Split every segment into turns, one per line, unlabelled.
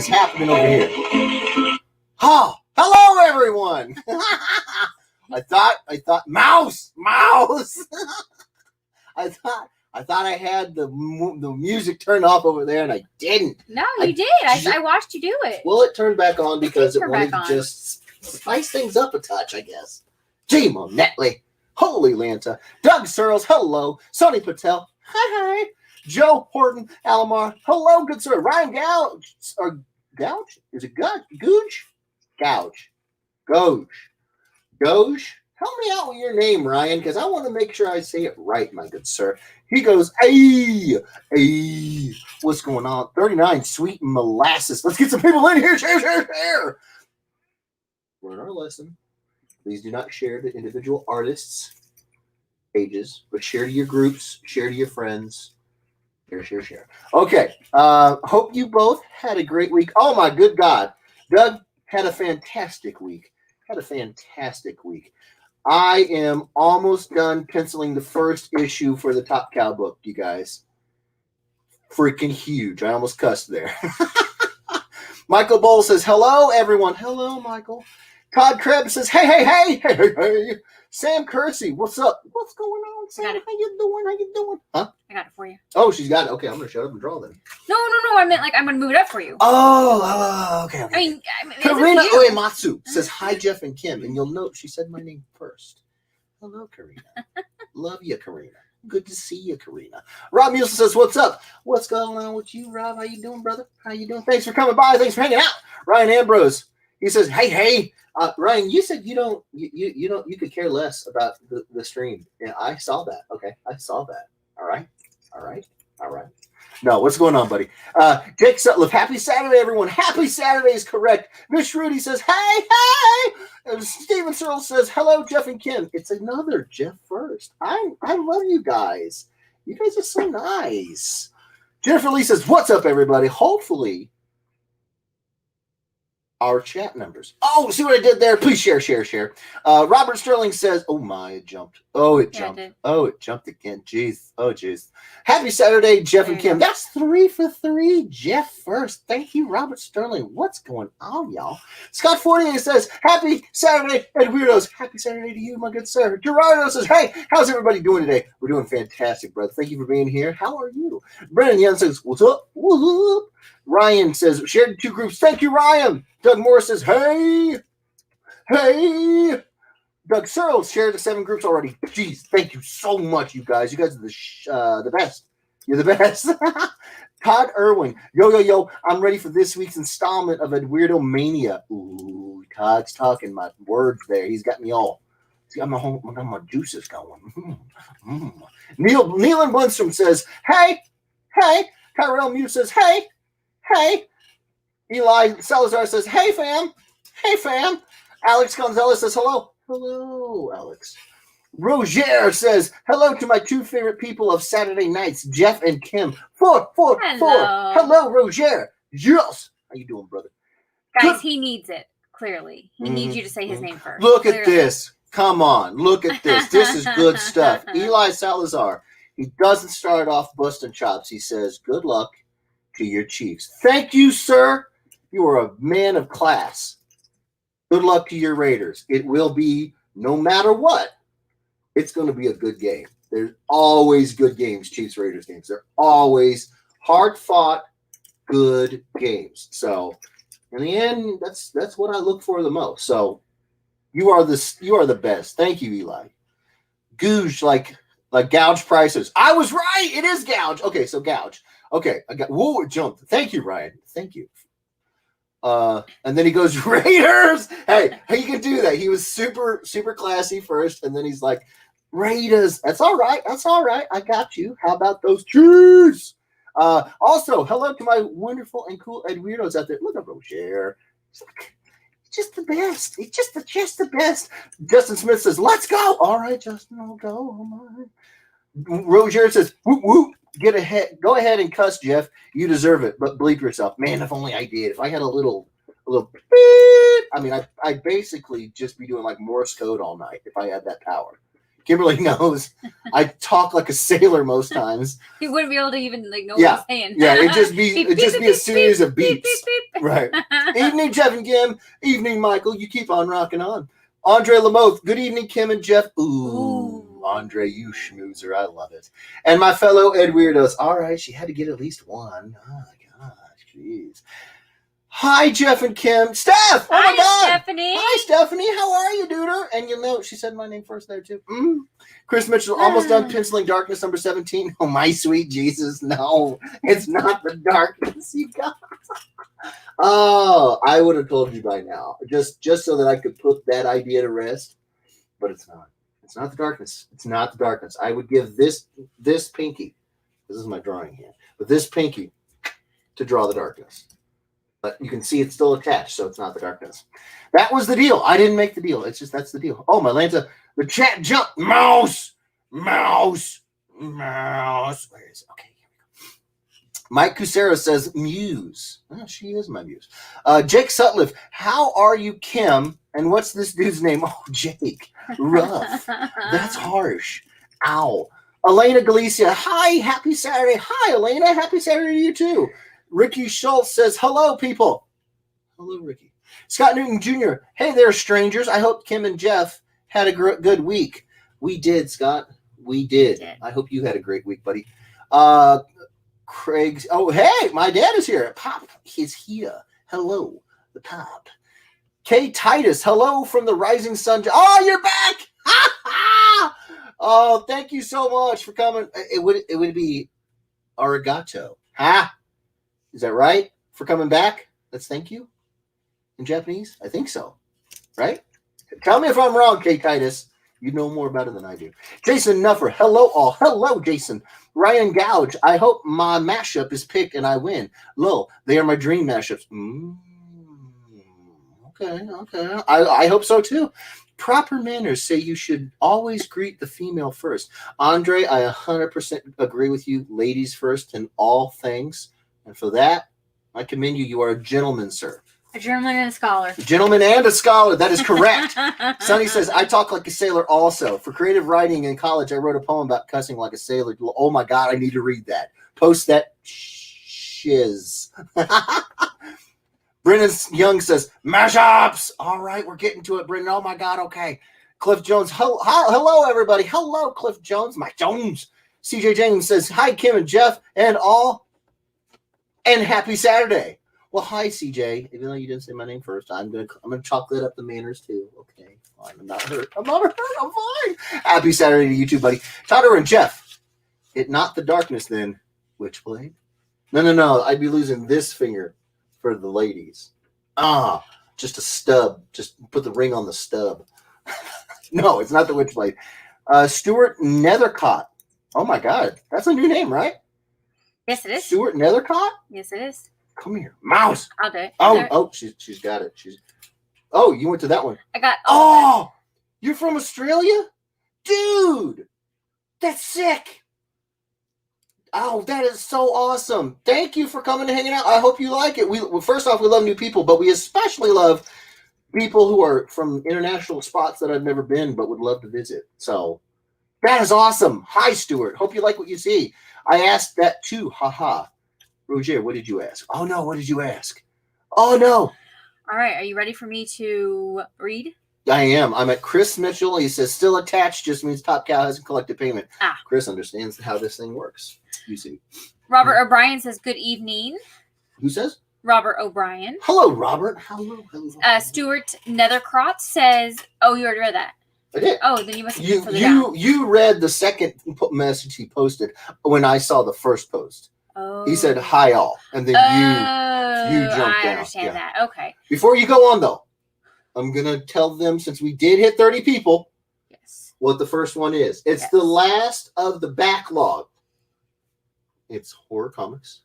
is happening over here? Oh, hello everyone. I thought mouse. I thought I had the music turned off over there, and I didn't.
No, you did. I watched you do it.
Well, it turned back on because it wanted to just spice things up a touch, I guess. J-Mo Netley. Holy Lanta. Doug Searles. Hello. Sonny Patel. Hi. Joe Horton. Alamar. Hello, good sir. Ryan Gouge. Or Gouge? Is it Googe? Gouge. Doge. Help me out with your name, Ryan, because I want to make sure I say it right, my good sir. He goes, hey, what's going on? 39, sweet molasses. Let's get some people in here. Share. Learn our lesson. Please do not share to individual artists' pages, but share to your groups, share to your friends. Share. Okay. Hope you both had a great week. Oh, my good God. Doug had a fantastic week. I am almost done penciling the first issue for the Top Cow book, you guys. Freaking huge. I almost cussed there. Michael Bowl says, hello, everyone. Hello, Michael. Todd Krebs says, hey. Sam Kersey, what's up? What's going on, Sam? How you doing? Huh?
I got it for you.
Oh, she's got it. Okay, I'm going to shut up and draw then.
No. I meant like I'm going to move it up for you.
Oh, okay.
I mean
Karina Uematsu says, hi, Jeff and Kim. And you'll note she said my name first. Hello, Karina. Love you, Karina. Good to see you, Karina. Rob Musil says, what's up? What's going on with you, Rob? How you doing, brother? How you doing? Thanks for coming by. Thanks for hanging out. Ryan Ambrose. He says, hey. Ryan, you said you could care less about the stream. Yeah, I saw that. Okay, I saw that. All right. No, what's going on, buddy? Jake Sutliff, happy Saturday, everyone. Happy Saturday is correct. Miss Rudy says, hey. And Steven Searle says, hello, Jeff and Kim. It's another Jeff first. I love you guys. You guys are so nice. Jennifer Lee says, what's up, everybody? Hopefully, our chat numbers. Oh, see what I did there? Please share. Robert Sterling says, oh my, it jumped. It jumped again. Jeez. Happy Saturday, Jeff and Kim. That's 3 for 3. Jeff first. Thank you, Robert Sterling. What's going on, y'all? Scott Fortier says, happy Saturday, Ed Weirdos. Happy Saturday to you, my good sir. Gerardo says, hey, how's everybody doing today? We're doing fantastic, brother. Thank you for being here. How are you? Brennan Young says, what's up? Ryan says, shared 2 groups. Thank you, Ryan. Doug Morris says, hey. Doug Searles shared the 7 groups already. Jeez, thank you so much, you guys. You guys are the best. You're the best. Todd Irwin. Yo. I'm ready for this week's installment of Weirdo Mania. Ooh, Todd's talking my words there. He's got me all. See, I got my juices going. Neil and Lindstrom says, hey. Tyrell Muse says, hey. Eli Salazar says, hey, fam. Alex Gonzalez says, hello. Hello, Alex. Roger says, hello to my 2 favorite people of Saturday nights, Jeff and Kim. 4. Hello, Roger. Yes. How you doing, brother?
Guys, he needs it, clearly. He needs you to say his name first.
Look at this. Come on. Look at this. This is good stuff. Eli Salazar. He doesn't start off busting chops. He says, good luck to your Chiefs. Thank you, sir. You are a man of class. Good luck to your Raiders. It will be, no matter what, it's going to be a good game. There's always good games, Chiefs-Raiders games. They're always hard-fought, good games. So, in the end, that's what I look for the most. So, you are the best. Thank you, Eli. Gouge, like gouge prices. I was right. It is gouge. Okay, so gouge. Okay, it jumped. Thank you, Ryan. Thank you. And then he goes, Raiders. Hey, you can do that. He was super, super classy first, and then he's like, Raiders. That's all right. I got you. How about those Chiefs? Also, hello to my wonderful and cool Ed Weirdos out there. Look at Roger. It's just the best. It's just the best. Justin Smith says, let's go. All right, Justin, I'll go. All right. Roger says, whoop, whoop. Go ahead and cuss, Jeff. You deserve it, but bleep yourself. Man, if only I did. If I had a little beep, I mean, I'd basically just be doing like Morse code all night if I had that power. Kimberly knows I talk like a sailor most times.
He wouldn't be able to even like know
Yeah.
what he's saying.
Yeah, it'd just be
Beep,
it'd just
beep,
be a
beep,
series
beep,
of
beep,
beeps.
beep, beep.
Right. Evening, Jeff and Kim. Evening, Michael. You keep on rocking on. Andre Lamoth. Good evening, Kim and Jeff. Ooh, Andre, you schmoozer. I love it. And my fellow Ed Weirdos. All right, she had to get at least one. Oh, my gosh. Jeez. Hi, Jeff and Kim. Steph! Oh,
Hi,
my God.
Stephanie.
Hi, Stephanie. How are you, duder? And you know, she said my name first there, too. Chris Mitchell, almost done penciling Darkness number 17. Oh, my sweet Jesus. No, it's not the darkness, you guys. Oh, I would have told you by now, just so that I could put that idea to rest. But it's not. It's not the darkness. It's not the darkness. I would give this pinky. This is my drawing hand, but this pinky to draw the darkness. But you can see it's still attached, so it's not the darkness. That was the deal. I didn't make the deal. It's just that's the deal. Oh, my Lanta, the chat jumped. Mouse. Where is it? Okay. Mike Cusero says, Muse. Oh, she is my muse. Jake Sutliff, how are you, Kim? And what's this dude's name? Oh, Jake. Rough. That's harsh. Ow. Elena Galicia, hi, happy Saturday. Hi, Elena, happy Saturday to you, too. Ricky Schultz says, hello, people. Hello, Ricky. Scott Newton Jr., hey there, strangers. I hope Kim and Jeff had a good week. We did, Scott. We did. I hope you had a great week, buddy. Craig's. Oh, hey, my dad is here. Pop is here. Hello, the Pop. Kay Titus. Hello from the Rising Sun. Oh, you're back. Oh, thank you so much for coming. It would be arigato. Is that right? For coming back? That's thank you in Japanese? I think so. Right? Tell me if I'm wrong, Kay Titus. You know more about it than I do. Jason Nuffer. Hello, all. Hello, Jason. Ryan Gouge. I hope my mashup is picked and I win. Lol, they are my dream mashups. Okay. I hope so, too. Proper manners say you should always greet the female first. Andre, I 100% agree with you. Ladies first in all things. And for that, I commend you. You are a gentleman, sir.
A gentleman and a scholar.
A gentleman and a scholar. That is correct. Sonny says, I talk like a sailor also. For creative writing in college, I wrote a poem about cussing like a sailor. Oh, my God, I need to read that. Post that shiz. Brennan Young says, mashups. All right, we're getting to it, Brennan. Oh, my God, okay. Cliff Jones. Hello, everybody. Hello, Cliff Jones. Mike Jones. CJ James says, hi, Kim and Jeff and all. And happy Saturday. Well, hi, CJ. Even though you didn't say my name first, I'm gonna chocolate up the manners too. Okay, fine. I'm not hurt. I'm fine. Happy Saturday to you too, buddy. Tyler and Jeff. Hit not the darkness then. Witchblade? No. I'd be losing this finger for the ladies. Just a stub. Just put the ring on the stub. No, it's not the Witchblade. Stuart Nethercott. Oh my God, that's a new name, right?
Yes, it is.
Stuart Nethercott.
Yes, it is.
Come here, mouse.
I'll do it.
Oh, she's got it. You went to that one.
I got.
Oh, you're from Australia, dude. That's sick. Oh, that is so awesome. Thank you for coming and hanging out. I hope you like it. First off, we love new people, but we especially love people who are from international spots that I've never been, but would love to visit. So that is awesome. Hi, Stuart. Hope you like what you see. I asked that too. Haha. Roger, what did you ask? Oh, no. What did you ask? Oh, no.
All right. Are you ready for me to read?
I am. I'm at Chris Mitchell. He says, still attached just means Top Cow hasn't collected payment. Chris understands how this thing works. You see.
Robert O'Brien says, good evening.
Who says?
Robert O'Brien.
Hello, Robert. Hello.
Stuart Nethercrot says, oh, you already read that.
I did.
Oh, then you must have further down.
You read the second message he posted when I saw the first post.
Oh.
He said, hi, all. And then you jumped down.
I understand that. Okay.
Before you go on, though, I'm going to tell them, since we did hit 30 people,
yes,
what the first one is. It's the last of the backlog. It's horror comics.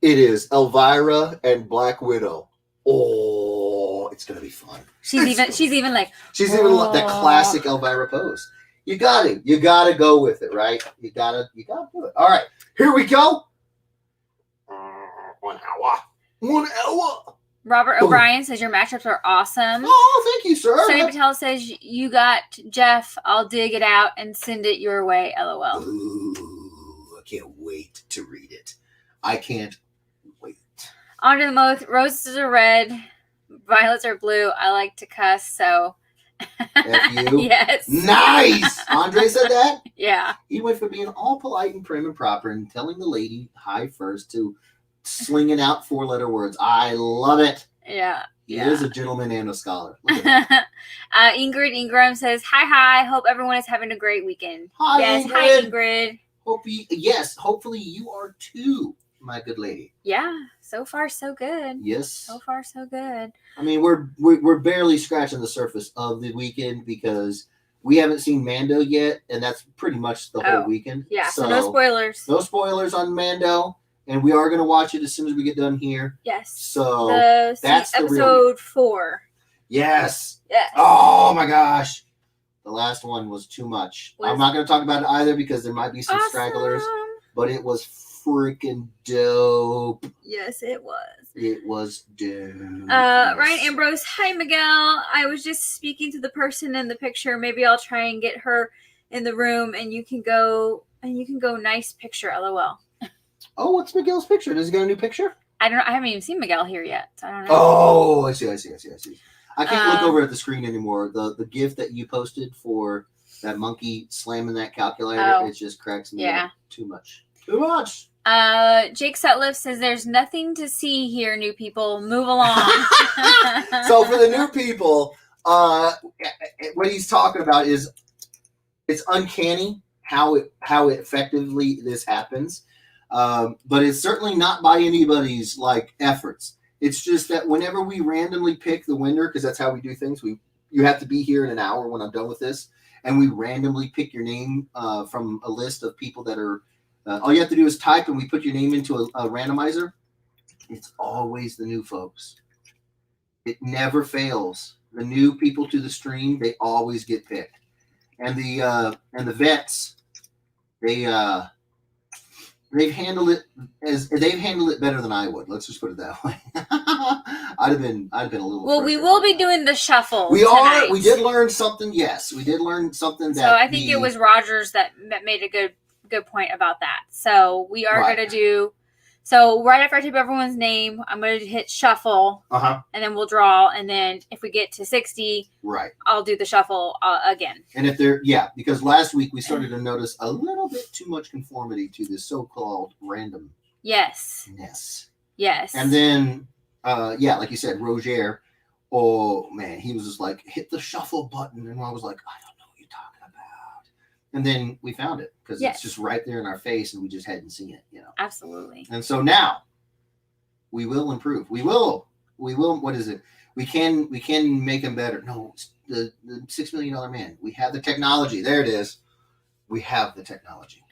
It is Elvira and Black Widow. Oh, it's going to be fun.
She's even like
that classic Elvira pose. You gotta go with it, right? You gotta do it. All right, here we go. 1 hour.
Robert
Boom.
O'Brien says your matchups are awesome.
Oh, thank you, sir.
Sonny Patel says you got Jeff. I'll dig it out and send it your way. LOL.
Ooh, I can't wait to read it. I can't wait.
On to the most. Roses are red, violets are blue. I like to cuss, so.
F you.
Yes.
Nice. Andre said that.
Yeah.
He went from being all polite and prim and proper and telling the lady hi first to slinging out 4-letter words. I love it.
Yeah.
He
Yeah.
is a gentleman and a scholar. Look at that.
Ingrid Ingram says, hi. Hope everyone is having a great weekend.
Hi,
yes.
Ingrid.
Hi, Ingrid.
Hopefully you are too, my good lady.
Yeah. So far, so good.
Yes.
So far, so good.
I mean, we're barely scratching the surface of the weekend because we haven't seen Mando yet, and that's pretty much the whole weekend.
Yeah, so no spoilers.
No spoilers on Mando, and we are going to watch it as soon as we get done here.
Yes.
So
that's episode 4.
Yes.
Yes.
Oh my gosh. The last one was too much. I'm not going to talk about it either because there might be some stragglers, but it was freaking dope.
Yes, it was.
It was dope.
Ryan Ambrose, hi Miguel. I was just speaking to the person in the picture. Maybe I'll try and get her in the room, and you can go nice picture. LOL.
Oh, what's Miguel's picture? Does he got a new picture?
I don't know. I haven't even seen Miguel here yet, so I don't know.
Oh, I see. I can't look over at the screen anymore. The GIF that you posted for that monkey slamming that calculator, it just cracks me up too much. Too much.
Jake Sutliff says there's nothing to see here, new people. Move along.
So for the new people, what he's talking about is it's uncanny how effectively this happens. But it's certainly not by anybody's efforts. It's just that whenever we randomly pick the winner, because that's how we do things, you have to be here in an hour when I'm done with this, and we randomly pick your name from a list of people that are. All you have to do is type, and we put your name into a randomizer. It's always the new folks. It never fails. The new people to the stream, they always get picked, and the vets, they've handled it better than I would. Let's just put it that way. I'd have been a little.
Well, we will be doing the shuffle.
We
tonight.
are. We did learn something. Yes, we did learn something.
So I think it was Rogers that made a good point about that. So we are going to do. So right after I type everyone's name, I'm going to hit shuffle, and then we'll draw. And then if we get to 60, I'll do the shuffle again.
And if because last week we started to notice a little bit too much conformity to this so-called random.
Yes.
And then, like you said, Roger. Oh man, he was just like, hit the shuffle button, and I was like, I don't know what you're talking about. And then we found it because it's just right there in our face, and we just hadn't seen it,
Absolutely.
And so now we will improve. We will. What is it? We can make him better. No, the $6 Million Man. We have the technology. There it is. We have the technology.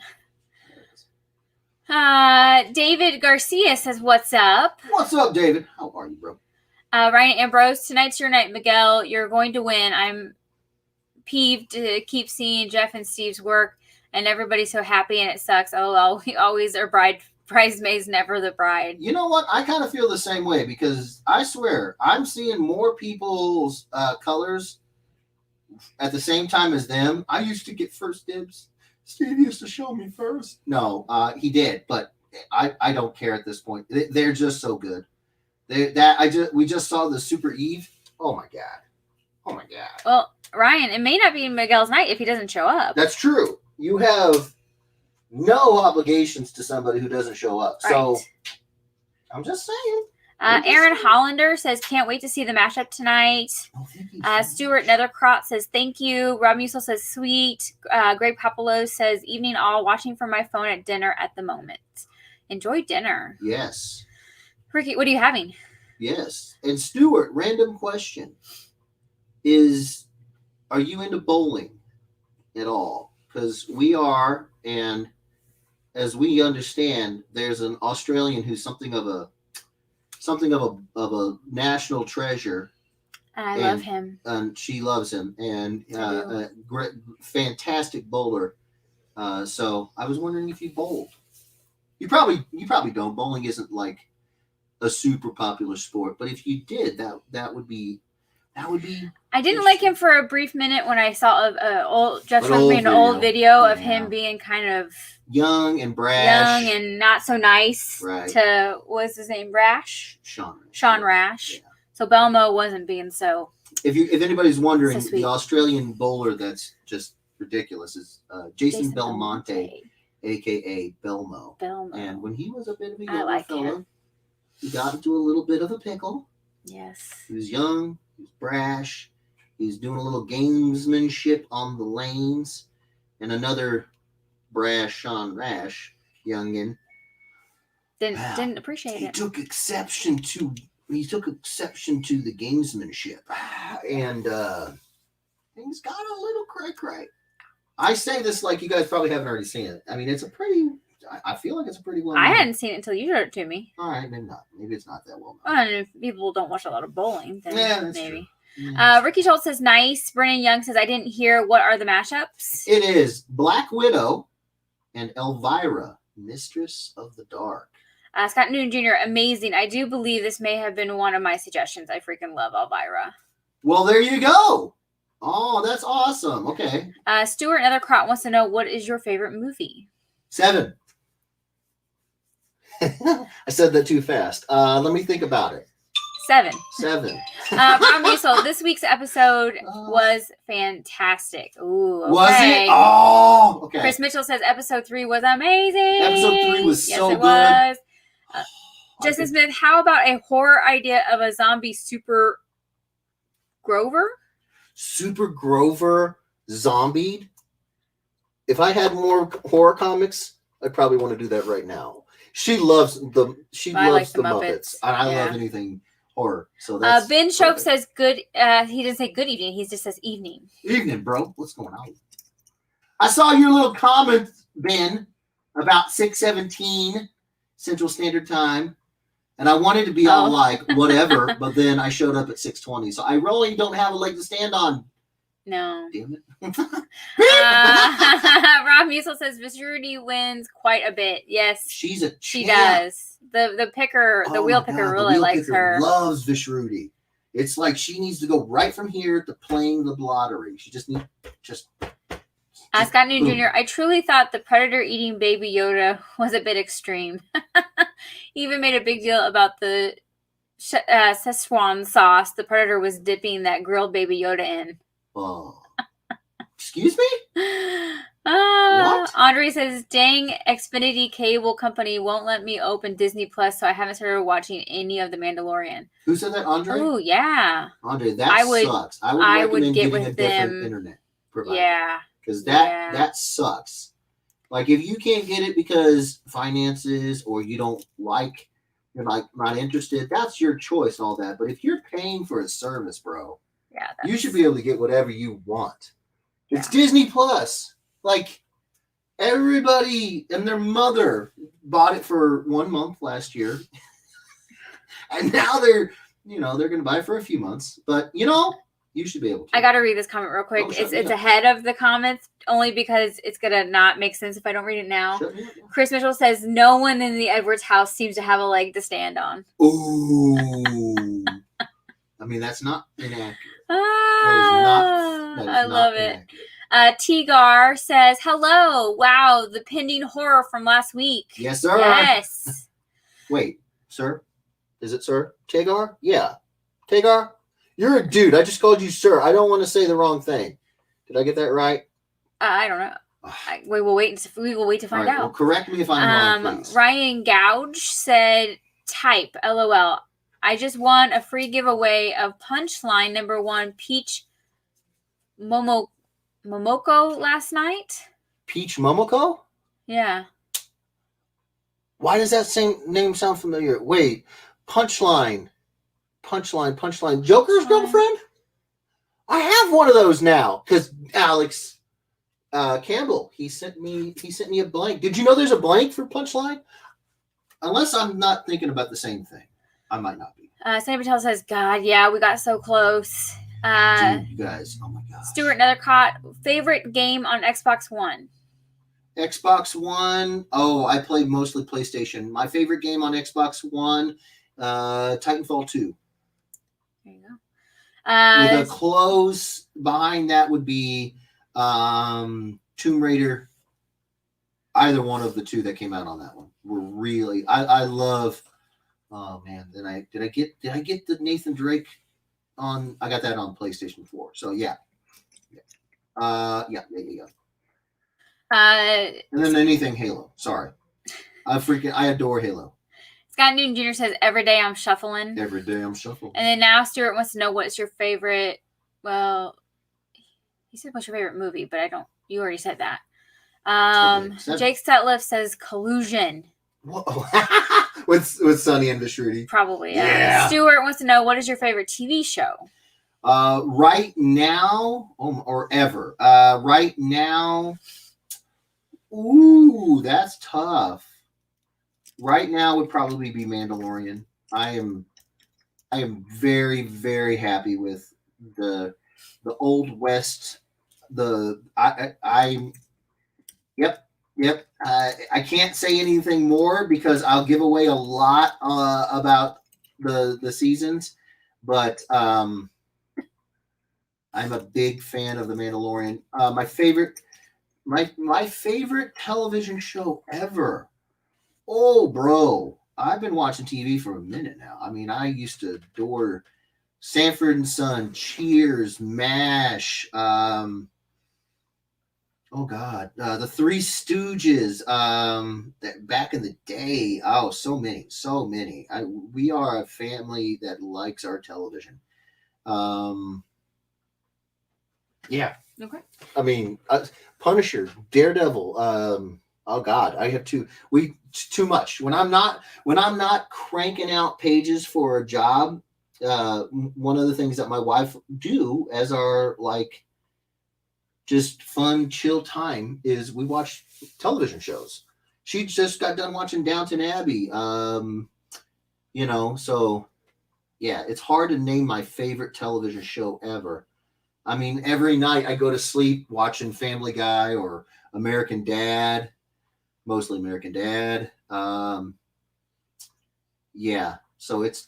David Garcia says, "What's up?"
What's up, David? How are you, bro?
Ryan Ambrose, tonight's your night, Miguel. You're going to win. I'm peeved to keep seeing Jeff and Steve's work, and everybody's so happy, and it sucks. Oh, we always are bridesmaids, never the bride.
You know what? I kind of feel the same way because I swear I'm seeing more people's colors at the same time as them. I used to get first dibs. Steve used to show me first. No, he did, but I don't care at this point. They're just so good. We just saw the Super Eve. Oh my god.
Well, Ryan, it may not be Miguel's night if he doesn't show up.
That's true. You have no obligations to somebody who doesn't show up. Right. So I'm just saying.
Aaron Hollander says, can't wait to see the mashup tonight.
Oh, thank you.
Stuart Nethercrot says, thank you. Rob Musil says, sweet. Greg Popolo says, evening all, watching from my phone at dinner at the moment. Enjoy dinner.
Yes.
Ricky, what are you having?
Yes. And Stuart, random question. Are you into bowling at all? Because we are, and as we understand, there's an Australian who's something of a national treasure.
I love him.
And she loves him, and a great, fantastic bowler. So I was wondering if you bowled. You probably don't. Bowling isn't like a super popular sport. But if you did, that would be.
I didn't like him for a brief minute when I saw an old video of him being kind of
young and brash,
and not so nice.
Right.
To what's his name? Rash.
Sean
Rash. Yeah. So Belmo wasn't being so.
If anybody's wondering, the Australian bowler that's just ridiculous is Jason Belmonte, aka Belmo. And when he was a bit of a younger fella, he got into a little bit of a pickle.
Yes.
He was young. He was brash. He's doing a little gamesmanship on the lanes. And another brash Sean Rash, youngin.
Didn't appreciate it.
He took exception to the gamesmanship. And things got a little cray-cray. I say this like you guys probably haven't already seen it. I mean, I feel like it's a pretty well known.
I hadn't seen it until you showed it to me.
All right, maybe not. Maybe it's not that well known.
Well, and if people don't watch a lot of bowling, then
that's
maybe.
True.
Ricky Schultz says, nice. Brennan Young says, I didn't hear. What are the mashups?
It is Black Widow and Elvira, Mistress of the Dark.
Scott Newton Jr., amazing. I do believe this may have been one of my suggestions. I freaking love Elvira.
Well, there you go. Oh, that's awesome. Okay.
Stuart Nethercrot wants to know, what is your favorite movie?
7. I said that too fast. Let me think about it.
7.
So
this week's episode was fantastic. Ooh, okay.
Was it? Oh, okay.
Chris Mitchell says episode 3 was amazing.
Episode 3 was so good.
Was. Justin Smith, how about a horror idea of a zombie Super Grover?
Super Grover zombied? If I had more horror comics, I'd probably want to do that right now. She loves the Muppets. I love anything horror. So that's
Ben Shope says good. He didn't say good evening. He just says evening.
Evening, bro. What's going on? I saw your little comment, Ben, about 6:17 Central Standard Time, and I wanted to be all like whatever, but then I showed up at 6:20, so I really don't have a leg to stand on.
No.
Damn it.
Rob Musil says Rudy wins quite a bit. Yes,
she's a champ.
She does. The wheel picker really likes her.
Loves Rudy. It's like she needs to go right from here to playing the lottery. She just needs
Scott Newton Jr., I truly thought the Predator eating Baby Yoda was a bit extreme. He even made a big deal about the Szechuan sauce the Predator was dipping that grilled Baby Yoda in.
Oh. Excuse me?
What? Andre says, dang, Xfinity cable company won't let me open Disney Plus, so I haven't started watching any of The Mandalorian.
Who said that, Andre?
Oh, yeah.
Andre, sucks. I would get with a different internet provider.
Yeah.
Because that sucks. Like, if you can't get it because finances or you're not interested, that's your choice and all that. But if you're paying for a service, bro, you should be able to get whatever you want. It's Disney Plus. Like, everybody and their mother bought it for 1 month last year. And now they're going to buy it for a few months. But, you should be able to.
I got to read this comment real quick. It's ahead of the comments only because it's going to not make sense if I don't read it now. Chris Mitchell says, no one in the Edwards house seems to have a leg to stand on.
Ooh. I mean, that's not inaccurate.
I love it. Tigar says, hello. Wow, the pending horror from last week.
Yes, sir.
Yes.
Wait, sir? Is it sir? Tagar? Yeah. Tagar? You're a dude. I just called you sir. I don't want to say the wrong thing. Did I get that right?
I don't know. We will wait to find out.
Well, correct me if I'm wrong, please.
Ryan Gouge said, type, LOL. I just won a free giveaway of Punchline #1 Peach Momoko last night.
Peach Momoko?
Yeah.
Why does that same name sound familiar? Wait, Punchline. Joker's girlfriend? I have one of those now because Alex Campbell, he sent me a blank. Did you know there's a blank for Punchline? Unless I'm not thinking about the same thing. I might not be.
Sandy Patel says, God, yeah, we got so close.
Dude, you guys, oh my God.
Stuart Nethercott, favorite game on Xbox One?
Xbox One. Oh, I played mostly PlayStation. My favorite game on Xbox One Titanfall 2.
There you go.
With a close behind that would be Tomb Raider. Either one of the two that came out on that one were really. I love. Oh man, did I get the Nathan Drake on? I got that on PlayStation 4. So yeah. Yeah. And then anything Halo. Sorry, I adore Halo.
Scott Newton Jr. says every day I'm shuffling.
Every day I'm shuffling.
And then now Stuart wants to know what's your favorite. Well, he said what's your favorite movie, but I don't. You already said that. Jake Sutliff says Collusion.
Whoa. with Sonny and Vishruti.
Probably, yeah. Stuart wants to know what is your favorite TV show?
Right now, or ever. Right now, ooh, that's tough. Right now would probably be Mandalorian. I am very, very happy with the Old West. Yep. I can't say anything more because I'll give away a lot about the seasons, but I'm a big fan of The Mandalorian. My favorite television show ever. Oh, bro, I've been watching TV for a minute now. I mean, I used to adore Sanford and Son, Cheers, MASH. Oh God, the Three Stooges. Back in the day. Oh, so many. We are a family that likes our television. Yeah.
Okay.
I mean, Punisher, Daredevil. Oh God, I have too much. When I'm not cranking out pages for a job, one of the things that my wife do as our just fun, chill time is we watch television shows. She just got done watching Downton Abbey. So yeah, it's hard to name my favorite television show ever. I mean, every night I go to sleep watching Family Guy or American Dad, mostly American Dad. Yeah. So there's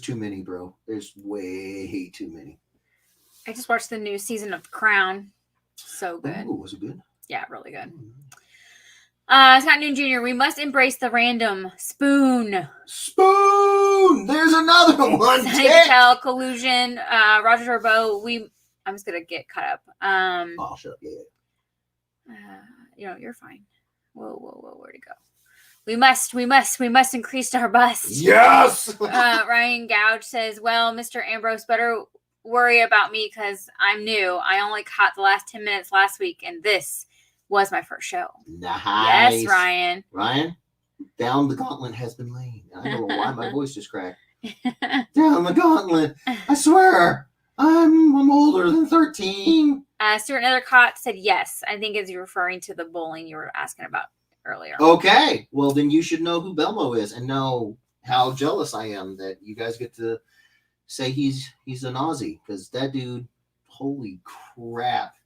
too many, bro. There's way too many.
I just watched the new season of The Crown. So good.
Oh, was it good?
Yeah, really good. Scott Newton Jr., we must embrace the random. Spoon.
There's another one.
Sunny Patel, Collusion, Roger Turbo. I'm just going to get caught up.
Oh, shut up. Yeah.
You're fine. Whoa, where'd it go? We must increase our bust.
Yes!
Ryan Gouge says, well, Mr. Ambrose better worry about me because I'm new. I only caught the last 10 minutes last week, and this was my first show.
Nice.
Yes, Ryan.
Ryan, down the gauntlet has been laid. I don't know why my voice just cracked. Down the gauntlet. I swear, I'm older than 13.
Stuart Nethercott said yes. I think as you're referring to the bowling you were asking about earlier.
Okay. Well, then you should know who Belmo is and know how jealous I am that you guys get to say he's an Aussie, because that dude, holy crap.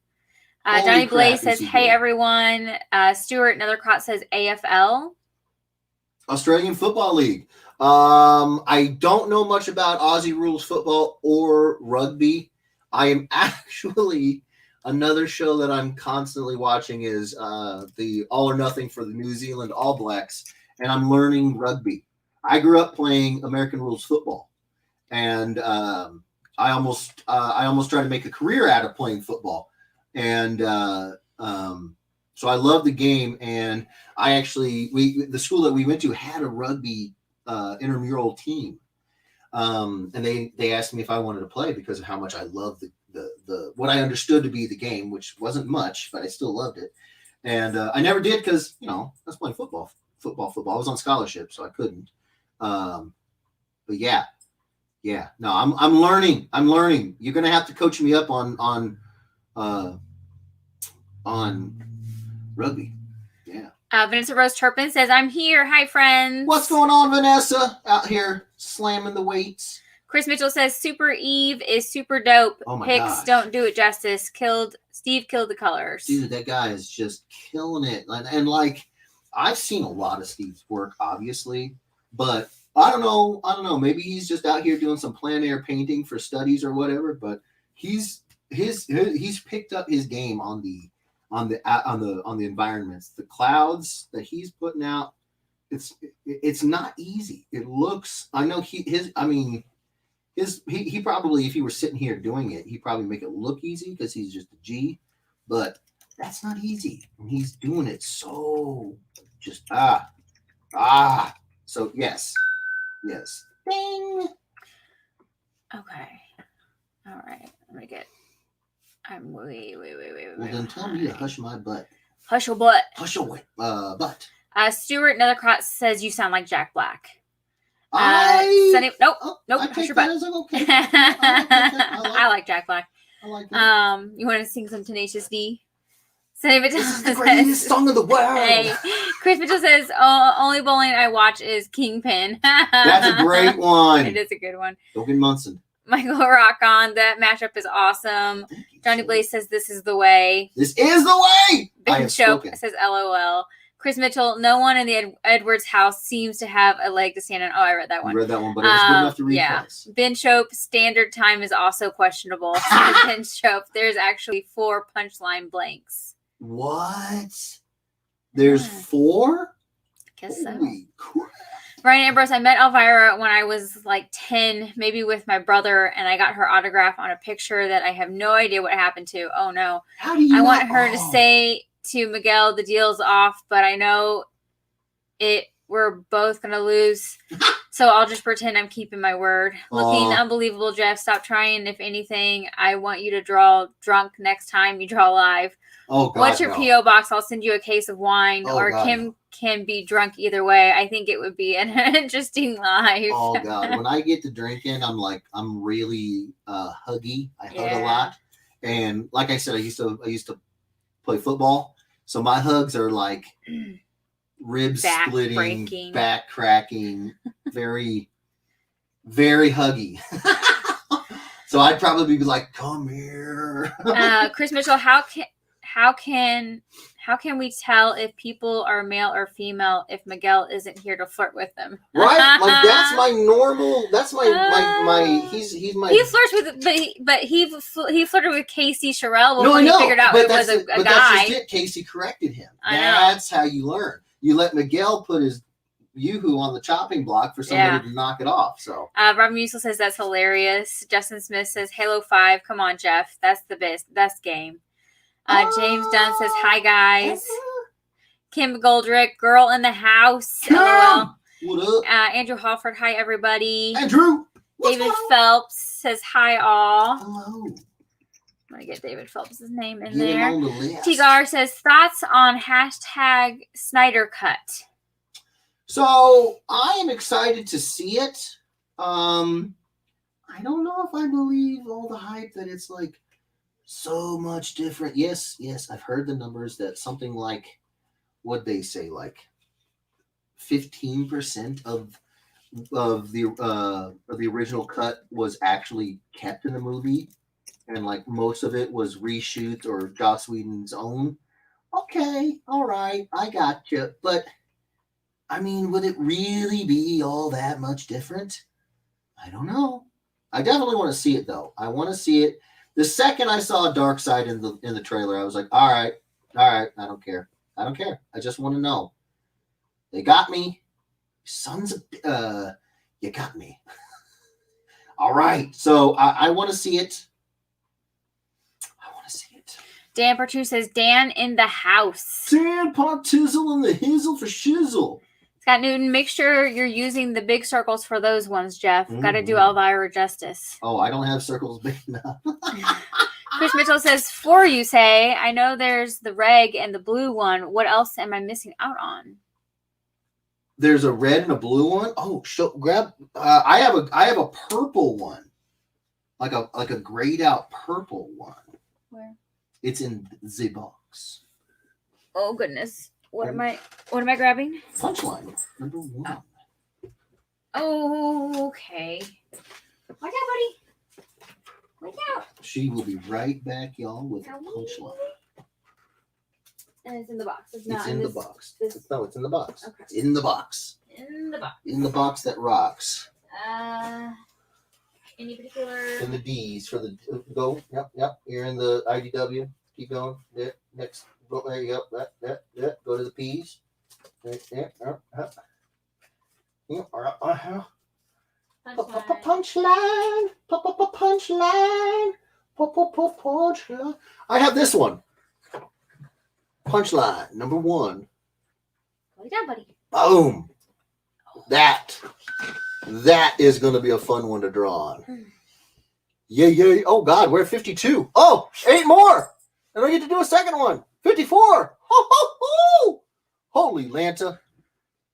Johnny Blaze says, hey, everyone. Stuart Nethercott says AFL.
Australian Football League. I don't know much about Aussie rules football or rugby. I am actually, another show that I'm constantly watching is the All or Nothing for the New Zealand All Blacks, and I'm learning rugby. I grew up playing American rules football. And I almost tried to make a career out of playing football, and so I love the game. And I actually, the school that we went to had a rugby intramural team, and they asked me if I wanted to play because of how much I loved the what I understood to be the game, which wasn't much, but I still loved it. And I never did because I was playing football. I was on scholarship, so I couldn't. But yeah. Yeah, no, I'm learning. You're gonna have to coach me up on rugby. Yeah.
Vanessa Rose Turpin says, I'm here. Hi, friends.
What's going on, Vanessa? Out here slamming the weights.
Chris Mitchell says, Super Eve is super dope.
Oh my
Hicks
gosh.
Don't do it justice. Steve killed the colors.
Dude, that guy is just killing it. And I've seen a lot of Steve's work, obviously. But I don't know. Maybe he's just out here doing some plein air painting for studies or whatever. But he's picked up his game on the environments, the clouds that he's putting out. It's not easy. It looks. I know he probably, if he were sitting here doing it, he'd probably make it look easy because he's just a G. But that's not easy. And he's doing it so just So yes. Ding.
Okay. All right. Let me get. I'm wait.
Well, then tell me to hush my butt.
Hush your butt.
Hush your butt.
Stuart Nethercrot says you sound like Jack Black.
Sunny,
nope.
I
Hush your butt.
Okay.
I like Jack Black.
I like it.
You want to sing some Tenacious D? This
is the greatest song in the world.
Hey, Chris Mitchell says, only bowling I watch is Kingpin.
That's a great one.
It is a good one.
Logan Munson.
Michael Rock on. That matchup is awesome. Johnny Blaze says, this is the way.
This is the way.
Ben Choke says, LOL. Chris Mitchell, no one in the Edwards house seems to have a leg to stand on. Oh, I read that one.
You read that one, but it was good enough to read twice.
Ben Chope, standard time is also questionable. Ben Chope, there's actually 4 punchline blanks.
What? There's 4?
Guess so.
Holy crap.
Ryan Ambrose, I met Elvira when I was like 10, maybe with my brother, and I got her autograph on a picture that I have no idea what happened to. Oh, no.
How do you
I want her to say to Miguel, the deal's off, but I know we're both going to lose, so I'll just pretend I'm keeping my word. Looking unbelievable, Jeff. Stop trying. If anything, I want you to draw drunk next time you draw live.
Oh, God,
what's your P.O. box? I'll send you a case of wine, or
God,
Kim can be drunk either way. I think it would be an interesting life.
Oh, God. When I get to drinking, I'm really huggy. I hug a lot. And like I said, I used to play football. So my hugs are like rib splitting, back cracking, very, very huggy. So I'd probably be like, come here.
Chris Mitchell, how can we tell if people are male or female if Miguel isn't here to flirt with them?
Right? Like that's my normal. That's my. He's my.
He flirts with, but he flirted with Casey Sherrill before he figured out it was a guy.
That's just it. Casey corrected him. That's how you learn. You let Miguel put his yoo-hoo on the chopping block for somebody to knock it off. So
Rob Musil says that's hilarious. Justin Smith says Halo 5. Come on, Jeff. That's the best game. James Dunn says, hi, guys. Kim Goldrick, girl in the house. LOL.
What up?
Andrew Halford, hi, everybody.
Andrew.
David Phelps says, hi, all.
Hello.
I'm going to get David Phelps' name in
Get
there.
him on the list.
Tigar says, thoughts on hashtag Snyder Cut.
So, I am excited to see it. I don't know if I believe all the hype that it's like so much different. Yes, I've heard the numbers that something like, what'd they say, like 15% of the original cut was actually kept in the movie, and like most of it was reshoots or Joss Whedon's own. Okay, all right, I got you. But I mean, would it really be all that much different? I don't know. I definitely want to see it though. I want to see it. The second I saw Darkseid in the trailer, I was like, all right, I don't care. I just want to know. They got me. Sons of you got me. All right. So I want to see it.
Dan Pertu says, Dan in the house.
Dan Pontizzle and the hizzle for shizzle.
Scott Newton, make sure you're using the big circles for those ones, Jeff. Got to do Elvira justice.
Oh, I don't have circles big enough.
Chris Mitchell says, for you say, I know there's the reg and the blue one. What else am I missing out on?
There's a red and a blue one. Oh, grab. I have a purple one, like a grayed out purple one.
Where?
It's in the box.
Oh goodness. What am I grabbing?
Punchline number 1.
Oh, okay. Watch out, buddy. Watch out.
She will be right back, y'all, with a punchline.
And it's in the box. It's
in the box.
It's in the box.
Okay. It's in the box.
in the box?
In the box that rocks.
Any particular?
In the D's for the go. Yep. You're in the IDW. Keep going. There. Next. Go there. Yep. That. Go to the P's. There. Punchline. Punchline. Punchline. I have this one. Punchline number 1.
Go down, buddy.
Boom. That is going to be a fun one to draw on. Yeah. Oh, God, we're at 52. Oh, 8 more. And I get to do a second one. 54. Ho. Holy Lanta.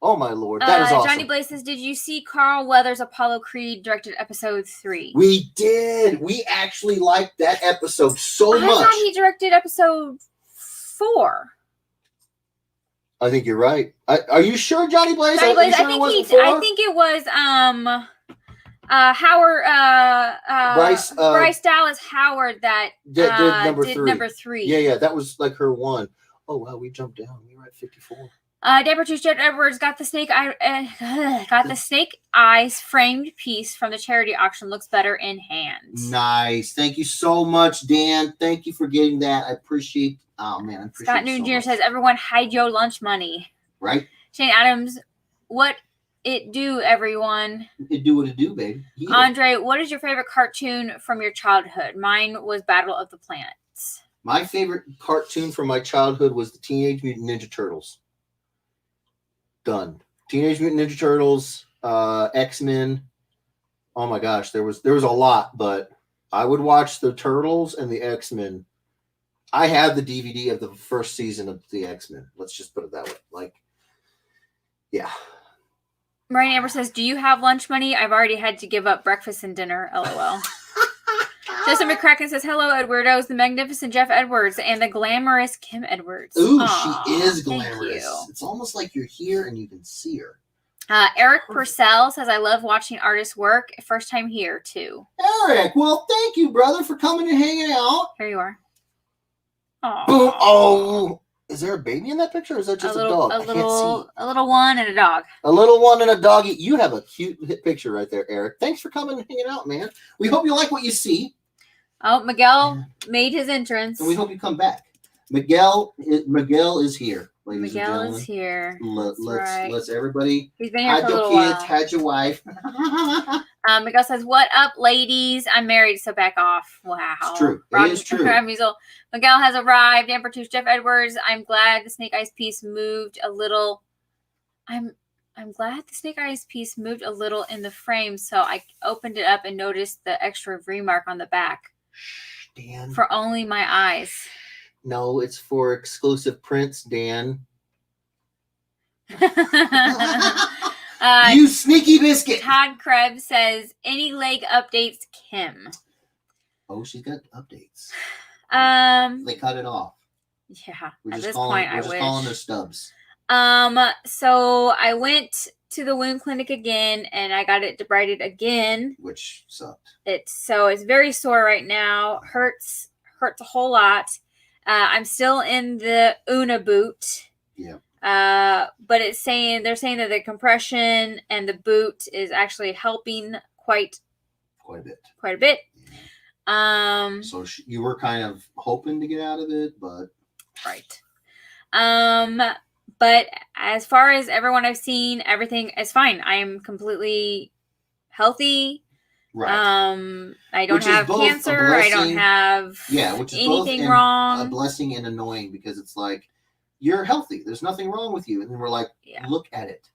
Oh, my Lord. That is awesome.
Johnny Blaze says, did you see Carl Weathers' Apollo Creed directed episode 3?
We did. We actually liked that episode so much.
I thought he directed episode 4.
I think you're right. Are you sure, Johnny Blaze?
Johnny Blaze, I think it was Howard Bryce Dallas Howard that
did number
3.
Yeah, that was like her one. Oh wow, we jumped down. We were at 54.
Deborah Jet Edwards got the snake eyes framed piece from the charity auction. Looks better in hand.
Nice. Thank you so much, Dan. Thank you for getting that. I appreciate. Oh man, I appreciate.
Scott Newton Jr. says, "Everyone hide your lunch money."
Right.
Shane Adams, what it do, everyone?
It do what it do, baby. Yeah.
Andre, what is your favorite cartoon from your childhood? Mine was Battle of the Planets.
My favorite cartoon from my childhood was the Teenage Mutant Ninja Turtles. Done. Teenage Mutant Ninja Turtles, X-Men. Oh my gosh, there was a lot, but I would watch the Turtles and the X-Men. I have the DVD of the first season of the X-Men. Let's just put it that way. Yeah.
Marian Amber says, do you have lunch money? I've already had to give up breakfast and dinner. LOL. Justin McCracken says, hello, Edwardos, the magnificent Jeff Edwards and the glamorous Kim Edwards.
Ooh, she is glamorous. It's almost like you're here and you can see her.
Eric Purcell says, I love watching artists work. First time here, too.
Eric, well, thank you, brother, for coming and hanging out.
Here you are. Aww.
Boom. Oh, is there a baby in that picture or is that just a dog? I can't see.
A little one and a dog.
A little one and a doggy. You have a cute picture right there, Eric. Thanks for coming and hanging out, man. We hope you like what you see.
Oh, Miguel made his entrance.
And we hope you come back. Miguel is here, ladies and gentlemen.
Miguel is here.
Let's everybody.
He's been here for a little while.
Had your wife.
Miguel says, what up, ladies? I'm married, so back off. Wow.
It's true. It is true.
Miguel has arrived. Amber Tooth, Jeff Edwards. I'm glad the Snake Eyes piece moved a little. I'm glad the Snake Eyes piece moved a little in the frame, so I opened it up and noticed the extra remark on the back.
Dan.
For only my eyes.
No, it's for exclusive prints, Dan. You sneaky biscuit.
Todd Krebs says, any leg updates, Kim?
Oh, she's got updates.
They
cut it off.
Yeah.
We're just calling her stubs.
So I went to the wound clinic again and I got it debrided again.
Which sucked.
It's very sore right now. Hurts a whole lot. I'm still in the Una boot.
Yeah.
But they're saying that the compression and the boot is actually helping quite a bit. Yeah.
So you were kind of hoping to get out of it, but
right. But as far as everyone I've seen, everything is fine. I am completely healthy.
Right.
I don't have cancer. I don't have anything wrong.
A blessing and annoying because it's like you're healthy. There's nothing wrong with you, and then we're like, look at it.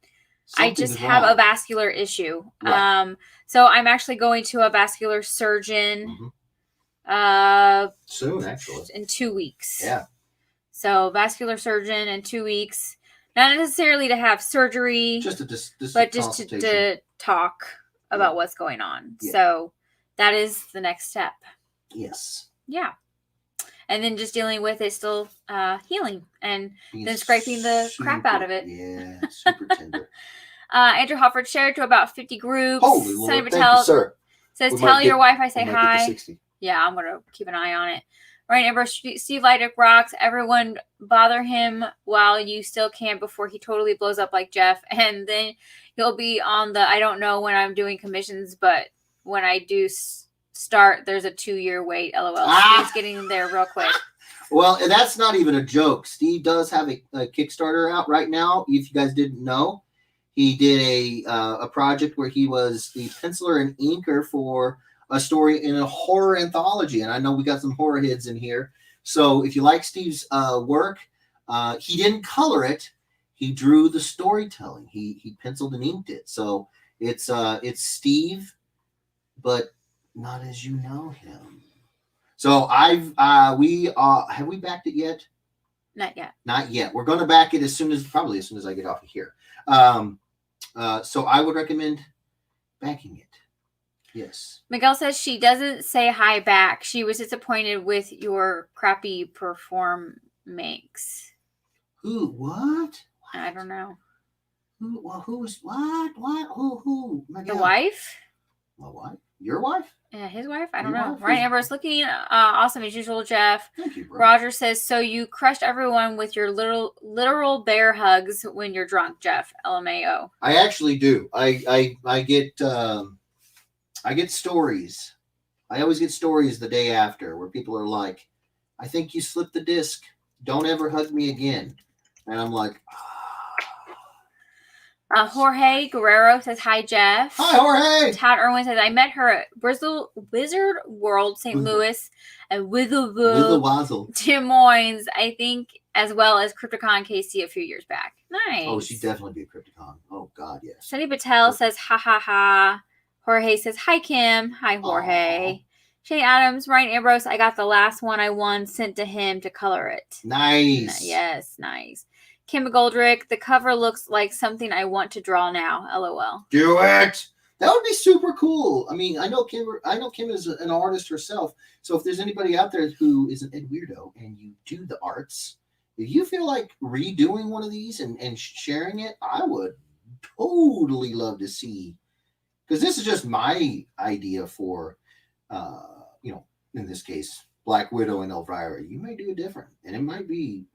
I just have a vascular issue. Right. So I'm actually going to a vascular surgeon.
Soon, actually,
in 2 weeks.
Yeah.
So vascular surgeon in 2 weeks, not necessarily to have surgery, but just to talk about what's going on. Yeah. So that is the next step.
Yes.
Yeah. And then just dealing with it still healing and then scraping the crap out of it.
Yeah, super tender.
Andrew Hofford shared to about 50 groups.
Holy Lord, thank you, sir.
Says, tell your wife I say hi. Yeah, I'm going to keep an eye on it. Right, Amber, Steve Leidick rocks. Everyone bother him while you still can before he totally blows up like Jeff. And then he'll be on the, I don't know when I'm doing commissions, but when I do start, there's a 2-year wait. LOL. Steve's getting there real quick.
Well, and that's not even a joke. Steve does have a Kickstarter out right now. If you guys didn't know, he did a project where he was the penciler and inker for a story in a horror anthology. And I know we got some horror heads in here. So if you like Steve's work, he didn't color it. He drew the storytelling. He penciled and inked it. So it's Steve, but not as you know him. So have we backed it yet?
Not yet.
Not yet. We're going to back it probably as soon as I get off of here. So I would recommend backing it. Yes.
Miguel says she doesn't say hi back. She was disappointed with your crappy perform makes.
Who? What?
I don't know.
Who? Well, who was what? What? Who?
Miguel. The wife?
My wife? Your wife?
Yeah, his wife? I don't know. Ryan Amber is looking awesome as usual, Jeff.
Thank you, bro.
Roger says, so you crushed everyone with your literal bear hugs when you're drunk, Jeff. LMAO.
I actually do. I get stories. I always get stories the day after where people are like, I think you slipped the disc. Don't ever hug me again. And I'm like,
Jorge Guerrero says, hi, Jeff.
Hi, Jorge.
Todd Irwin says, I met her at Wizard World, St. Louis, and Witherville, Des Moines, I think, as well as Crypticon KC a few years back. Nice.
Oh, she'd definitely be a Crypticon. Oh, God, yes.
Sunny Patel says, ha, ha, ha. Jorge says, hi, Kim. Hi, Jorge. Aww. Shane Adams, Ryan Ambrose, I got the last one I won sent to him to color it.
Nice.
Yes, nice. Kim McGoldrick, the cover looks like something I want to draw now. LOL.
Do it. That would be super cool. I mean, I know Kim is an artist herself. So if there's anybody out there who is an Ed Weirdo and you do the arts, if you feel like redoing one of these and sharing it, I would totally love to see. Because this is just my idea for, in this case, Black Widow and Elvira. You may do it different. And it might be,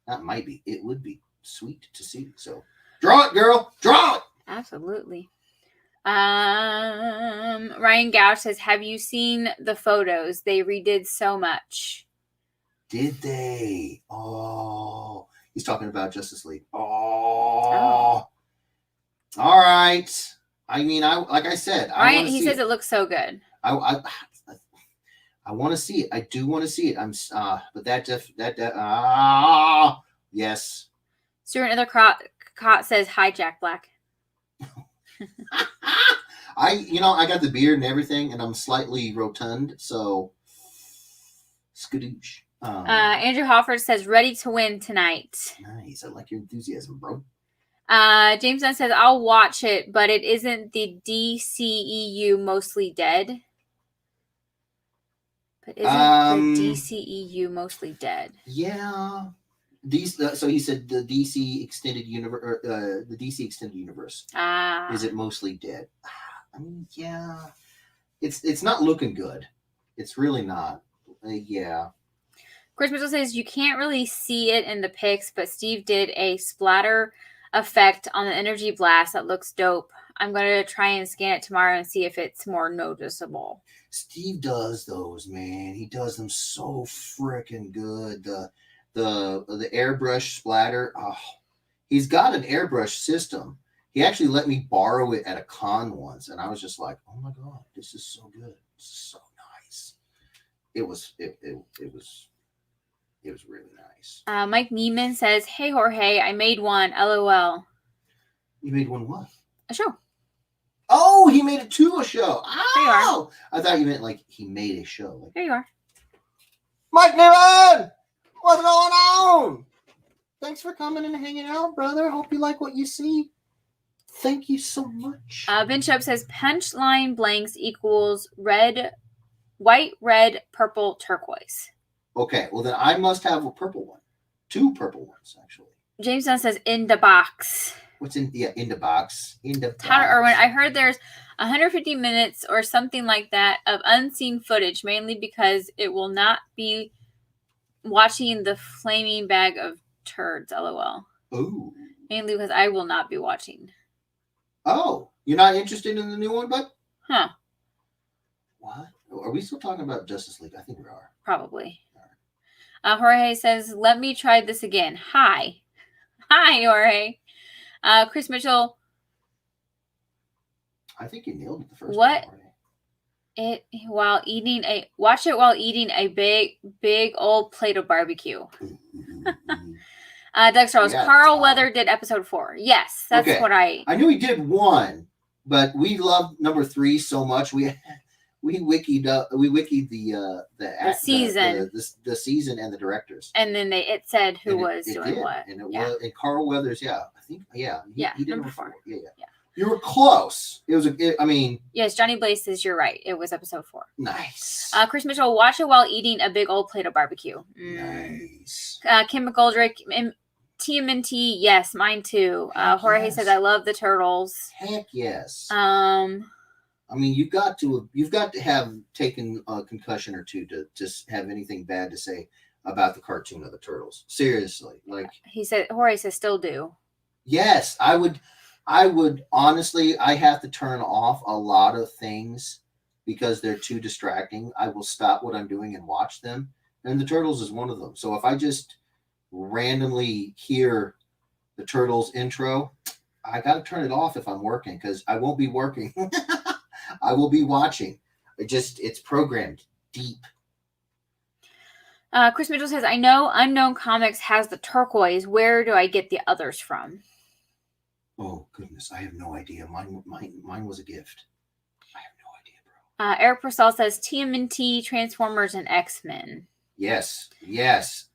not might be, it would be sweet to see. So draw it, girl. Draw it.
Absolutely. Ryan Gouch says, have you seen the photos? They redid so much.
Did they? Oh, he's talking about Justice League. Oh. All right. I mean, like I said,
Ryan, he says it looks so good.
I want to see it. I do want to see it. But yes.
Stuart Another Cot says, hi, Jack Black.
I got the beard and everything, and I'm slightly rotund, so skadoosh.
Andrew Hofford says, ready to win tonight.
Nice. I like your enthusiasm, bro.
James Dunn says, I'll watch it, but it isn't the DCEU mostly dead. But isn't the DCEU mostly dead?
Yeah. So he said the DC extended universe, the DC extended universe. Is it mostly dead? I mean, yeah. It's not looking good. It's really not. Yeah.
Chris Mitchell says you can't really see it in the pics, but Steve did a splatter effect on the energy blast that looks dope. I'm going to try and scan it tomorrow and see if it's more noticeable.
Steve does those, man. He does them so freaking good. The airbrush splatter. Oh, he's got an airbrush system. He actually let me borrow it at a con once, and I was just like, "Oh my god, this is so good! This is so nice." It was really nice.
Mike Neiman says, "Hey Jorge, I made one. LOL."
You made one what?
A show.
Oh, he made it to a show. Oh,
there you are.
I thought you meant like he made a show. Like,
there you are.
Mike Neiman, what's going on? Thanks for coming and hanging out, brother. Hope you like what you see. Thank you so much.
Ben Chubb says punchline blanks equals white, red, purple, turquoise.
Okay, well then I must have a purple one. 2 purple ones, actually.
James Dunn says in the box.
What's in the box?
Tyler Irwin, I heard there's 150 minutes or something like that of unseen footage, mainly because it will not be watching the flaming bag of turds. LOL.
Ooh.
Mainly because I will not be watching.
Oh, you're not interested in the new one, bud?
Huh.
What? Are we still talking about Justice League? I think we are.
Probably. Jorge says, let me try this again. Hi, Jorge. Chris Mitchell.
I think you nailed it the first
what?
time.
Watch it while eating a big old plate of barbecue. Doug Starles. Carl Weather did episode 4. Yes, that's what I
knew he did 1, but we loved number 3 so much. We wikied the season, the season and the directors,
and then it said who was doing what,
and and Carl Weathers. Yeah, I think. Yeah, he did
number 4.
Yeah. You were close. It was
yes, Johnny Blaze says you're right. It was episode 4.
Nice.
Chris Mitchell, watch it while eating a big old plate of barbecue.
Nice.
Kim McGoldrick, TMNT, yes, mine too. Jorge says I love the turtles.
Heck yes. You've got to have taken a concussion or two to just have anything bad to say about the cartoon of the turtles. Seriously,
Jorge says still do.
Yes, I would honestly. I have to turn off a lot of things because they're too distracting. I will stop what I'm doing and watch them, and the turtles is one of them. So if I just randomly hear the turtles intro, I got to turn it off if I'm working because I won't be working. I will be watching. It's programmed deep.
Chris Mitchell says, I know Unknown Comics has the turquoise. Where do I get the others from?
Oh, goodness. I have no idea. Mine was a gift. I have no idea,
bro. Eric Purcell says TMNT, Transformers, and X-Men.
Yes,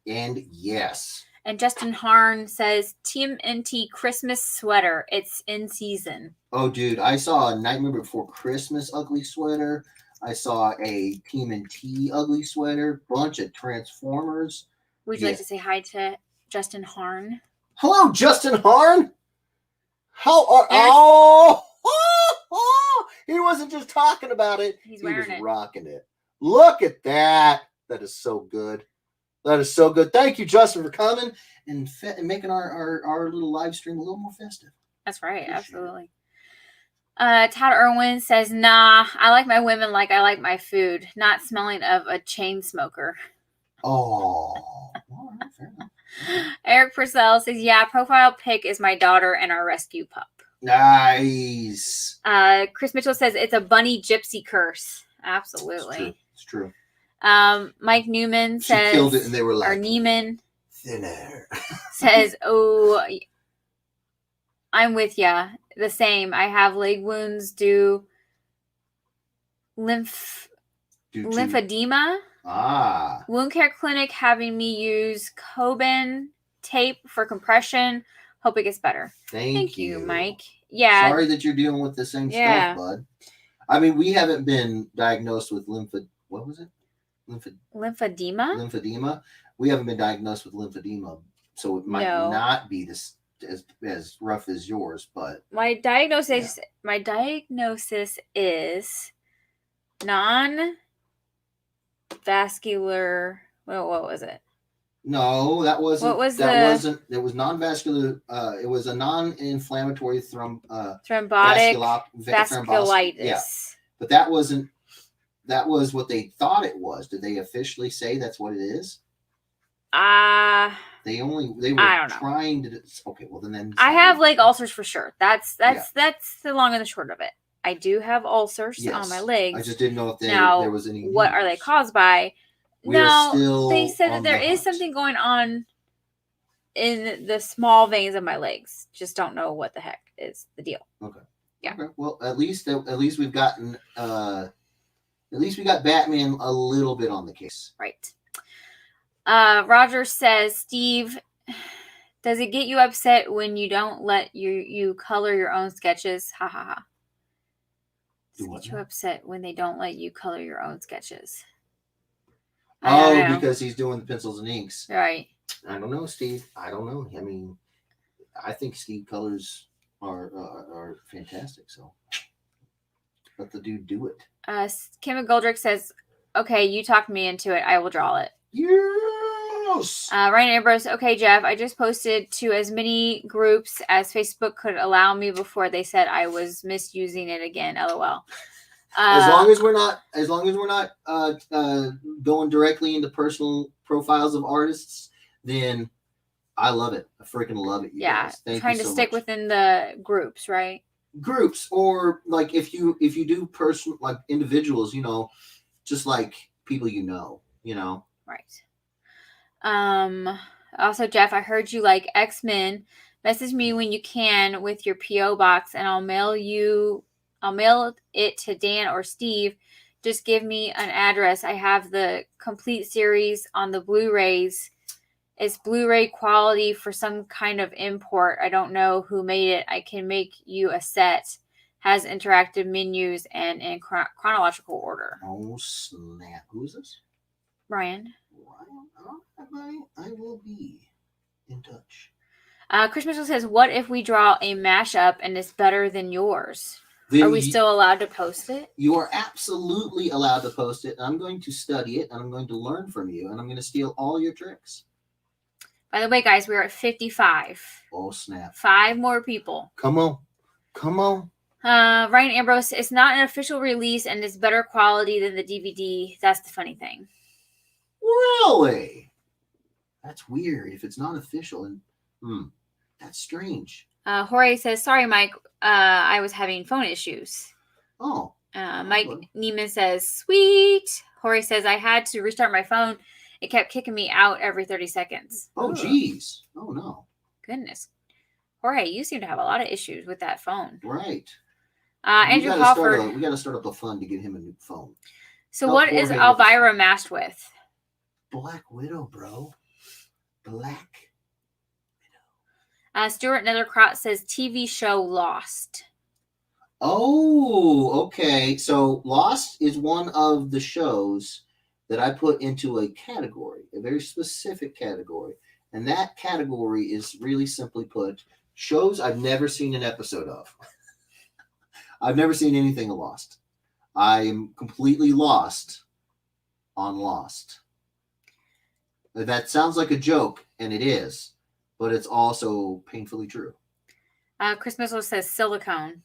and yes.
And Justin Harn says TMNT Christmas sweater. It's in season.
Oh, dude, I saw a Nightmare Before Christmas ugly sweater. I saw a TMNT ugly sweater. Bunch of Transformers.
Would you like to say hi to Justin Harn?
Hello, Justin Harn. How are? He wasn't just talking about it.
He was
rocking it. Look at that. That is so good. That is so good. Thank you, Justin, for coming and making our little live stream a little more festive.
That's right. Absolutely. Todd Irwin says, nah, I like my women like I like my food, not smelling of a chain smoker.
Oh. All right, fair enough.
Eric Purcell says, yeah, profile pic is my daughter and our rescue pup.
Nice.
Chris Mitchell says, it's a bunny gypsy curse. Absolutely.
It's true.
Mike Newman says,
she killed it and they were like,
or Neiman
thin air.
says, oh, I'm with ya. The same. I have leg wounds due lymphedema. Wound care clinic having me use Coben tape for compression. Hope it gets better.
Thank
you, Mike. Yeah.
Sorry that you're dealing with the same stuff, bud. We haven't been diagnosed with what was it? Lymphedema. We haven't been diagnosed with lymphedema, so it might not be this as rough as yours. But
my diagnosis is non-vascular. What was it?
No, that wasn't. Wasn't. It was non-vascular. It was a non-inflammatory
thrombotic vasculitis.
Yeah, but that wasn't. That was what they thought it was. Did they officially say that's what it is? They were trying to. Okay, well then.
I have leg ulcers for sure. That's the long and the short of it. I do have ulcers on my legs.
I just didn't know if there was any.
What are they caused by? They said that there is something going on in the small veins of my legs. Just don't know what the heck is the deal.
Okay. Yeah. Okay. Well, at least we've gotten. At least we got Batman a little bit on the case.
Right. Roger says, Steve, does it get you upset when you don't let you color your own sketches? Ha ha ha. Does it get you upset when they don't let you color your own sketches?
Because he's doing the pencils and inks.
Right.
I don't know, Steve. I don't know. I think Steve colors are fantastic. So let the dude do it.
Kim McGoldrick says, "Okay, you talked me into it. I will draw it."
Yes.
Ryan Ambrose. Okay, Jeff. I just posted to as many groups as Facebook could allow me before they said I was misusing it again. LOL.
As long as we're not going directly into personal profiles of artists, then I love it. I freaking love it. You guys. Thank
trying
you
to
so
stick
much.
within the groups, right?
Groups, or like if you do person like individuals, just like people
Right. Also, Jeff, I heard you like X-Men. Message me when you can with your PO box, and I'll mail it to Dan or Steve. Just give me an address. I have the complete series on the Blu-rays. It's Blu-ray quality for some kind of import. I don't know who made it. I can make you a set. Has interactive menus and in chronological order.
Oh snap! Who is this?
Ryan.
I will be in touch.
Chris Mitchell says, "What if we draw a mashup and it's better than yours? Then are we still allowed to post it?"
You are absolutely allowed to post it. I'm going to study it, and I'm going to learn from you, and I'm going to steal all your tricks.
By the way, guys, we're at 55.
Oh, snap.
5 more people.
Come on.
Ryan Ambrose, it's not an official release, and it's better quality than the DVD. That's the funny thing.
Really? That's weird if it's not official. And that's strange.
Jorge says, "Sorry, Mike. I was having phone issues."
Oh.
Mike Neiman says, "Sweet." Jorge says, "I had to restart my phone. It kept kicking me out every 30 seconds."
Oh, geez. Oh, no.
Goodness. Jorge, you seem to have a lot of issues with that phone.
Right.
Andrew Hofford.
We got to start up the fund to get him a new phone.
So what is Elvira matched with?
Black Widow, bro. Black
Widow. Stuart Nethercrot says TV show Lost.
Oh, okay. So Lost is one of the shows that I put into a category, a very specific category. And that category is really simply put, shows I've never seen an episode of. I've never seen anything of Lost. I am completely lost on Lost. That sounds like a joke, and it is, but it's also painfully true.
Chris Mitchell says silicone.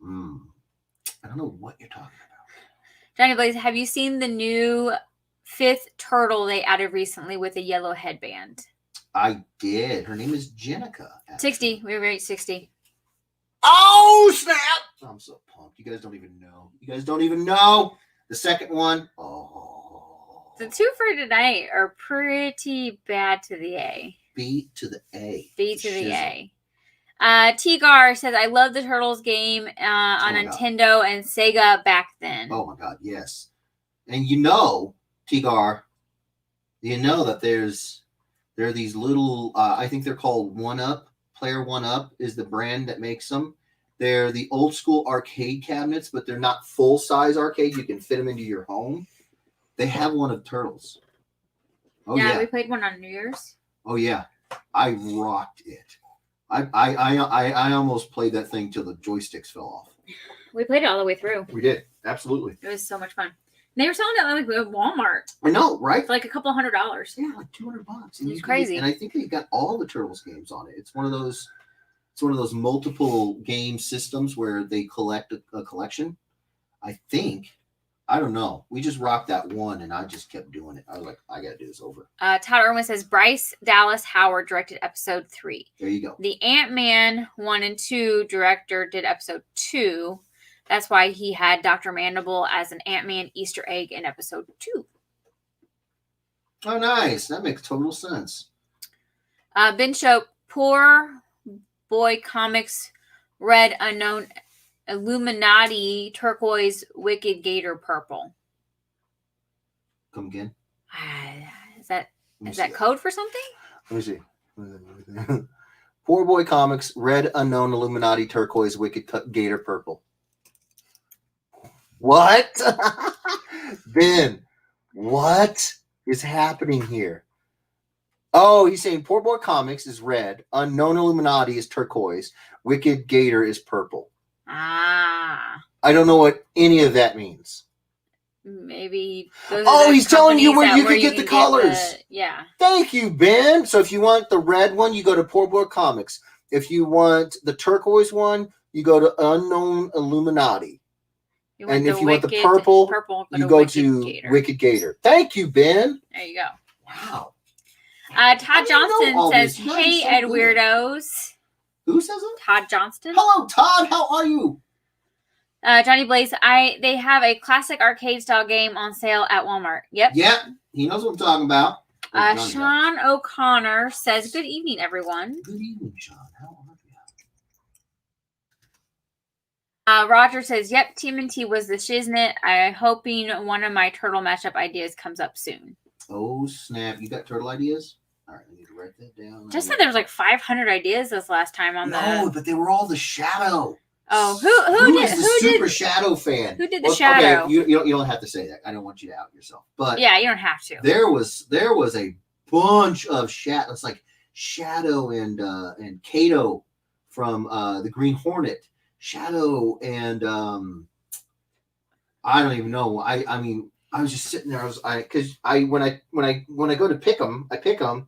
I don't know what you're talking about.
Johnny Blaze, have you seen the new 5th turtle they added recently with a yellow headband?
I did. Her name is Jenica.
60. We reached 60.
Oh, snap! I'm so pumped. You guys don't even know. The second one. Oh.
The 2 for tonight are pretty bad to the A.
B to the A.
B to the A. T-Gar says, "I love the Turtles game on Nintendo and Sega back then."
Oh my God, yes. And T-Gar, that there are these little, I think they're called 1-Up. Player 1-Up is the brand that makes them. They're the old school arcade cabinets, but they're not full size arcade. You can fit them into your home. They have one of Turtles. Oh yeah,
we played one on New Year's.
Oh yeah, I rocked it. I almost played that thing till the joysticks fell off.
We played it all the way through.
We did, absolutely.
It was so much fun. And they were selling it at Walmart.
I know, right?
For like a couple $100.
Yeah, like $200.
It's crazy.
And I think they've got all the Turtles games on it. It's one of those multiple game systems where they collect a collection. I think. I don't know. We just rocked that one, and I just kept doing it. I was like, I got to do this over.
Todd Irwin says, Bryce Dallas Howard directed episode 3.
There you go.
The Ant-Man 1 and 2 director did episode 2. That's why he had Dr. Mandible as an Ant-Man Easter egg in episode 2.
Oh, nice. That makes total sense.
Ben Shope, Poor Boy Comics, Red Unknown Illuminati Turquoise Wicked Gator Purple.
Come again?
Is that code for something?
Let me see. Poor Boy Comics, Red Unknown Illuminati Turquoise Wicked Gator Purple. What? Ben, what is happening here? Oh, he's saying Poor Boy Comics is red, Unknown Illuminati is turquoise, Wicked Gator is purple.
Ah.
I don't know what any of that means.
Maybe.
He's telling you where you can get the colors.
Yeah.
Thank you, Ben. So if you want the red one, you go to Poor Boy Comics. If you want the turquoise one, you go to Unknown Illuminati. And if you want the purple you go to Wicked Gator. Thank you, Ben.
There you go.
Wow.
Todd Johnson says, "Hey, Ed Weirdos."
Who says it?
Todd Johnston.
Hello, Todd. How are you?
Johnny Blaze, they have a classic arcade style game on sale at Walmart. Yep.
He knows what I'm talking about.
Sean O'Connor says, "Good evening, everyone."
Good evening, Sean. How are you?
Roger says, "Yep, TMNT was the shiznit. I'm hoping one of my turtle matchup ideas comes up soon."
Oh, snap. You got turtle ideas? All right, I need to write that down.
Just said there was like 500 ideas this last time on
No, but they were all the Shadow.
Oh,
who is the super Shadow fan?
Who did the Shadow?
Okay, you don't have to say that. I don't want you to out yourself. But
yeah, you don't have to.
There was a bunch of Shadow. It's like Shadow and Kato from the Green Hornet. Shadow and I don't even know. I mean, I was just sitting there. When I go to pick them, I pick them.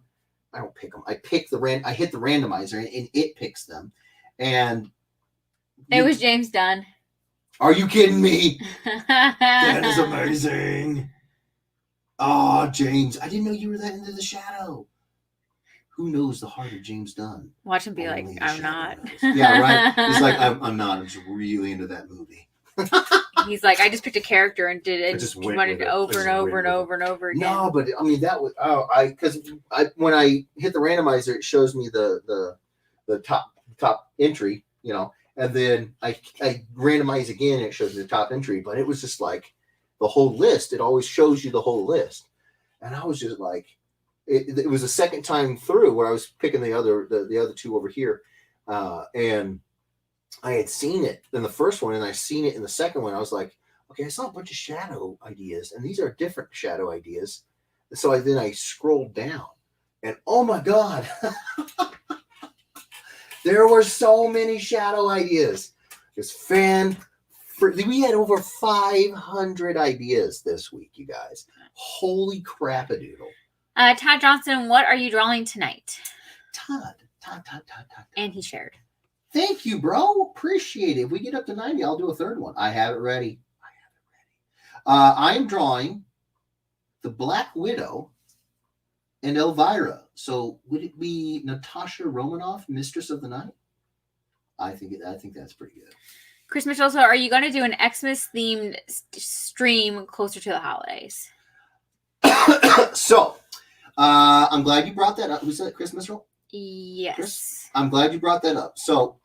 I don't pick them. I pick I hit the randomizer and it picks them. And
it was James Dunn.
Are you kidding me? That is amazing. Oh, James, I didn't know you were that into the Shadow. Who knows the heart of James Dunn?
Watch him be like, "I'm not."
Yeah, right. He's like, I'm not. I'm just really into that movie.
He's like, I just picked a character and did it. Just wanted it over and over and over and over again.
No, but I mean that was when I hit the randomizer, it shows me the top entry, and then I randomize again, and it shows me the top entry. But it was just like the whole list. It always shows you the whole list, and I was just like. It was the second time through where I was picking the other two over here, and I had seen it in the first one, and I seen it in the second one. I was like, okay, I saw a bunch of Shadow ideas, and these are different Shadow ideas. So then I scrolled down, and oh my god, there were so many Shadow ideas. It's we had over 500 ideas this week, you guys. Holy crap-a-doodle.
Todd Johnson, what are you drawing tonight?
Todd.
And he shared.
Thank you, bro. Appreciate it. If we get up to 90, I'll do a third one. I have it ready. I am drawing the Black Widow and Elvira. So would it be Natasha Romanoff, Mistress of the Night? I think that's pretty good.
Chris Mitchell, so are you going to do an Xmas themed stream closer to the holidays?
So, I'm glad you brought that up. Who said it? Chris Mitchell?
Yes.
Chris? I'm glad you brought that up. So,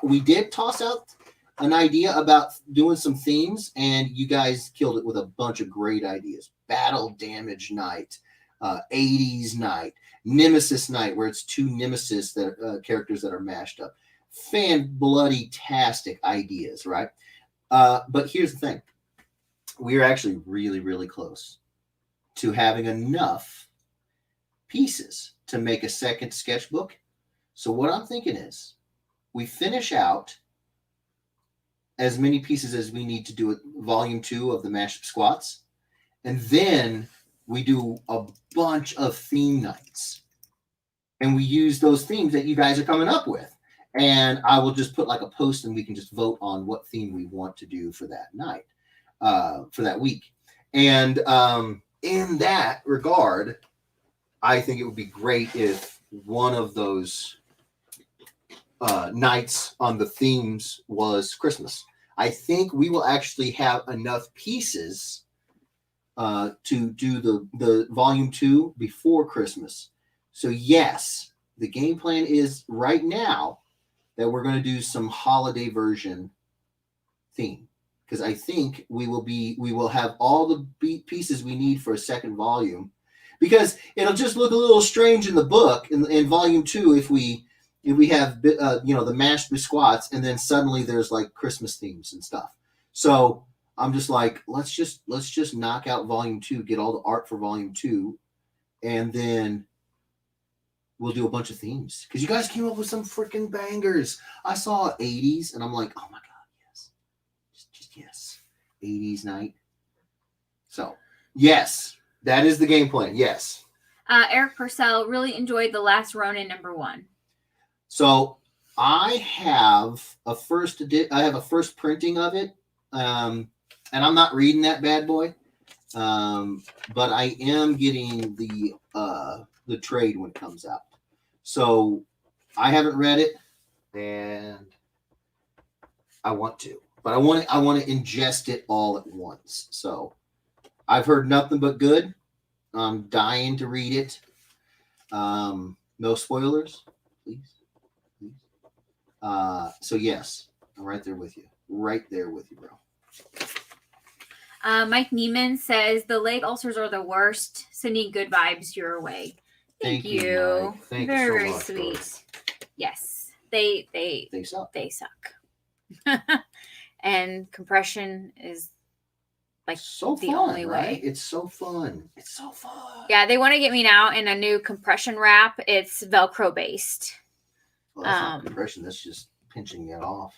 we did toss out an idea about doing some themes, and you guys killed it with a bunch of great ideas. Battle Damage Night, 80s Night, Nemesis Night, where it's two Nemesis characters that are mashed up. Bloody-tastic ideas, right? But here's the thing. We're actually really, really close to having enough pieces to make a second sketchbook. So what I'm thinking is we finish out as many pieces as we need to do volume 2 of the Mashup Squats. And then we do a bunch of theme nights. And we use those themes that you guys are coming up with. And I will just put like a post and we can just vote on what theme we want to do for that night, for that week. And in that regard, I think it would be great if one of those nights on the themes was Christmas. I think we will actually have enough pieces to do the volume 2 before Christmas. So yes, the game plan is right now that we're going to do some holiday version theme, because I think we will have all the pieces we need for a second volume, because it'll just look a little strange in the book in volume 2 if we have the mashed biscuits and then suddenly there's like Christmas themes and stuff. So I'm just like, let's just knock out volume 2, get all the art for volume 2, and then we'll do a bunch of themes because you guys came up with some freaking bangers. I saw 80s and I'm like, oh my god, yes, just yes, 80s night. So yes, that is the game plan. Yes.
Eric Purcell really enjoyed The Last Ronin #1.
So I have a first printing of it, and I'm not reading that bad boy, but I am getting the trade when it comes out. So I haven't read it, and I want to, but I want to ingest it all at once. So I've heard nothing but good. I'm dying to read it. No spoilers, please. So yes, I'm right there with you. Right there with you, bro.
Mike Neiman says the leg ulcers are the worst. Sending good vibes your way. Thank you.
Mike. Thank
very,
you so
very
much,
sweet. Bro. Yes. They
suck.
They suck. And compression is like
so
the
fun,
only
right?
way.
It's so fun. It's so fun.
Yeah, they want to get me now in a new compression wrap. It's Velcro based.
Well, that's not compression. That's just pinching it off.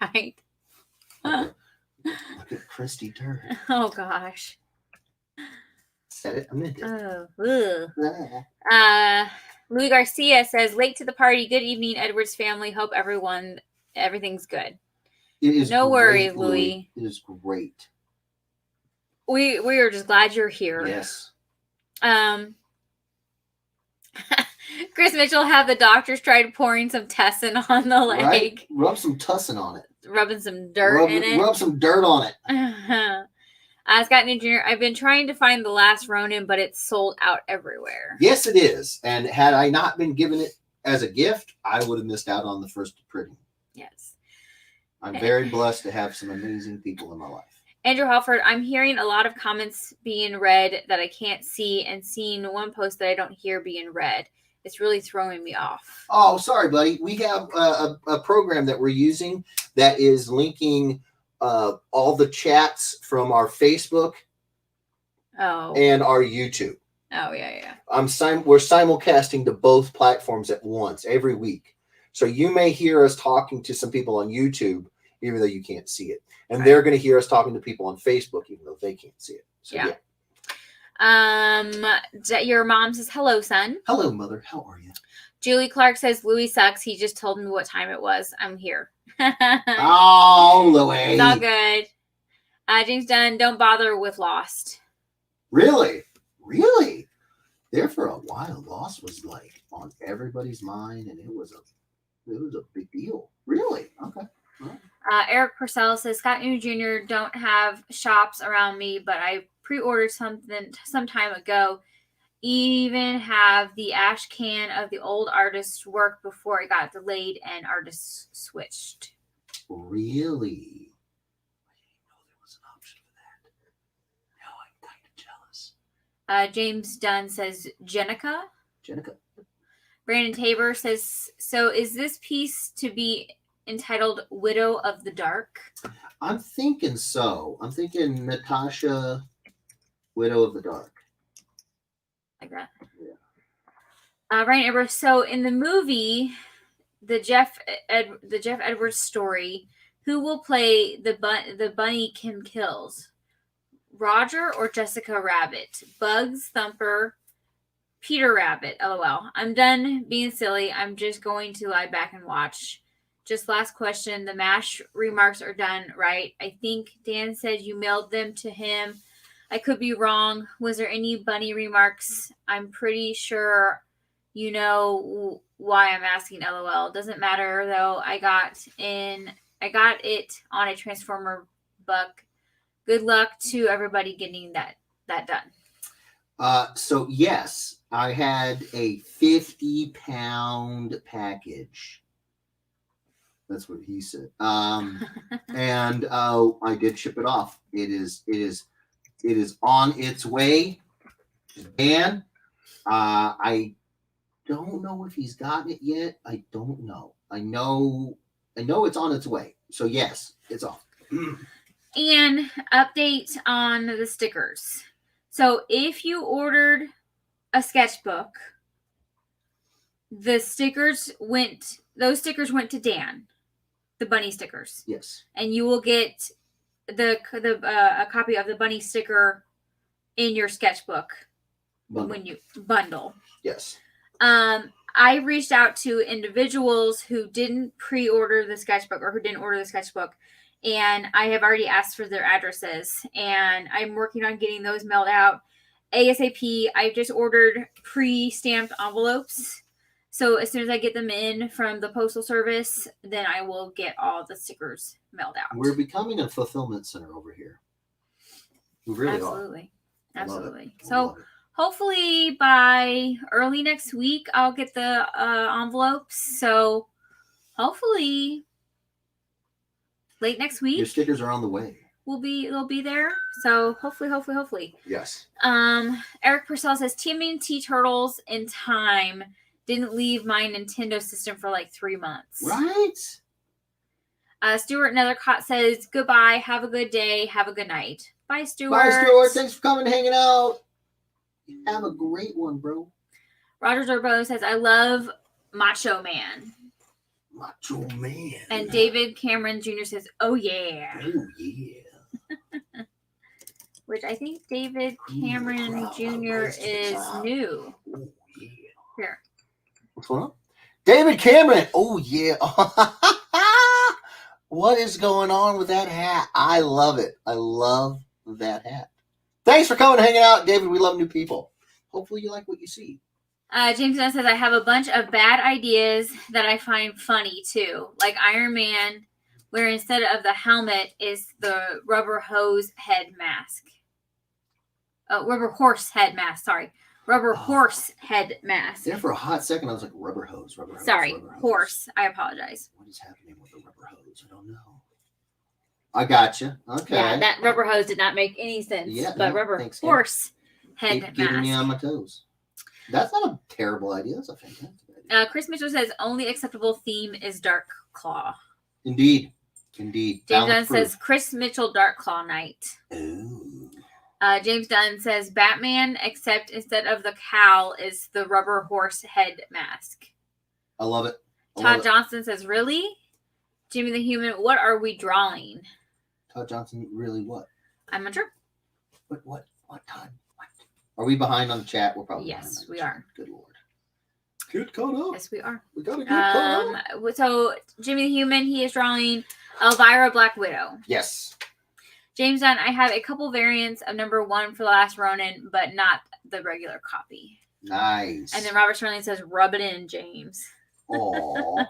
Right.
Look at Christy Turd.
Oh gosh.
Said it. I meant it.
Oh. Louis Garcia says, "Late to the party. Good evening, Edwards family. Hope everything's good."
It is.
No
great,
worries, Louis.
It is great.
We are just glad you're here.
Yes.
Chris Mitchell had the doctors tried pouring some Tessin on the leg.
Right? Rub some Tussin on it.
Rubbing some dirt in it.
Rub some dirt on it.
Scott New Jr., I've been trying to find The Last Ronin, but it's sold out everywhere.
Yes, it is. And had I not been given it as a gift, I would have missed out on the first printing.
Yes.
I'm very blessed to have some amazing people in my life.
Andrew Halford, I'm hearing a lot of comments being read that I can't see and seeing one post that I don't hear being read. It's really throwing me off.
Oh, sorry, buddy. We have a program that we're using that is linking all the chats from our Facebook and our YouTube.
Oh, yeah.
We're simulcasting to both platforms at once every week. So you may hear us talking to some people on YouTube, even though you can't see it. And they're going to hear us talking to people on Facebook, even though they can't see it. So, yeah.
Your mom says, "Hello, son."
Hello, mother. How are you?
Julie Clark says, "Louis sucks. He just told me what time it was. I'm here."
Oh, Louis.
It's all good. James Dunn, don't bother with Lost.
Really? There for a while, Lost was like on everybody's mind, and it was a big deal. Really? Okay. Right.
Eric Purcell says, "Scott New Jr. don't have shops around me, but I pre-ordered something some time ago. Even have the ash can of the old artist's work before it got delayed and artists switched."
Really? I didn't know there was an option for that. Now I'm kind of jealous.
James Dunn says, Jenica. Brandon Tabor says, "So is this piece to be entitled Widow of the Dark?"
I'm thinking so. I'm thinking Natasha, Widow of the Dark.
Like that.
Yeah.
Ryan Edwards. So in the movie, the Jeff Edwards story, who will play the bunny Kim kills? Roger or Jessica Rabbit? Bugs, Thumper, Peter Rabbit. LOL. I'm done being silly. I'm just going to lie back and watch. Just last question. The MASH remarks are done, right? I think Dan said you mailed them to him. I could be wrong. Was there any bunny remarks? I'm pretty sure you know why I'm asking. LOL. Doesn't matter though. I got it on a Transformer book. Good luck to everybody getting that done.
So yes, I had a 50-pound package. That's what he said. And I did ship it off. It is on its way. Dan, I don't know if he's gotten it yet. I don't know. I know it's on its way. So yes, it's off.
And update on the stickers. So if you ordered a sketchbook, those stickers went to Dan, the bunny stickers.
Yes.
And you will get a copy of the bunny sticker in your sketchbook when you bundle.
Yes.
I reached out to individuals who didn't pre-order the sketchbook or who didn't order the sketchbook, and I have already asked for their addresses, and I'm working on getting those mailed out ASAP. I've just ordered pre-stamped envelopes, so as soon as I get them in from the postal service, then I will get all the stickers mailed out.
We're becoming a fulfillment center over here. We really
Absolutely.
are.
Absolutely. So hopefully by early next week, I'll get the envelopes. So hopefully late next week,
your stickers are on the way.
They'll be there. So hopefully.
Yes.
Eric Purcell says TMNT Turtles in Time didn't leave my Nintendo system for like 3 months.
Right.
Stuart Nethercott says goodbye. Have a good day. Have a good night. Bye, Stuart.
Bye, Stuart. Thanks for coming and hanging out. Have a great one, bro.
Roger Durbo says, I love Macho Man.
Macho Man.
And David Cameron Jr. says, oh, yeah.
Oh, yeah.
Which I think David Cameron Jr. is new.
Oh, yeah.
Here.
What's going on? David Cameron. Oh, yeah. What is going on with that hat? I love it. I love that hat. Thanks for coming and hanging out, David. We love new people. Hopefully you like what you see.
James Dunn says, I have a bunch of bad ideas that I find funny, too. Like Iron Man, where instead of the helmet is the rubber hose head mask. Oh, rubber horse head mask. Sorry. Rubber horse head mask.
There for a hot second, I was like, rubber hose.
Sorry,
rubber hose.
horse. I apologize.
What is happening with the rubber hose? I don't know. I got you. Okay.
Yeah, that rubber hose did not make any sense.
Yeah,
but
no,
rubber
thanks,
horse head
Keep getting me
mask.
on my toes. That's not a terrible idea. That's a fantastic idea.
Chris Mitchell says only acceptable theme is Dark Claw.
Indeed.
James Dunn says Chris Mitchell Dark Claw Night.
Ooh.
James Dunn says Batman, except instead of the cowl is the rubber horse head mask.
I love it.
Todd Johnson says, really? Jimmy the Human, what are we drawing?
Todd Johnson, really what?
I'm not sure.
What, Todd? What? Are we behind on the chat? We're probably
yes, we are.
Good Lord. Get caught up.
Yes, we are.
We gotta get caught up.
So, Jimmy the Human, he is drawing Elvira Black Widow.
Yes.
James Dunn, I have a couple variants of number 1 for The Last Ronin, but not the regular copy.
Nice.
And then Robert Sterling says, rub it in, James.
Aww.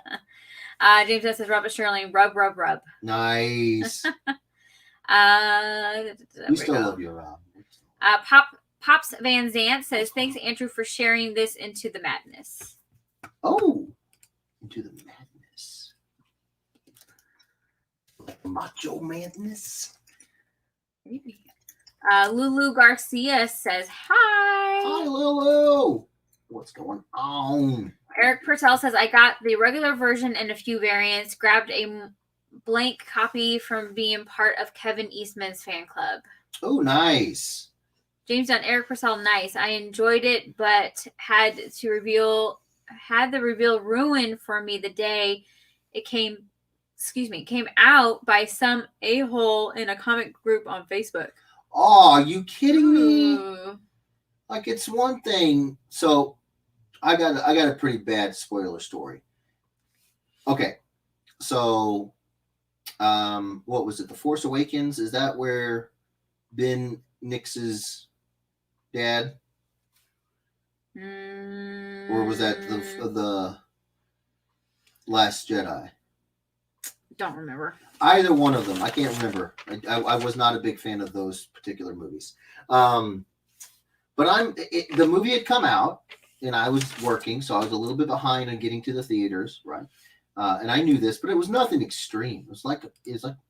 James Dunn says, Robert Sterling, rub.
Nice. We still love you, Rob.
Pops Van Zant says, thanks, Andrew, for sharing this into the madness.
Oh, into the madness. Macho madness.
Lulu Garcia says, hi.
Hi, Lulu. What's going on?
Eric Purcell says, I got the regular version and a few variants. Grabbed a blank copy from being part of Kevin Eastman's fan club.
Oh, nice.
James Dunn, Eric Purcell, nice. I enjoyed it, but had the reveal ruined for me the day it came out by some a-hole in a comic group on Facebook.
Oh, are you kidding me? Like, it's one thing. So I got a pretty bad spoiler story. Okay. So what was it? The Force Awakens? Is that where Ben Nix's dad? Or was that the Last Jedi?
Don't remember.
Either one of them. I can't remember. I was not a big fan of those particular movies. But the movie had come out, and I was working, so I was a little bit behind on getting to the theaters, right? And I knew this, but it was nothing extreme. It was like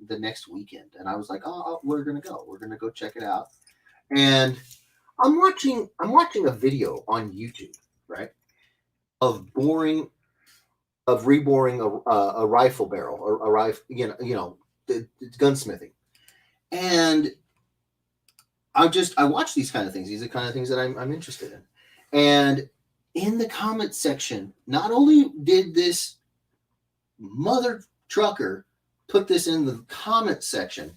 the next weekend, and I was like, "Oh, we're gonna go. We're gonna go check it out." And I'm watching a video on YouTube, right, of reboring a rifle barrel or a rifle, it's gunsmithing, and I watch these kind of things. These are the kind of things that I'm interested in, and in the comment section, not only did this mother trucker put this in the comment section,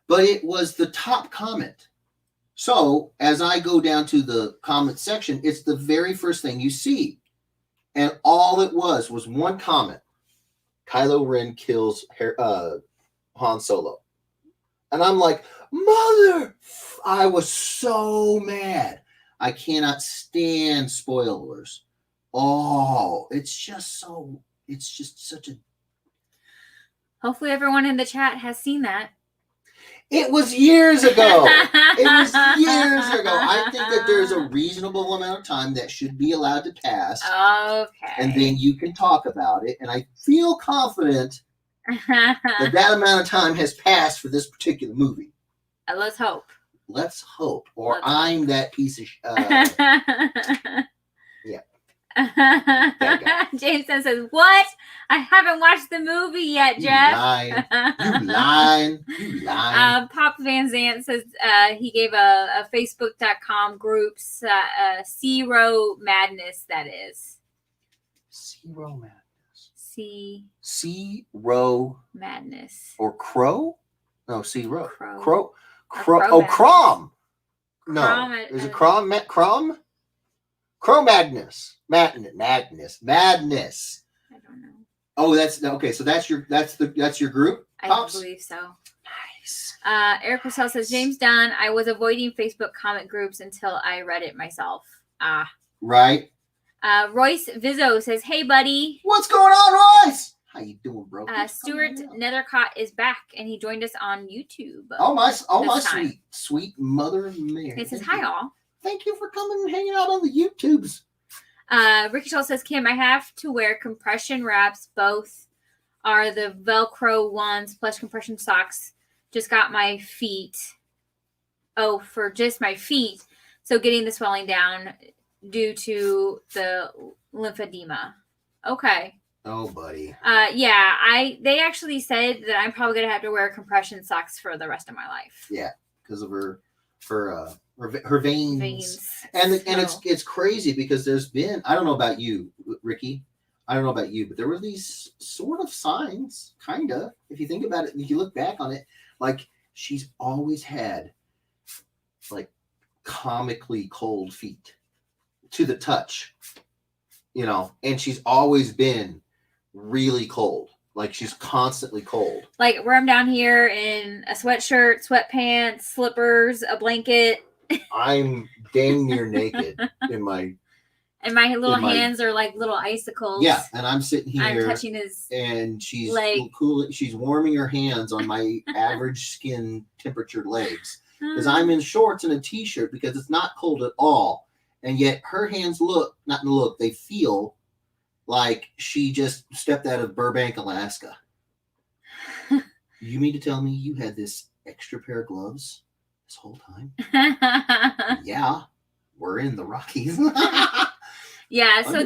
but it was the top comment. So as I go down to the comment section, it's the very first thing you see. And all it was one comment. Kylo Ren kills Han Solo. And I'm like, mother! I was so mad. I cannot stand spoilers. Oh, it's just such a...
Hopefully everyone in the chat has seen that.
It was years ago. It was years ago. I think that there's a reasonable amount of time that should be allowed to pass.
Okay.
And then you can talk about it. And I feel confident that amount of time has passed for this particular movie.
Let's hope.
Let's hope. Or I'm that piece of... yeah.
Jameson says, what? I haven't watched the movie yet, Jeff.
You lying.
Pop Van Zant says he gave a Facebook.com groups Zero Madness, that is.
Zero Madness.
Zero Madness.
Or Crow? No, Zero.
Crow.
Oh, Crom. No. Is it Crom? Crom? Crow Madness. Madness.
I don't know.
Oh, that's okay. So that's your group?
I believe so.
Nice.
Eric Purcell says, James Dunn, I was avoiding Facebook comment groups until I read it myself.
Right.
Royce Vizzo says, hey, buddy.
What's going on, Royce? How you doing, bro?
Stuart Nethercott is back, and he joined us on YouTube.
Oh, my sweet mother of Mary.
It says, hi, all.
Thank you for coming and hanging out on the YouTubes.
Ricky Scholl says, Kim, I have to wear compression wraps. Both are the Velcro ones plus compression socks. Just got my feet. Oh, for just my feet. So getting the swelling down due to the lymphedema. Okay.
Oh, buddy.
Yeah, they actually said that I'm probably gonna have to wear compression socks for the rest of my life.
Yeah, because of her veins. And it's crazy because there's been, I don't know about you, Ricky. I don't know about you, but there were these sort of signs, kind of, if you think about it, if you look back on it, like she's always had like comically cold feet to the touch, and she's always been really cold. Like she's constantly cold. Like
where I'm down here in a sweatshirt, sweatpants, slippers, a blanket.
I'm dang near naked in my...
And my little hands are like little icicles.
Yeah, and I'm sitting here.
I'm touching his
and she's
leg.
Cool. She's warming her hands on my average skin temperature legs. Because I'm in shorts and a t-shirt because it's not cold at all. And yet her hands they feel like she just stepped out of Burbank, Alaska. You mean to tell me you had this extra pair of gloves this whole time? Yeah, we're in the Rockies.
Yeah, so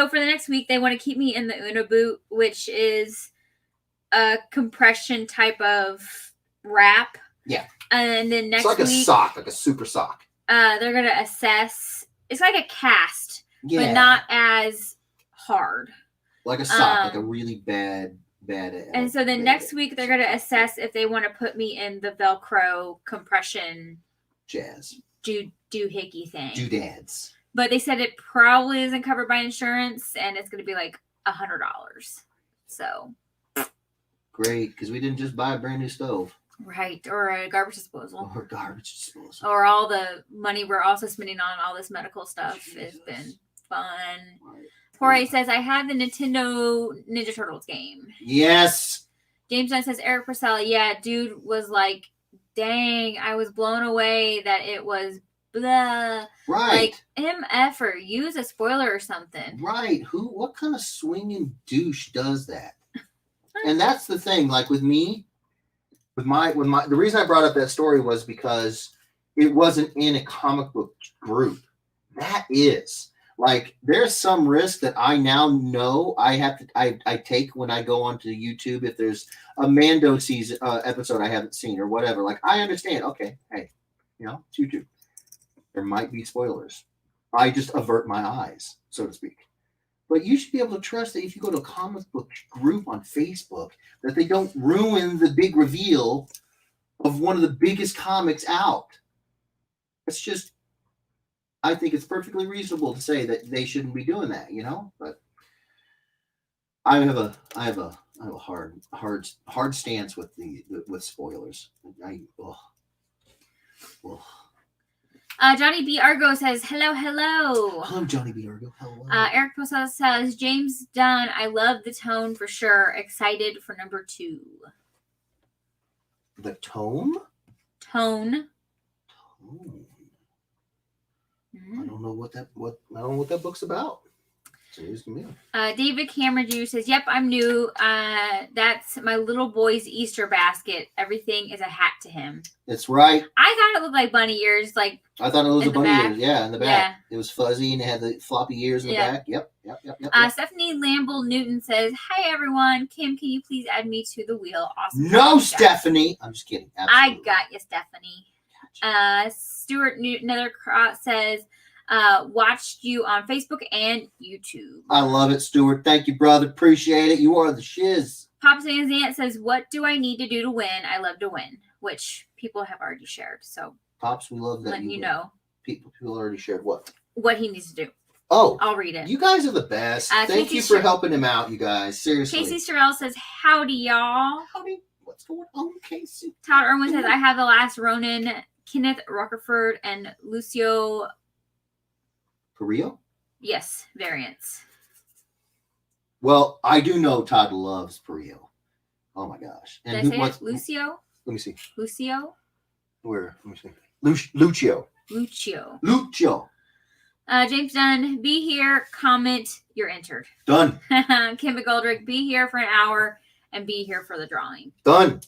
for the next week, they want to keep me in the Una boot, which is a compression type of wrap.
Yeah.
And then next
week... It's like
week,
a sock, like a super sock.
They're going to assess... It's like a cast, but not as hard.
Like a sock, like a really bad.
And so then next week they're going to assess if they want to put me in the Velcro compression
jazz
doohickey thing.
Doodads.
But they said it probably isn't covered by insurance, and it's going to be like $100. So
great, because we didn't just buy a brand new stove.
Right, or a garbage disposal.
Or
all the money we're also spending on all this medical stuff has been fun. Right. Jorge says, I have the Nintendo Ninja Turtles game.
Yes.
James Dunn says, Eric Purcell, yeah, dude was like, dang, I was blown away that it was blah.
Right.
Like, MF or use a spoiler or something.
Right. What kind of swinging douche does that? And that's the thing, like with me, the reason I brought up that story was because it wasn't in a comic book group. That is like, there's some risk that I now know I take when I go onto YouTube. If there's a Mando season episode I haven't seen or whatever, like I understand. Okay. Hey, it's YouTube. There might be spoilers. I just avert my eyes, so to speak. But you should be able to trust that if you go to a comic book group on Facebook, that they don't ruin the big reveal of one of the biggest comics out. It's just, I think it's perfectly reasonable to say that they shouldn't be doing that, you know. But I have a hard stance with spoilers.
Johnny B. Argo says, hello.
Hello, Johnny B. Argo. Hello.
Eric Posada says, James Dunn, I love the tone for sure. Excited for number 2.
The tone?
Tone.
I don't know what that book's about. It's news to me.
David Cameron says, yep, I'm new. That's my little boy's Easter basket. Everything is a hat to him.
That's right.
I thought it looked like bunny ears. Like
I thought it was a bunny ears. Yeah, in the back.
Yeah.
It was fuzzy and it had the floppy ears in the back. Yep.
Stephanie Lamble Newton says, hi, everyone. Kim, can you please add me to the wheel? Awesome.
No, Stephanie. I'm just kidding. Absolutely.
I got you, Stephanie. Gotcha. Stuart Nethercrot says, watched you on Facebook and YouTube.
I love it, Stuart. Thank you, brother. Appreciate it. You are the shiz.
Pops Van Zant says, what do I need to do to win? I love to win, which people have already shared. So,
Pops, we love that.
Letting you know.
People already shared what?
What he needs to do.
Oh.
I'll read it.
You guys are the best. Thank you for helping him out, you guys. Seriously.
Casey Sorrell says, howdy, y'all.
Howdy. What's going on, Casey?
Todd Irwin says, I have The Last Ronin, Kenneth Rockerford, and Lucio
Carrillo?
Yes, variants.
Well, I do know Todd loves Perillo. Oh my gosh.
And did I say it? Lucio?
Let me see.
Lucio?
Where? Let me see. Lucio.
James Dunn, be here, comment, you're entered.
Done.
Kim McGoldrick, be here for an hour and be here for the drawing.
Done.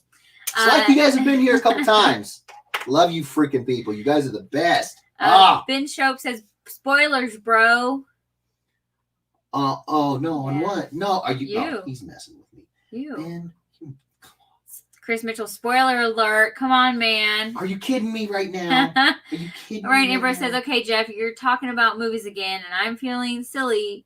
It's like you guys have been here a couple times. Love you freaking people. You guys are the best.
Ben Shope says, spoilers, bro.
Oh no, on what? No, are you?
You.
Oh, he's messing with me.
You.
Ben,
come on. Chris Mitchell, spoiler alert. Come on, man.
Are you kidding me right now? Are you kidding
Ryan
me?
Ambrose says, okay, Jeff, you're talking about movies again, and I'm feeling silly.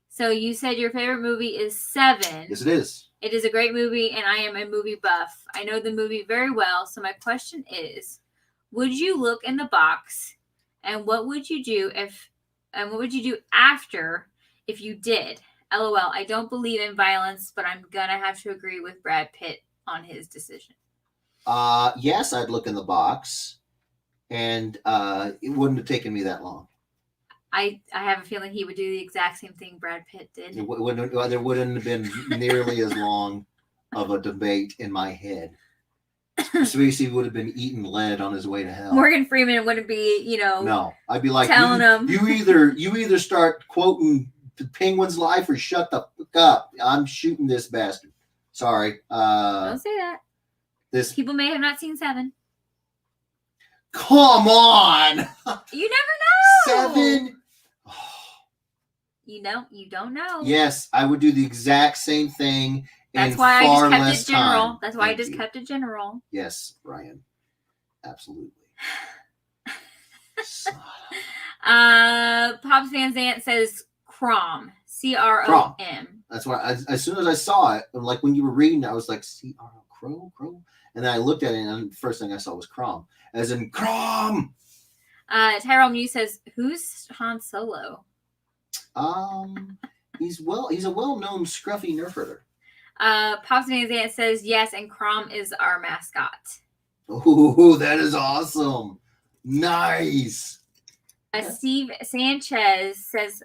So you said your favorite movie is Seven.
Yes, it is.
It is a great movie, and I am a movie buff. I know the movie very well, so my question is, would you look in the box, and what would you do after if you did? LOL, I don't believe in violence, but I'm gonna have to agree with Brad Pitt on his decision.
Yes, I'd look in the box, and it wouldn't have taken me that long.
I have a feeling he would do the exact same thing Brad Pitt did.
There wouldn't have been nearly as long of a debate in my head. Spacey would have been eating lead on his way to hell.
Morgan Freeman wouldn't be,
No, I'd be like,
telling him.
You either start quoting the Penguin's life or shut the fuck up. I'm shooting this bastard. Sorry.
Don't say that.
This
people may have not seen Seven.
Come on.
You never know.
Seven.
You don't know.
Yes, I would do the exact same thing.
That's why I just kept it general. Time. That's why I just kept it general.
Yes, Ryan. Absolutely.
Pops Van Zant says Crom. C-R-O-M.
That's why as soon as I saw it, like when you were reading, I was like, C-R-O, Crow? And then I looked at it and the first thing I saw was Crom. As in Crom!
Tyrell Mew says, who's Han Solo?
He's a well-known scruffy nerf herder.
Pops Van Zant says yes, and Crom is our mascot.
Ooh, that is awesome. Nice.
Steve Sanchez says,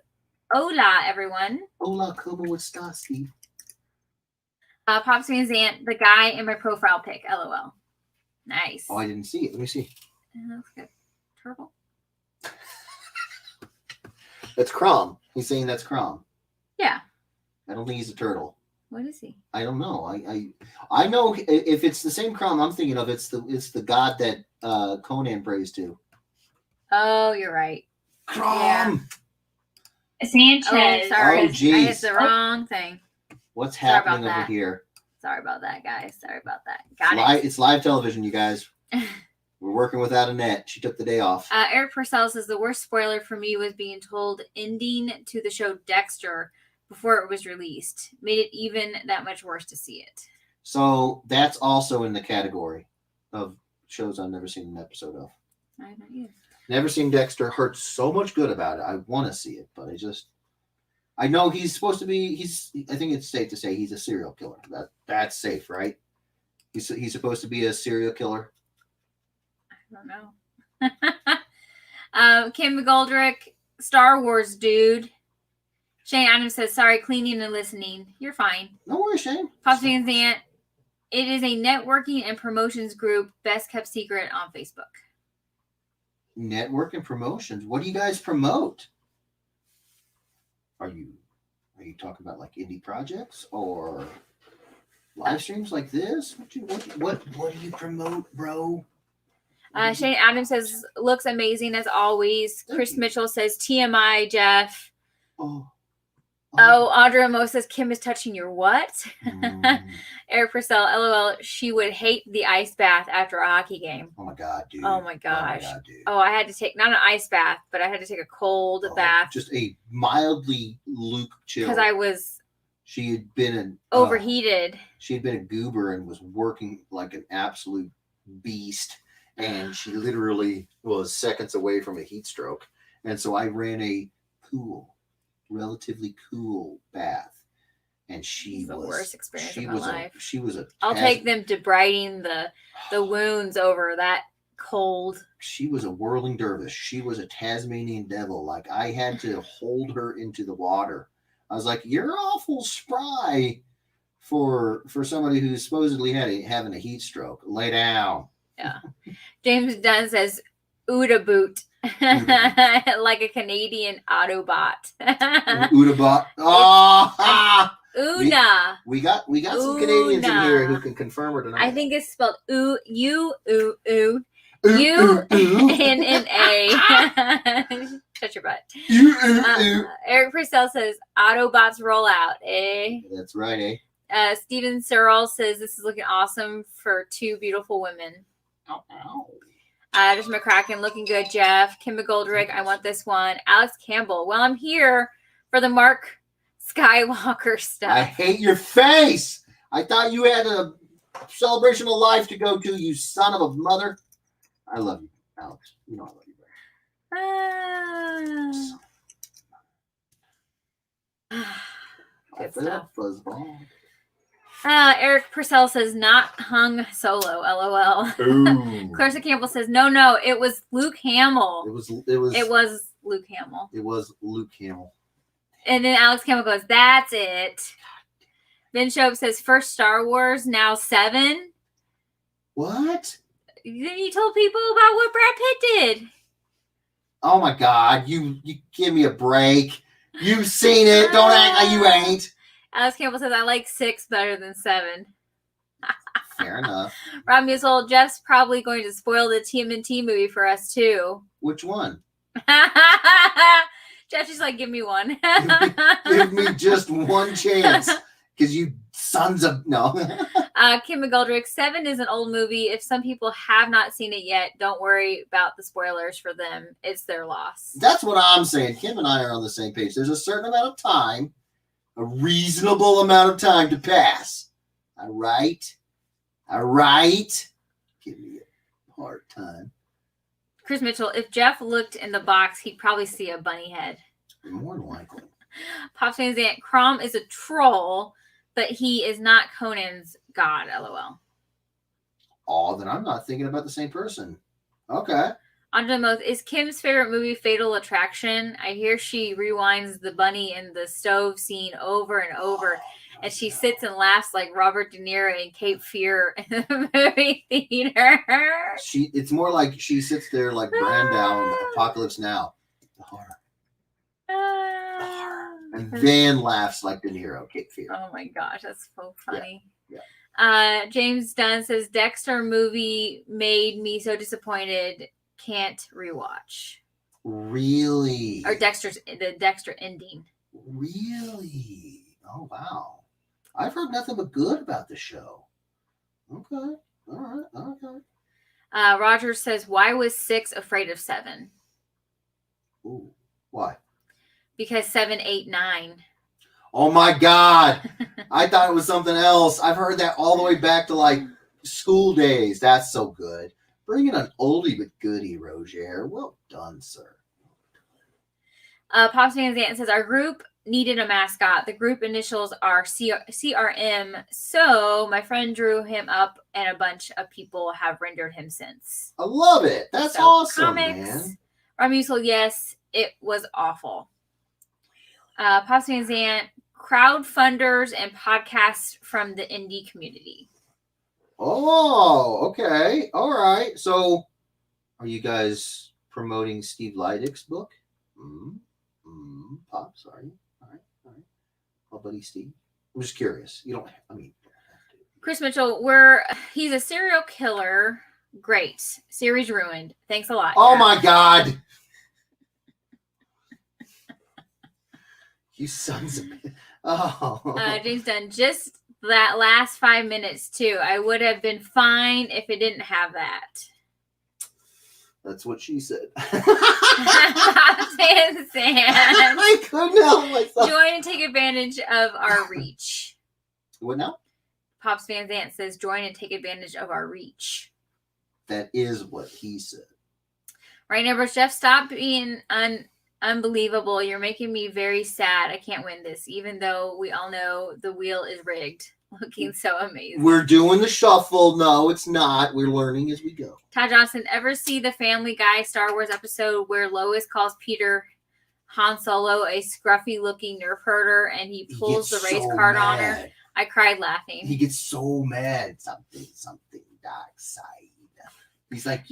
hola, everyone.
Hola, como está, Steve?
Pops Van Zant, the guy in my profile pic, LOL. Nice.
Oh, I didn't see it. Let me see.
That looks good. Turtle.
That's Crom. He's saying that's Crom.
Yeah.
I don't think he's a turtle.
What is he?
I don't know. I know if it's the same Crom I'm thinking of, it's the god that Conan prays to.
Oh, you're right.
Crom.
Yeah. Sanchez. Oh, sorry.
Oh, geez.
I hit the wrong thing.
What's happening over here?
Sorry about that, guys. Sorry about that. Got it.
It's live television, you guys. We're working without Annette. She took the day off.
Eric Purcell says the worst spoiler for me was being told ending to the show Dexter before it was released. Made it even that much worse to see it.
So that's also in the category of shows I've never seen an episode of.
I haven't either.
Never seen Dexter. Heard so much good about it. I want to see it, but I know he's supposed to be. I think it's safe to say he's a serial killer. That's safe, right? He's supposed to be a serial killer.
I don't know. Kim McGoldrick, Star Wars dude. Shane Adams says, sorry, cleaning and listening. You're fine.
No worries, Shane.
Pops Van Zant. It is a networking and promotions group, best kept secret on Facebook.
Network and promotions. What do you guys promote? Are you talking about like indie projects or live streams like this? What do you promote, bro?
Shane Adams says, looks amazing as always. Chris Mitchell says, TMI, Jeff. Oh, Audra Mo says, Kim is touching your what? Eric Purcell, LOL, she would hate the ice bath after a hockey game.
Oh my God, dude.
Oh my gosh. I had to take, not an ice bath, but I had to take a cold bath.
Just a mildly Luke chill.
Because
she had been
overheated.
She had been a goober and was working like an absolute beast. And she literally was seconds away from a heat stroke. And so I ran a relatively cool bath. And she was the worst experience of my life.
I'll take them debriding the wounds over that cold.
She was a whirling dervish. She was a Tasmanian devil. Like, I had to hold her into the water. I was like, you're awful spry for somebody who's supposedly having a heat stroke. Lay down.
Yeah. James Dunn says Uda boot. Like a Canadian Autobot.
Udabot. Oh,
Una.
We got some Canadians in here who can confirm or deny.
I think it's spelled U-N-N-A. Shut your butt. Eric Purcell says Autobots roll out.
That's right.
Steven Searle says this is looking awesome for two beautiful women. There's McCracken looking good. Jeff, Kim McGoldrick, I want this one. Alex Campbell. Well, I'm here for the Mark Skywalker stuff.
I hate your face. I thought you had a celebration of life to go to, you son of a mother. I love you, Alex. You know I love you, bro.
Eric Purcell says not hung solo. LOL. Clarissa Campbell says no. It was Luke Hamill. It was Luke Hamill.
It was Luke Hamill.
And then Alex Campbell goes, that's it. Ben Shope says first Star Wars, now 7.
What?
You told people about what Brad Pitt did.
Oh my God! You give me a break. You've seen it. Don't act like you ain't.
Alex Campbell says, I like 6 better than 7.
Fair enough.
Rob Musel, Jeff's probably going to spoil the TMNT movie for us, too.
Which one?
Jeff's just like, give me one.
Give me just one chance. Because you sons of... No.
Kim McGoldrick, 7 is an old movie. If some people have not seen it yet, don't worry about the spoilers for them. It's their loss.
That's what I'm saying. Kim and I are on the same page. There's a certain amount of time, a reasonable amount of time to pass. All right? Give me a hard time.
Chris Mitchell, if Jeff looked in the box, he'd probably see a bunny head.
More than likely.
Pops Van Zant, Crom is a troll, but he is not Conan's god, LOL.
Oh, then I'm not thinking about the same person. Okay.
Andre Moth, is Kim's favorite movie Fatal Attraction? I hear she rewinds the bunny in the stove scene over and over, and she sits and laughs like Robert De Niro in Cape Fear in the movie theater.
It's more like she sits there like Brandau in Apocalypse Now. The horror. And then laughs like De Niro, Cape Fear.
Oh my gosh, that's so funny.
Yeah.
James Dunn says Dexter movie made me so disappointed. Can't rewatch.
Really?
Or the Dexter ending.
Really? Oh wow. I've heard nothing but good about the show. Okay. All right. Okay.
Roger says, why was 6 afraid of 7?
Ooh, why?
Because 7, 8, 9.
Oh my God. I thought it was something else. I've heard that all the way back to like school days. That's so good. Bringing an oldie but goodie, Roger. Well done, sir.
Pops Van Zandt says, our group needed a mascot. The group initials are CRM. So my friend drew him up, and a bunch of people have rendered him since.
I love it. That's so awesome, comics, man.
Ramusel, yes, it was awful. Pops Van Zandt, crowdfunders and podcasts from the indie community.
Oh, okay. All right. So are you guys promoting Steve Leidick's book? Pops, are you? All right. Oh, buddy Steve. I'm just curious. You don't have to.
Chris Mitchell, he's a serial killer. Great. Series ruined. Thanks a lot.
Oh my God. You sons of... Oh.
James Dunn, just that last 5 minutes too. I would have been fine if it didn't have that.
That's what she said.
I
couldn't help myself.
Join and take advantage of our reach.
What now?
Pops Van Zandt says, join and take advantage of our reach.
That is what he said.
Right now, Jeff, stop being unbelievable. You're making me very sad. I can't win this, even though we all know the wheel is rigged. Looking so amazing.
We're doing the shuffle. No, it's not. We're learning as we go.
Todd Johnson, ever see the Family Guy Star Wars episode where Lois calls Peter Han Solo a scruffy-looking nerf herder and he pulls the race card on her? I cried laughing.
He gets so mad. Something dark side. He's like,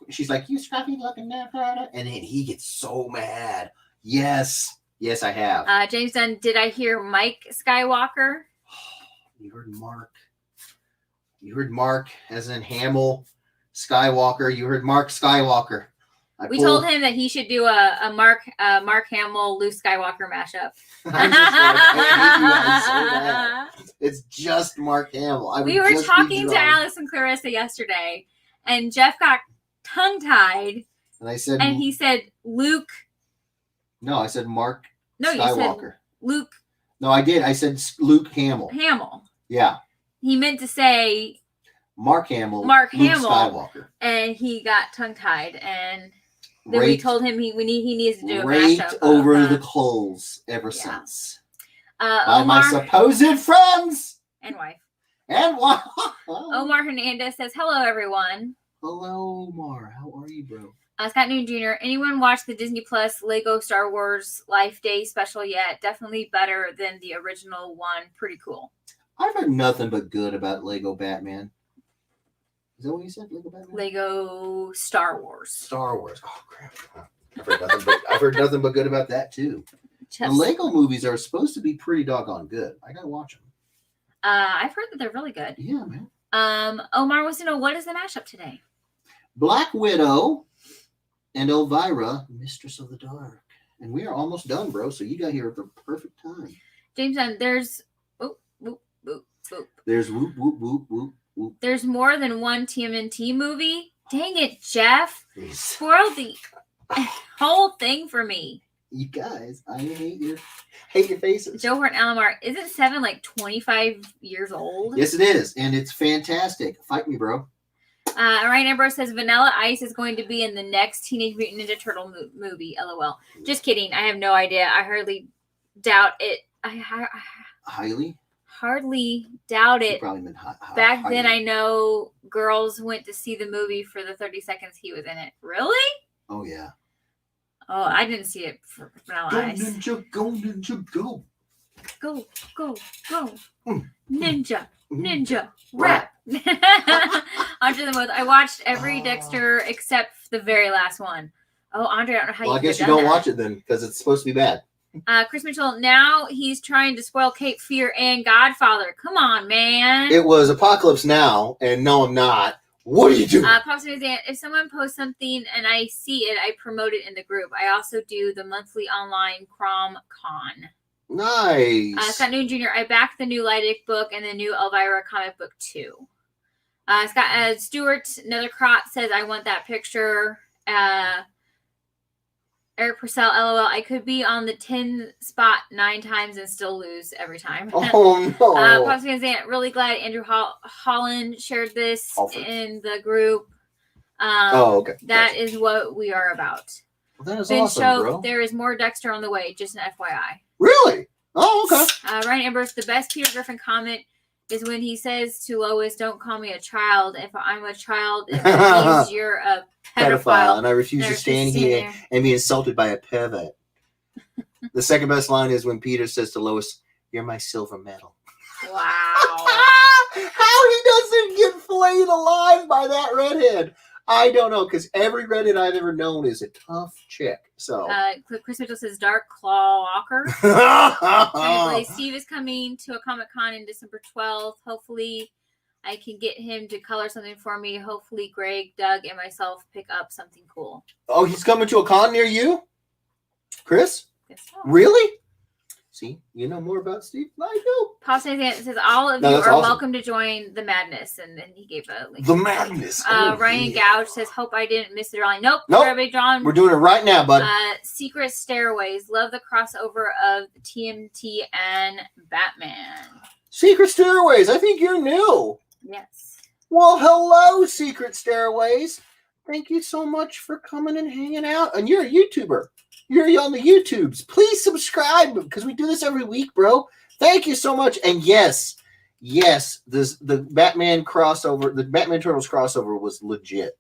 she's like, you scruffy-looking nerf herder? And then he gets so mad. Yes, I have.
James Dunn, did I hear Mike Skywalker?
You heard Mark. You heard Mark, as in Hamill Skywalker. You heard Mark Skywalker.
We told him that he should do a Mark Hamill, Luke Skywalker mashup.
I'm just like, I hate you guys so bad. It's just Mark Hamill.
We were talking to Alex and Clarissa yesterday, and Jeff got tongue-tied. And he said Luke.
No, I said Mark Skywalker.
You said Luke.
No, I did. I said Luke Hamill.
Hamill.
Yeah.
He meant to say
Mark Hamill.
Luke
Hamill. Skywalker.
And he got tongue-tied, and then we told him he needs to do a
mashup.
Raked
over the coals ever since. By Omar, my supposed friends.
And wife.
Omar
Hernandez says, hello, everyone.
Hello, Omar. How are you, bro?
Scott Newton Jr., anyone watch the Disney Plus Lego Star Wars Life Day special yet? Definitely better than the original one. Pretty cool.
I've heard nothing but good about Lego Batman. Is that what you said? Lego Batman?
Lego Star Wars.
Star Wars. Oh, crap. I've heard nothing but good about that, too. The Lego movies are supposed to be pretty doggone good. I got to watch them.
I've heard that they're really good.
Yeah, man.
Omar wants to know, what is the mashup today?
Black Widow and Elvira, Mistress of the Dark. And we are almost done, bro. So you got here at the perfect time.
James Dunn, there's whoop, whoop, whoop, whoop.
There's whoop, whoop, whoop, whoop, whoop.
There's more than one TMNT movie? Dang it, Jeff. Spoiled the whole thing for me.
You guys, I hate your faces.
Joe Horton Alamar, isn't 7 like 25 years old?
Yes, it is. And it's fantastic. Fight me, bro.
Ryan Ambrose says Vanilla Ice is going to be in the next Teenage Mutant Ninja Turtle movie. LOL. Just kidding. I have no idea. I hardly doubt it. Hardly doubt it.
Probably meant
Back then, I know girls went to see the movie for the 30 seconds he was in it. Really?
Oh, yeah.
Oh, I didn't see it for Vanilla Ice.
Go, ninja, go.
Go, go, go. Ninja, rap. Andre the Most. I watched every Dexter except the very last one. Oh, Andre, I don't know how
I guess you don't watch it then, because it's supposed to be bad.
Chris Mitchell, now he's trying to spoil Cape Fear and Godfather. Come on, man.
It was Apocalypse Now, and no, I'm not. What are you doing?
If someone posts something and I see it, I promote it in the group. I also do the monthly online Crom Con.
Nice.
Scott Newton Jr., I backed the new Leidick book and the new Elvira comic book too. Scott Stewart, another crop, says, I want that picture. Eric Purcell, LOL. I could be on the 10 spot 9 times and still lose every time.
Oh, no.
Pops Van Zandt, really glad Andrew Holland shared this in the group.
Okay.
That is what we are about.
Well, that is awesome, bro.
There is more Dexter on the way, just an FYI.
Really? Oh, okay.
Ryan Ambrose, the best Peter Griffin comment is when he says to Lois, don't call me a child. If I'm a child, it means you're a pedophile.
And I refuse to stand here and be insulted by a pervert. The second best line is when Peter says to Lois, you're my silver medal.
Wow.
How he doesn't get flayed alive by that redhead, I don't know, because every redhead I've ever known is a tough chick. So
Chris Mitchell says Dark Claw Walker. Steve is coming to a Comic-Con in December 12th. Hopefully I can get him to color something for me. Hopefully Greg, Doug, and myself pick up something cool.
Oh, he's coming to a con near you? Chris?
Guess so.
Really? See, you know more about Steve than I do.
Paul says all of you are awesome. Welcome to join the madness, and then he gave a link.
The madness.
Ryan Gouge says, "Hope I didn't miss it early." Nope. Big John.
We're doing it right now, bud.
Secret Stairways. Love the crossover of TMT and Batman.
Secret Stairways. I think you're new.
Yes.
Well, hello, Secret Stairways. Thank you so much for coming and hanging out. And you're a YouTuber. You're on the YouTubes. Please subscribe because we do this every week, bro. Thank you so much. And yes, the Batman crossover, the Batman Turtles crossover was legit.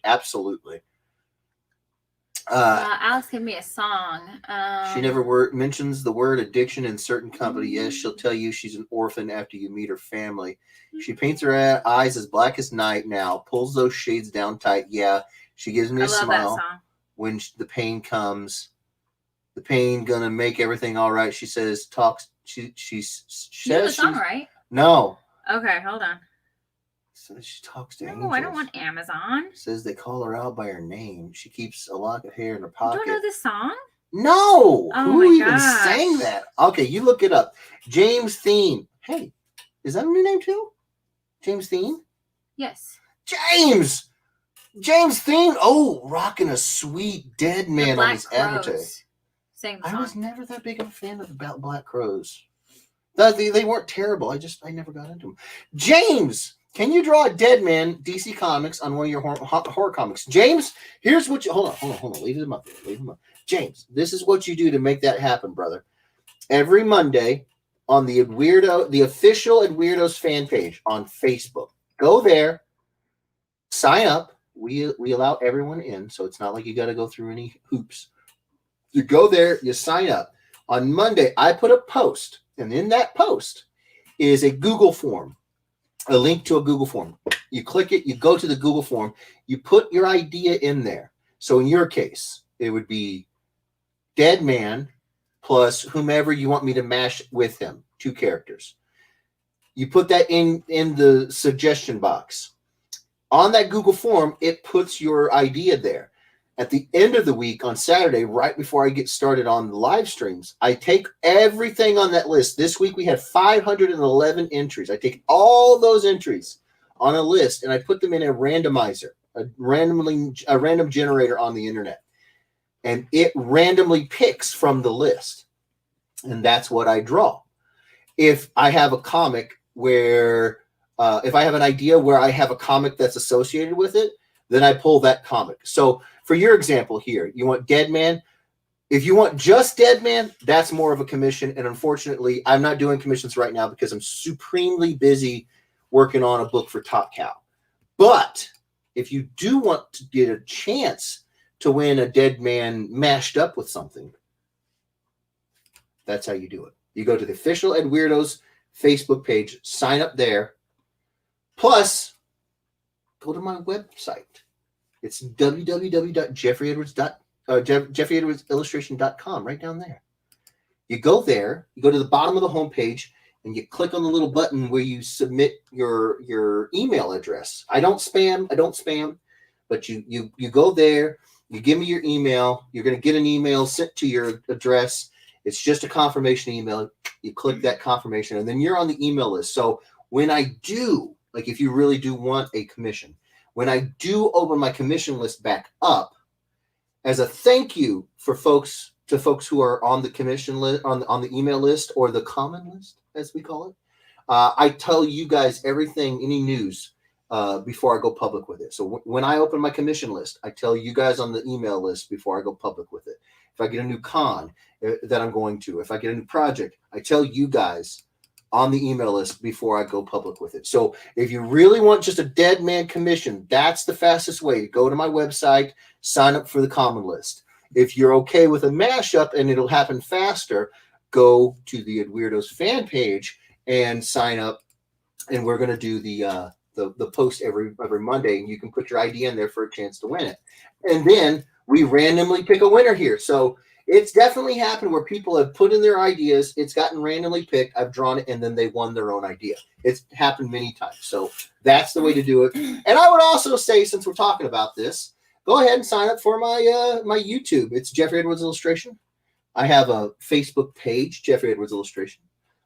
Absolutely.
Alex gave me a song.
She never mentions the word addiction in certain company. Yes, she'll tell you she's an orphan after you meet her family. She paints her eyes as black as night now, pulls those shades down tight. Yeah, she gives me a smile. When the pain comes, the pain gonna make everything all right. She says, she says
you know the song, right?
No.
Okay, hold on.
So she talks to
No,
angels.
I don't want Amazon.
Says they call her out by her name. She keeps a lock of hair in her pocket.
You don't know this song?
No.
Oh
Who even sang that? Okay, you look it up. James Thien. Hey, is that a new name too? James Thien?
Yes.
James Thien. Oh, rocking a sweet dead man on his avatar. I was never that big of a fan of the Black Crows. They weren't terrible. I never got into them. James, can you draw a dead man DC Comics on one of your horror comics? James, here's what you hold on. Leave him up. James, this is what you do to make that happen, brother. Every Monday on the official Ed Weirdos fan page on Facebook. Go there, sign up. We allow everyone in, so it's not like you got to go through any hoops. You go there, you sign up. On Monday, I put a post, and in that post is a Google form, a link to a Google form. You click it, you go to the Google form, you put your idea in there. So in your case, it would be Dead Man plus whomever you want me to mash with him, 2 characters. You put that in the suggestion box. On that Google form, it puts your idea there. At the end of the week on Saturday, right before I get started on the live streams, I take everything on that list. This week we had 511 entries. I take all those entries on a list and I put them in a randomizer, a random generator on the internet. And it randomly picks from the list. And that's what I draw. If I have a comic where if I have an idea where I have a comic that's associated with it, then I pull that comic. So for your example here, you want Dead Man. If you want just Dead Man, that's more of a commission. And unfortunately, I'm not doing commissions right now because I'm supremely busy working on a book for Top Cow. But if you do want to get a chance to win a Dead Man mashed up with something, that's how you do it. You go to the official Ed Weirdos Facebook page, sign up there. Plus, go to my website. It's www.jeffreyedwardsillustration.com, right down there. You go there, you go to the bottom of the homepage, and you click on the little button where you submit your email address. I don't spam, but you go there, you give me your email, you're going to get an email sent to your address. It's just a confirmation email. You click that confirmation, and then you're on the email list. So when I do, like if you really do want a commission, when I do open my commission list back up, as a thank you for folks who are on the commission list, on the email list or the common list, as we call it, I tell you guys everything, any news, before I go public with it. So when I open my commission list, I tell you guys on the email list before I go public with it. If I get a new con that I'm going to, if I get a new project, I tell you guys on the email list before I go public with it. So if you really want just a dead man commission, that's the fastest way to go to my website, sign up for the common list. If you're okay with a mashup and it'll happen faster, go to the Weirdos fan page and sign up. And we're going to do the post every Monday, and you can put your ID in there for a chance to win it. And then we randomly pick a winner here. So it's definitely happened where people have put in their ideas. It's gotten randomly picked. I've drawn it, and then they won their own idea. It's happened many times. So that's the way to do it. And I would also say, since we're talking about this, go ahead and sign up for my my YouTube. It's Jeffrey Edwards Illustration. I have a Facebook page, Jeffrey Edwards Illustration.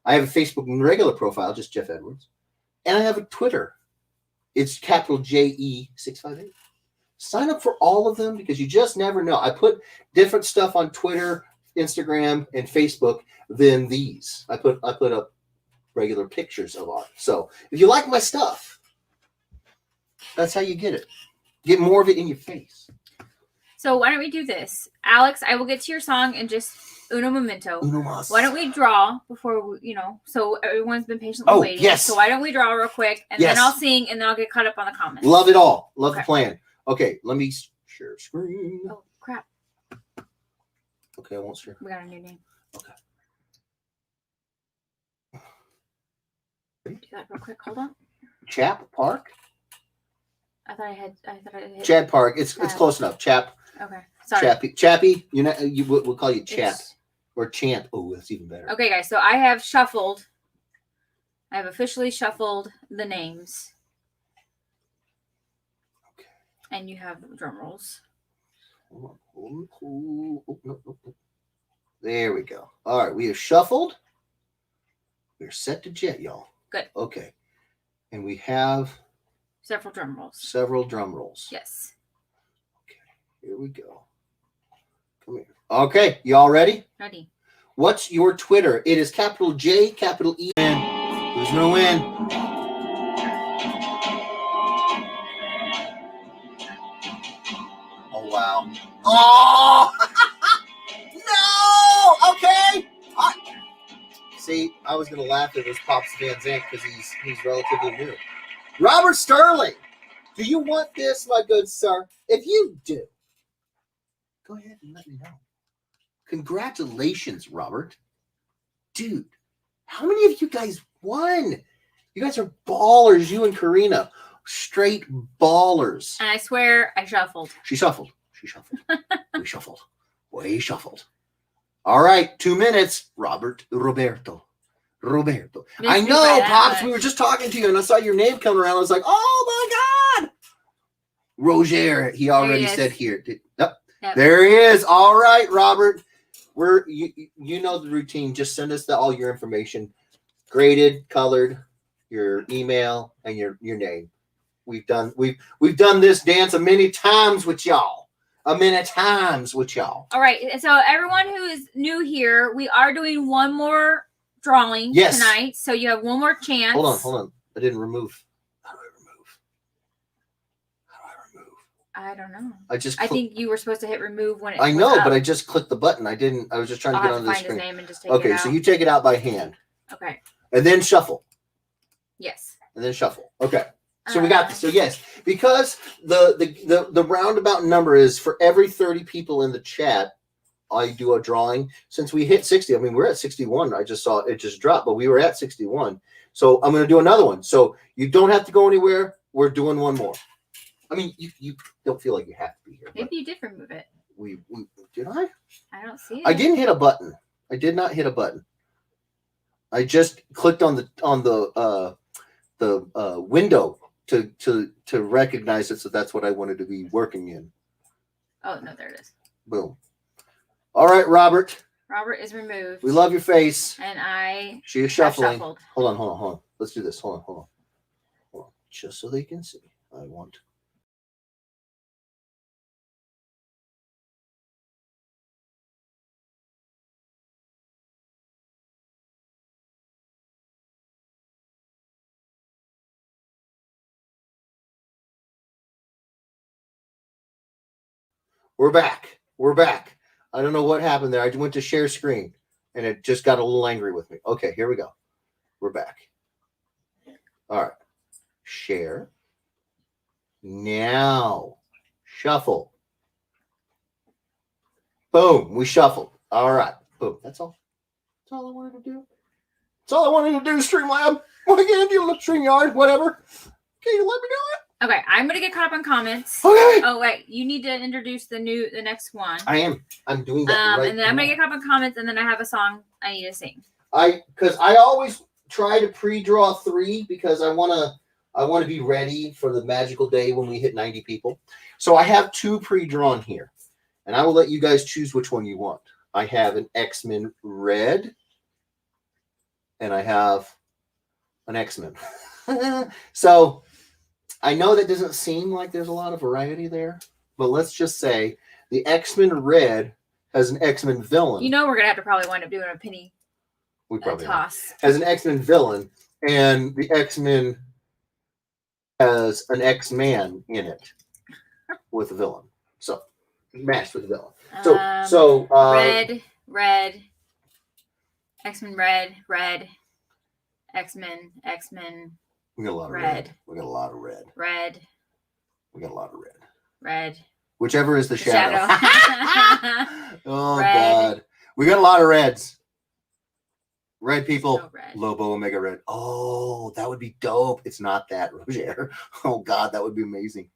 I have a Facebook regular profile, just Jeff Edwards. And I have a Twitter. It's capital JE658. Sign up for all of them because you just never know. I put different stuff on Twitter, Instagram, and Facebook than these. I put up regular pictures of art. So if you like my stuff, that's how you get it. Get more of it in your face.
So why don't we do this? Alex, I will get to your song in just uno momento.
Uno mas.
Why don't we draw before we, so everyone's been patiently waiting.
Yes.
So why don't we draw real quick, and then I'll sing, and then I'll get caught up on the comments.
Love it all. Love the plan. Okay, let me share screen.
Oh, crap.
Okay, I won't share.
We got a new name.
Okay.
Do that real quick. Hold on.
Chap Park?
I thought I had
Chad Park. It's close enough. Chap.
Okay. Sorry.
Chappy. We'll call you Chap or Champ. Oh, that's even better.
Okay, guys. So I have shuffled. I have officially shuffled the names.
Okay.
And you have drum rolls.
Hold on. Oh, no. There we go. All right. We have shuffled. We're set to jet, y'all.
Good.
Okay. And we have
several drum rolls.
Several drum rolls.
Yes.
Okay. Here we go. Come here. Okay. Y'all ready?
Ready.
What's your Twitter? It is capital J, capital E. Who's going to win? Oh, wow. Oh! No! Okay. See, I was going to laugh if it was Pops Van Zandt because he's relatively new. Robert Sterling, do you want this, my good sir? If you do, go ahead and let me know. Congratulations, Robert. Dude, how many of you guys won? You guys are ballers, you and Karina. Straight ballers.
And I swear I shuffled.
She shuffled. We shuffled. We shuffled. All right, 2 minutes. Roberto. I know, Pops. We were just talking to you, and I saw your name come around. I was like, oh, my God. Roger. He already said here. Yep. There he is. All right, Robert. You know the routine. Just send us all your information. Graded, colored, your email, and your name. We've done this dance many times with y'all. All right. So everyone who is new here, we are doing one more drawing tonight. So you have one more chance. Hold on. I didn't remove. How do I remove?
I don't know.
I
think you were supposed to hit remove when it
I know, but I just clicked the button. I didn't. I was just trying to get on the screen.
His name and just take it out.
Okay, so you take it out by hand.
Okay.
And then shuffle.
Yes.
And then shuffle. Okay. So we got this. So yes, because the roundabout number is for every 30 people in the chat, I do a drawing. Since we hit 60, I mean, we're at 61. I just saw it just dropped, but we were at 61. So I'm going to do another one. So you don't have to go anywhere. We're doing one more. I mean, you don't feel like you have to be here.
Maybe you did remove it.
We did I?
I don't see it.
I didn't hit a button. I did not hit a button. I just clicked on the window to recognize it. So that's what I wanted to be working in.
Oh no, there it is.
Boom. All right, Robert.
Robert is removed.
We love your face.
And
she is shuffling.
Shuffled.
Hold on. Let's do this. Hold on. Just so they can see. I want. We're back. I don't know what happened there. I went to share screen and it just got a little angry with me. Okay, here we go. We're back. All right. Share. Now. Shuffle. Boom. We shuffled. All right. Boom. That's all. That's all I wanted to do. That's all I wanted to do, Streamlab. What are you going to do? StreamYard, whatever. Can you let me do it?
Okay, I'm gonna get caught up on comments.
Okay.
Oh wait, you need to introduce the next one.
I am. I'm doing that right
and then I'm gonna get caught up on comments, and then I have a song I need to sing.
Because I always try to pre-draw 3 because I wanna be ready for the magical day when we hit 90 people. So I have 2 pre-drawn here, and I will let you guys choose which one you want. I have an X-Men red, and I have an X-Men. So I know that doesn't seem like there's a lot of variety there, but let's just say the X-Men red has an X-Men villain.
You know we're gonna have to probably wind up doing a penny toss.
Has an X-Men villain, and the X-Men has an X-Man in it with a villain. So matched with the villain.
Red, X-Men red, X-Men.
We got a lot of
red.
We got a lot of red.
Red.
We got a lot of red.
Red.
Whichever is the shadow. Oh,
red.
God. We got a lot of reds. Red people.
So red.
Lobo Omega Red. Oh, that would be dope. It's not that, Roger. Oh, God, that would be amazing.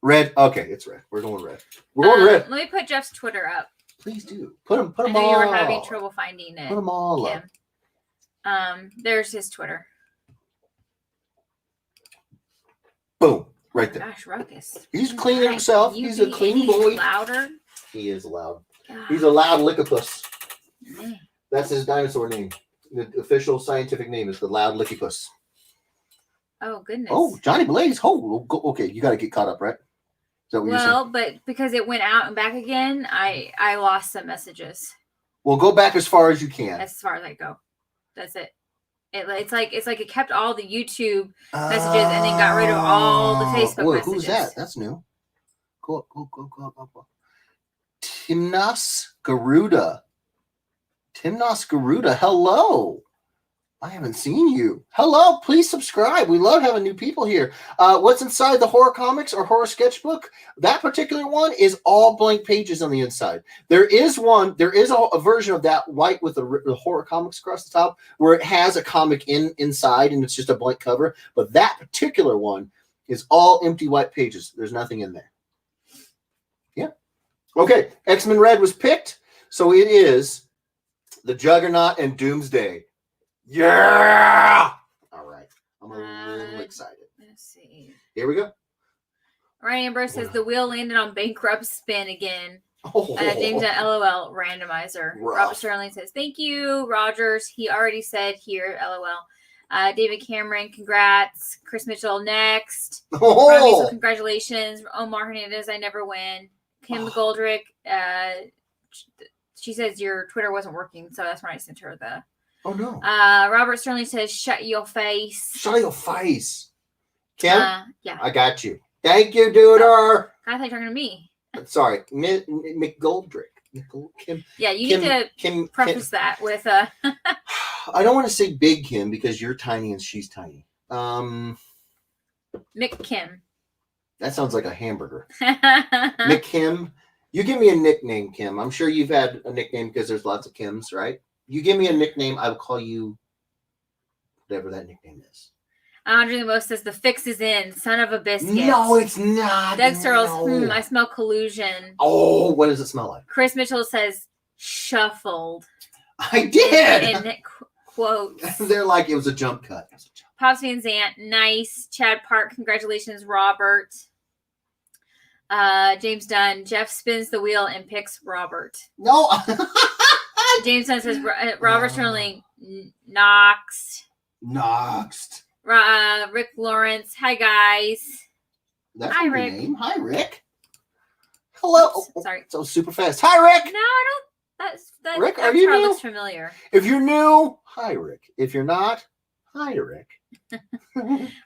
Red. Okay, it's red. We're going red. We're going red.
Let me put Jeff's Twitter up.
Please do. Put them
I know
all.
You were having trouble finding it.
Put them all
Kim.
up.
There's his Twitter.
Boom. Right there.
Gosh, Ruckus.
He's cleaning himself. He's a clean boy.
Louder.
He is loud.
God.
He's a loud lickopus.
Man.
That's his dinosaur name. The official scientific name is the loud lickopus.
Oh, goodness.
Oh, Johnny Blaze. Oh, okay. You got to get caught up, right? Is that what you're saying?
But because it went out and back again, I lost some messages.
Well, go back as far as you can.
As far as I go. That's it. It's like it kept all the YouTube messages and then got rid of all the Facebook messages.
Who's that? That's new. Go. Timnas Garuda. Hello. I haven't seen you. Hello, please subscribe. We love having new people here. What's inside the horror comics or horror sketchbook? That particular one is all blank pages on the inside. There is a version of that white with the horror comics across the top where it has a comic inside and it's just a blank cover. But that particular one is all empty white pages. There's nothing in there. Yeah. Okay. X-Men Red was picked. So it is the Juggernaut and Doomsday. Yeah! All right. I'm a little excited.
Let's see.
Here we go.
Ryan Ambrose says the wheel landed on bankrupt spin again.
Oh.
James at LOL randomizer.
Rough.
Robert Sterling says thank you. Rogers, he already said here, LOL. David Cameron, congrats. Chris Mitchell next.
Oh.
Robbie, so congratulations. Omar Hernandez, I never win. Kim Goldrick, she says your Twitter wasn't working, so that's when I sent her the.
Oh no.
Robert Sterling says, "Shut your face."
Shut your face. Kim?
Yeah.
I got you. Thank you, duder.
I thought you were talking to me.
Sorry, McGoldrick. Kim.
Yeah, you need to preface that with
I don't want to say Big Kim because you're tiny and she's tiny.
Mick Kim.
That sounds like a hamburger. Mick Kim. You give me a nickname, Kim. I'm sure you've had a nickname because there's lots of Kims, right? You give me a nickname, I will call you whatever that nickname is.
Andre the Most says the fix is in. Son of a biscuit.
No, it's not.
Doug Searles, I smell collusion.
Oh, what does it smell like?
Chris Mitchell says shuffled.
I did.
In quotes.
They're like it was a jump cut.
Pops Van Zant, nice. Chad Park, congratulations, Robert. James Dunn, Jeff spins the wheel and picks Robert.
No.
James Dunn says Robert Sterling knocks.
Next.
Rick Lawrence. Hi, guys.
That's
Hi,
your
Rick.
name. Hi, Rick. Hello.
Oops, sorry.
So super fast. Hi, Rick.
No, I don't. That
Rick, are you new?
looks familiar.
If you're new, hi, Rick. If you're not, hi, Rick.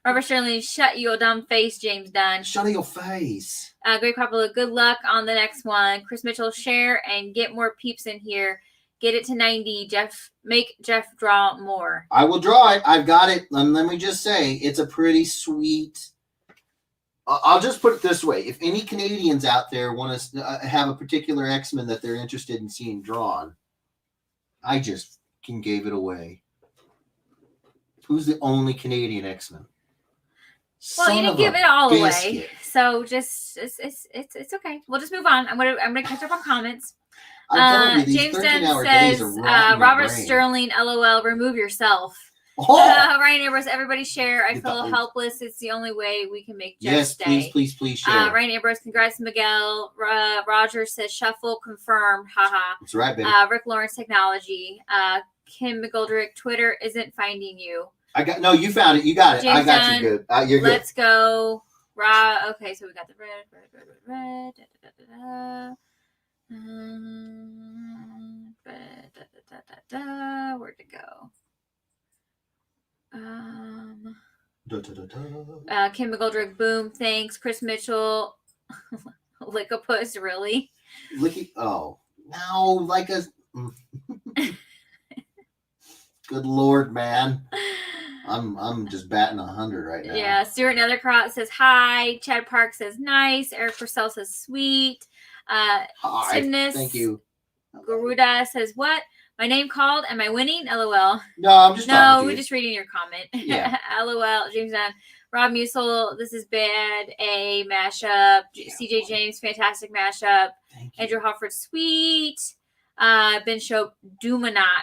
Robert Sterling, shut your dumb face, James Dunn.
Shut your face.
Great Croppola, good luck on the next one. Chris Mitchell, share and get more peeps in here. Get it to 90. Make Jeff draw more.
I will draw it. I've got it. Let me just say, it's a pretty sweet. I'll just put it this way. If any Canadians out there want to have a particular X-Men that they're interested in seeing drawn, I just gave it away. Who's the only Canadian X-Men?
Well, you didn't give it all away, so just it's okay. We'll just move on. I'm gonna catch up on comments. James Dunn says, Robert Sterling, LOL, remove yourself. Ryan Ambrose, everybody share. I feel helpless. It's the only way we can make Jeff's day.
Please share.
Ryan Ambrose, congrats, Miguel. Roger says, shuffle, confirm. Haha.
That's right, baby.
Rick Lawrence, technology. Kim McGoldrick, Twitter isn't finding you.
You found it. You got it.
James
I got you good. You're good.
Let's go. Okay, so we got the red. Where'd it go? Kim McGoldrick, boom, thanks. Chris Mitchell, Lickopus, really?
No, like a. Good Lord, man. I'm just batting 100 right now.
Yeah, Stuart Nethercrot says hi. Chad Park says nice. Eric Purcell says sweet.
Hi,
Simnus,
thank you.
Garuda says what? My name called? Am I winning? LOL.
No, I'm just talking to
we're
you.
just reading your comment.
Yeah.
LOL. James Dunn. Rob Musel, this is bad. A mashup. CJ James, fantastic mashup. Andrew Hofford, sweet. Ben Shope, Doomnot.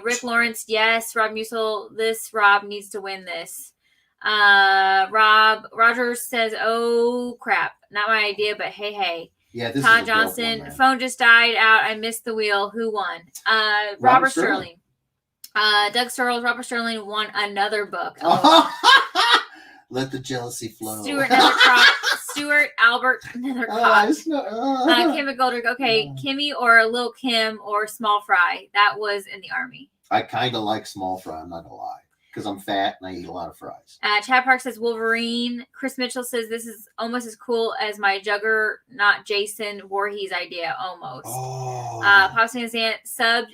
Rick Lawrence, yes. Rob Musel, Rob needs to win this. Rob Rogers says, oh crap, not my idea, but hey.
Yeah, this
Todd
is
Johnson, phone just died out. I missed the wheel. Who won? Robert Sterling. Doug Searles, Robert Sterling won another book.
Let the jealousy flow.
Stuart Albert Nethercott. Kim McGoldrick. Okay, Kimmy or Lil Kim or Small Fry. That was in the Army.
I kind of like Small Fry. I'm not gonna lie, because I'm fat and I eat a lot of fries.
Chad Park says Wolverine. Chris Mitchell says this is almost as cool as my Juggernaut Jason Voorhees idea. Almost. Pops Van Zant subbed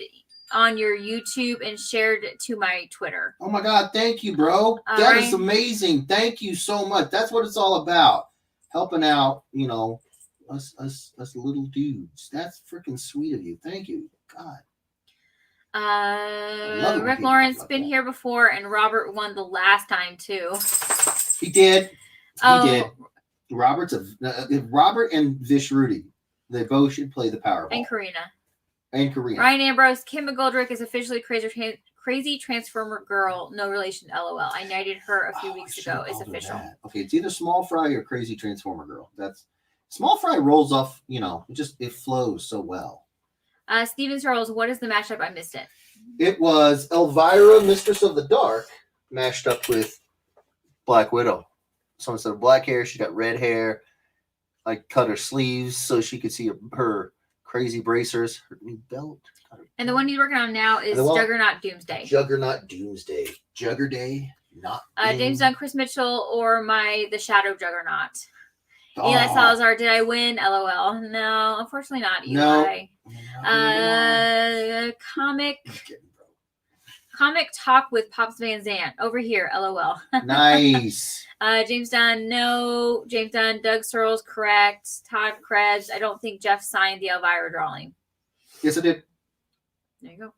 on your YouTube and shared it to my Twitter.
Oh my God, thank you, bro. That is amazing. Thank you so much. That's what it's all about. Helping out, us little dudes. That's freaking sweet of you. Thank you. God.
Rick Lawrence been here before, and Robert won the last time too.
He did. He did. Robert and Vish Rudy, they both should play the Powerball.
And Karina.
Ryan
Ambrose, Kim McGoldrick is officially crazy Transformer girl. No relation to LOL. I knighted her a few weeks ago. It's official.
Okay, it's either Small Fry or Crazy Transformer girl. That's Small Fry rolls off. It flows so well.
Steven Charles, what is the mashup? I missed it.
It was Elvira, Mistress of the Dark, mashed up with Black Widow. So instead of black hair, she got red hair. I cut her sleeves so she could see her crazy bracers, her new belt.
And the one he's working on now is Juggernaut Doomsday.
Juggerday, not
James Dunn, Chris Mitchell, or the Shadow Juggernaut. Eli Salazar, did I win? LOL. No, unfortunately not. Eli. Comic talk with Pops Van Zant over here. LOL.
Nice.
James Dunn, no. James Dunn, Doug Searles, correct. Todd Krebs, I don't think Jeff signed the Elvira drawing.
Yes, I did.
There you go.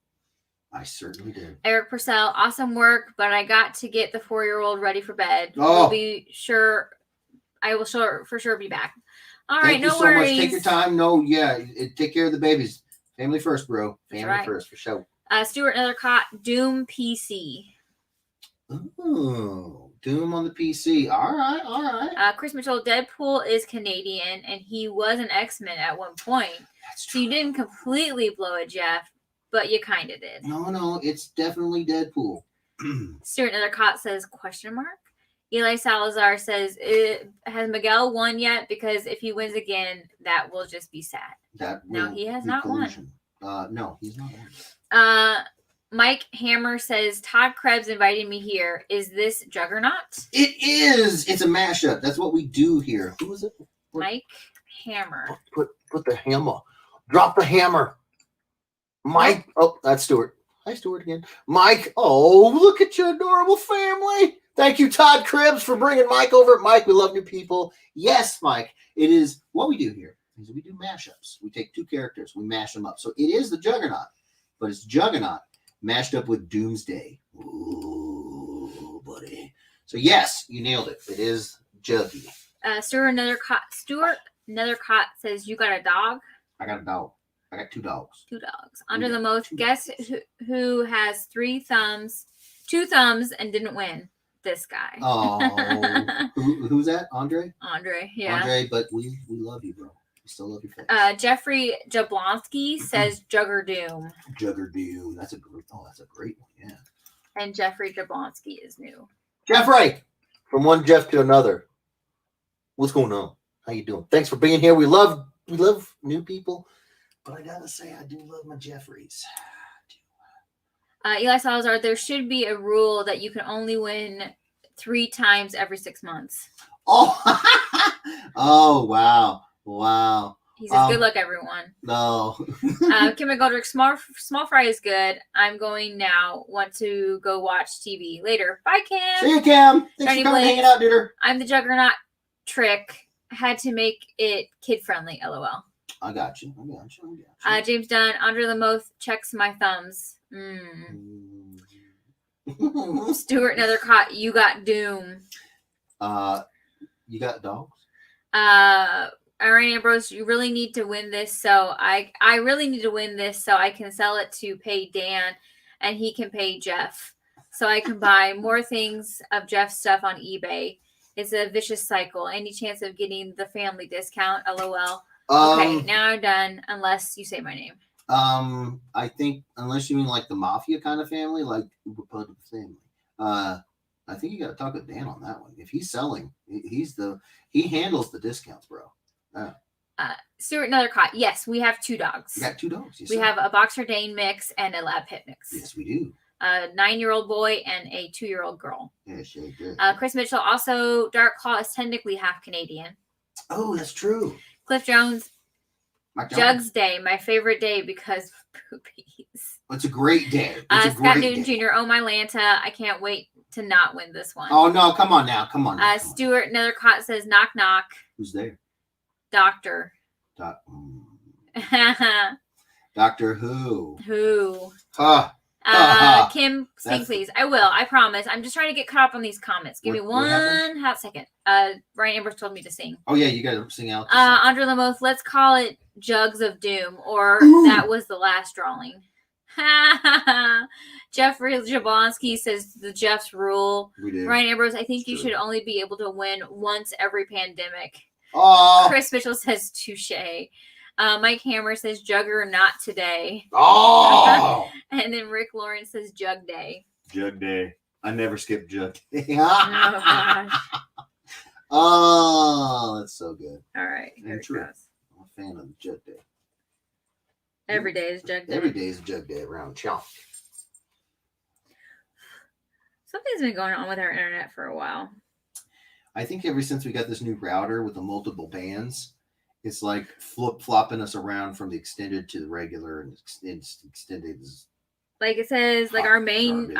I certainly did.
Eric Purcell, awesome work, but I got to get the 4-year-old ready for bed. I will for sure be back. All right, no worries.
Much. Take your time. Take care of the babies. Family first, bro. Family first, for sure.
Stuart Nethercott, Doom PC.
Ooh, Doom on the PC. All right.
Chris Mitchell, Deadpool is Canadian, and he was an X-Men at one point.
That's
true. So you didn't completely blow it, Jeff. but you kind of did.
No, it's definitely Deadpool.
Stuart Nethercott says, ? Eli Salazar says, has Miguel won yet? Because if he wins again, that will just be sad. No, he has not won.
No, he's not won.
Mike Hammer says, Todd Krebs invited me here. Is this Juggernaut?
It is. It's a mashup. That's what we do here. Who is it?
Mike Hammer.
Put the hammer. Drop the hammer. Mike. Oh, that's Stuart. Hi, Stuart again. Mike. Oh, look at your adorable family. Thank you, Todd Krebs, for bringing Mike over. Mike, we love new people. Yes, Mike. It is what we do here. Is we do mashups. We take two characters. We mash them up. So it is the Juggernaut, but it's Juggernaut mashed up with Doomsday. Ooh, buddy. So yes, you nailed it. It is Juggy.
Stuart Nethercott says, you got a dog?
I got a dog. I got 2 dogs.
2 dogs. Under the most, guess who has 2 thumbs and didn't win? This guy.
Oh, who's that? Andre,
yeah.
Andre, but we love you, bro. We still love your face.
Jeffrey Jablonski says Jugger Doom.
That's a great one, yeah.
And Jeffrey Jablonski is new.
Jeffrey, from one Jeff to another. What's going on? How you doing? Thanks for being here. We love new people, but I gotta say I do love my Jeffreys.
Eli Salazar, there should be a rule that you can only win 3 times every 6 months.
Oh, wow.
He says, good luck, everyone.
No.
Kim McGoldrick, small fry is good. I'm going now. Want to go watch TV later. Bye, Kim.
See you, Kim. Thanks for coming hanging out, dude.
I'm the Juggernaut trick. Had to make it kid-friendly, LOL.
I got you.
James Dunn, Andre Lamoth checks my thumbs. Stuart Nethercott, you got Doom.
You got dogs?
Irene Ambrose, you really need to win this. So I really need to win this so I can sell it to pay Dan and he can pay Jeff. So I can buy more things of Jeff's stuff on eBay. It's a vicious cycle. Any chance of getting the family discount? LOL. Okay, now I'm done unless you say my name.
I think unless you mean like the mafia kind of family, like Republican family. I think you got to talk to Dan on that one. If he's selling, he handles the discounts, bro.
Stuart Nethercott. Yes, we have 2 dogs.
You got 2 dogs.
We have a Boxer Dane mix and a Lab Pit mix.
Yes, we do.
A 9-year-old boy and a 2-year-old girl.
Yes, you do.
Chris Mitchell, also Dark Claw is technically half Canadian.
Oh, that's true.
Cliff Jones, Jugs Day, my favorite day because of poopies.
It's a great day.
Scott Newton Jr., oh my Lanta, I can't wait to not win this one.
Oh no, come on now.
Stuart Nethercott says knock knock.
Who's there?
Doctor.
Doctor Who.
Kim, sing please. I will. I promise. I'm just trying to get caught up on these comments. Give me one hot second. Ryan Ambrose told me to sing.
Oh yeah, you gotta sing out.
Andre Lamoth, let's call it Jugs of Doom, or that was the last drawing. Jeffrey Jablonski says the Jeff's rule.
We do.
Ryan Ambrose, I think you should only be able to win once every pandemic.
Oh.
Chris Mitchell says touche. Mike Hammer says Jugger not today.
Oh.
And then Rick Lawrence says Jug Day.
Jug Day. I never skip Jug Day.
Oh gosh.
Oh, that's so good.
All right. Here it goes.
I'm a fan of Jug Day.
Every day is Jug Day.
Every day is Jug Day around Chomp.
Something's been going on with our internet for a while.
I think ever since we got this new router with the multiple bands, it's like flip-flopping us around from the extended to the regular, and extended is
like it says, like our main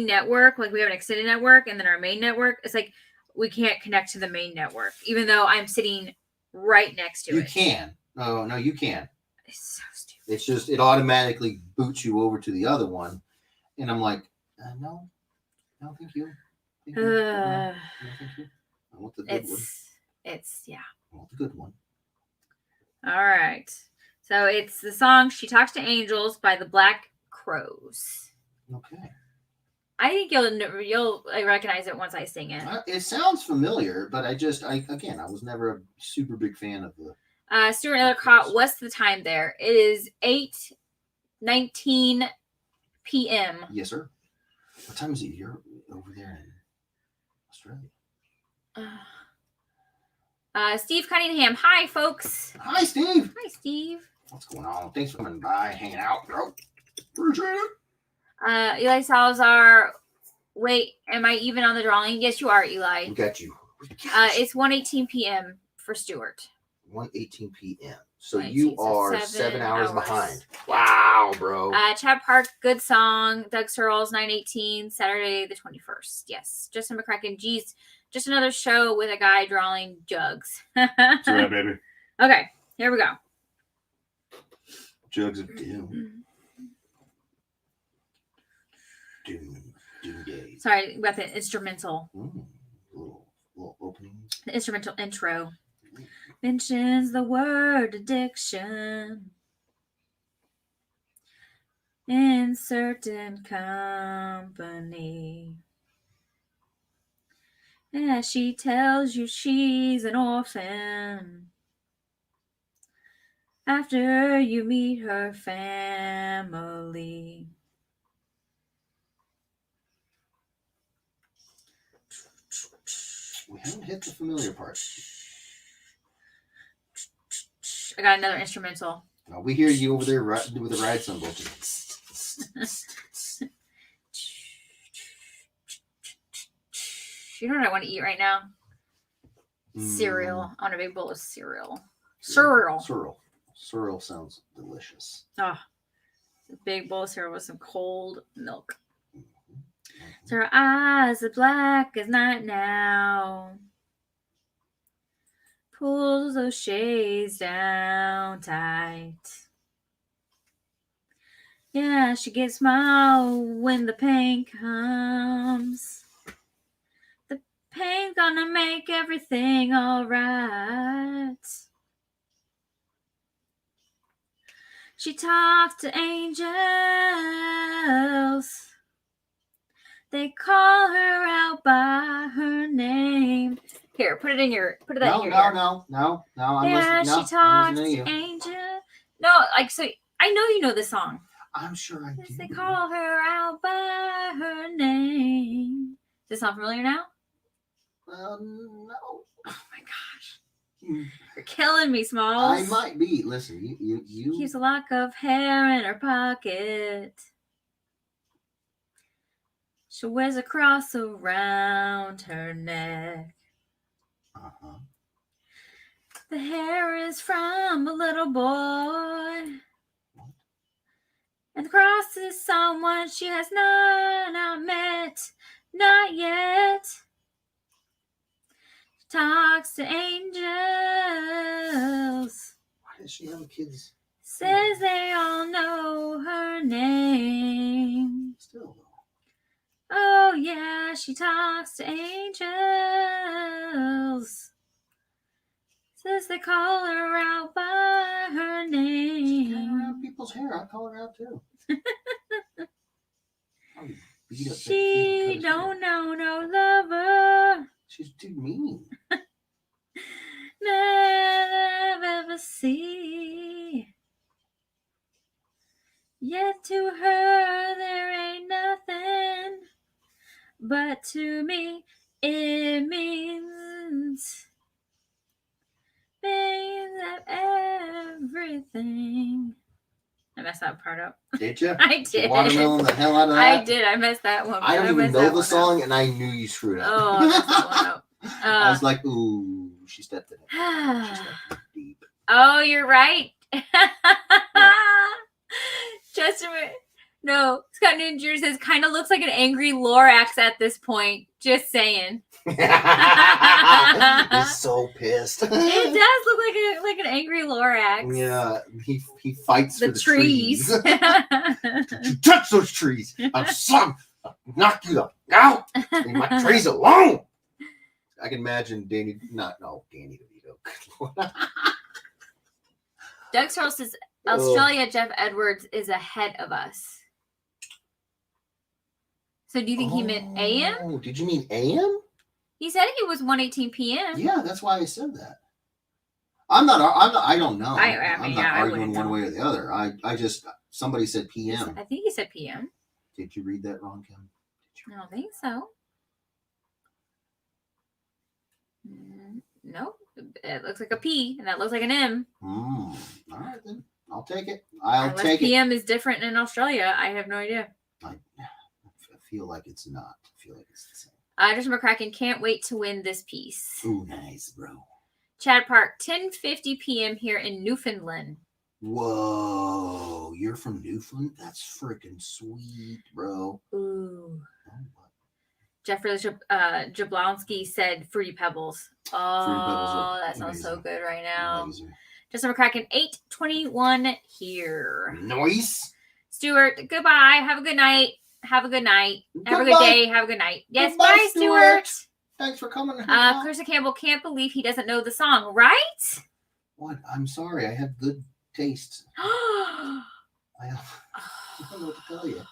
network, like we have an extended network, and then our main network, it's like we can't connect to the main network, even though I'm sitting right next to it.
You can. No, you can.
It's so stupid.
It's just it automatically boots you over to the other one, and I'm like, no, thank you. No, thank you. I want the good one.
Yeah.
I want the good one.
All right. So it's the song "She Talks to Angels" by the Black Crowes.
Okay.
I think you'll recognize it once I sing it.
It sounds familiar, but I was never a super big fan of the.
Stuart Nethercott, what's the time there? It is 19 p.m.
Yes, sir. What time is it? You're over there in Australia.
Steve Cunningham. Hi, folks.
Hi, Steve.
Hi, Steve.
What's going on? Thanks for coming by, hanging out, bro. Appreciate it.
Eli Salazar. Wait, am I even on the drawing? Yes, you are, Eli.
We got you.
It's 1:18 p.m. for Stuart.
1:18 p.m. So you are 7 hours behind. Wow,
Yeah.
bro.
Chad Park, good song. Doug Searles, 9:18, Saturday the 21st. Yes. Justin McCracken, geez, just another show with a guy drawing jugs.
That's right, baby.
Okay, here we go.
Jugs of doom. Doom days.
Sorry, we got the instrumental.
Little opening.
The instrumental intro. Mentions the word addiction in certain company. As she tells you she's an orphan after you meet her family.
We haven't hit the familiar part.
I got another instrumental.
Now we hear you over there with the ride cymbal.
You know what I want to eat right now? Cereal. I want a big bowl of cereal. Cereal
sounds delicious.
Oh, a big bowl of cereal with some cold milk. So her eyes are black as night now. Pulls those shades down tight. Yeah, she gets smile when the pain comes. The pain's gonna make everything alright. She talks to angels. They call her out by her name. Here, put it in your ear.
No.
Yeah, she talks to angel. No, like, so I know you know the song.
I'm sure I do.
They call her out by her name. Does this sound familiar now?
No.
Oh my gosh. You're killing me, Smalls.
I might be. Listen, you.
Keeps a lock of hair in her pocket. She wears a cross around her neck.
Uh-huh.
The hair is from a little boy. And the cross is someone she has not met. Not yet. She talks to angels.
Why does she have kids?
Says they all know her name.
Still though.
Oh yeah, she talks to angels. Says they call her out by her name.
She's carrying around people's hair. I call her out too.
She don't know no lover.
She's too mean.
Never ever see. Yet to her there ain't nothing. But to me it means everything. I messed that part up.
Did you?
I did.
Watermelon the hell out of that.
I did. I messed that one.
I don't even know the song, and I knew you screwed up.
Oh, I messed that one up.
I was like, ooh, she stepped in it. She stepped deep.
Oh, you're right. Justin, no, Scott Newton Jr. says kind of looks like an angry Lorax at this point. Just saying.
He's so pissed.
It does look like an angry Lorax.
Yeah, he fights for the trees. You touch those trees, I'll knock you out. Leave my trees alone. I can imagine Danny DeVito.
Doug Searles says Australia Jeff Edwards is ahead of us. So do you think he meant AM?
Did you mean AM?
He said it was 1:18 p.m.
Yeah, that's why I said that. I don't know.
I
I'm
mean,
not
I
arguing
wouldn't
one
know.
way or the other. I just, somebody said PM.
I think he said PM.
Did you read that wrong, Kim?
I don't think so. No, it looks like a P, and that looks like an M.
All right, then. I'll take it.
Unless PM is different in Australia. I have no idea.
I feel like it's not. I feel like it's the same.
Just McCracken, can't wait to win this piece.
Ooh, nice, bro.
Chad Park, 10:50 p.m. here in Newfoundland.
Whoa, you're from Newfoundland? That's freaking sweet, bro.
Ooh. Jeffrey Jablonski said Fruity Pebbles. Oh, Fruity Pebbles that sounds so good right now. Amazing. Justin McCracken, 8:21 here.
Nice.
Stuart, goodbye. Have a good night. Have a good night. Have a good day. Have a good night. Yes, goodbye, bye, Stuart.
Thanks for coming.
Carissa Campbell can't believe he doesn't know the song, right?
What? I'm sorry. I have good taste. I don't know what to tell you.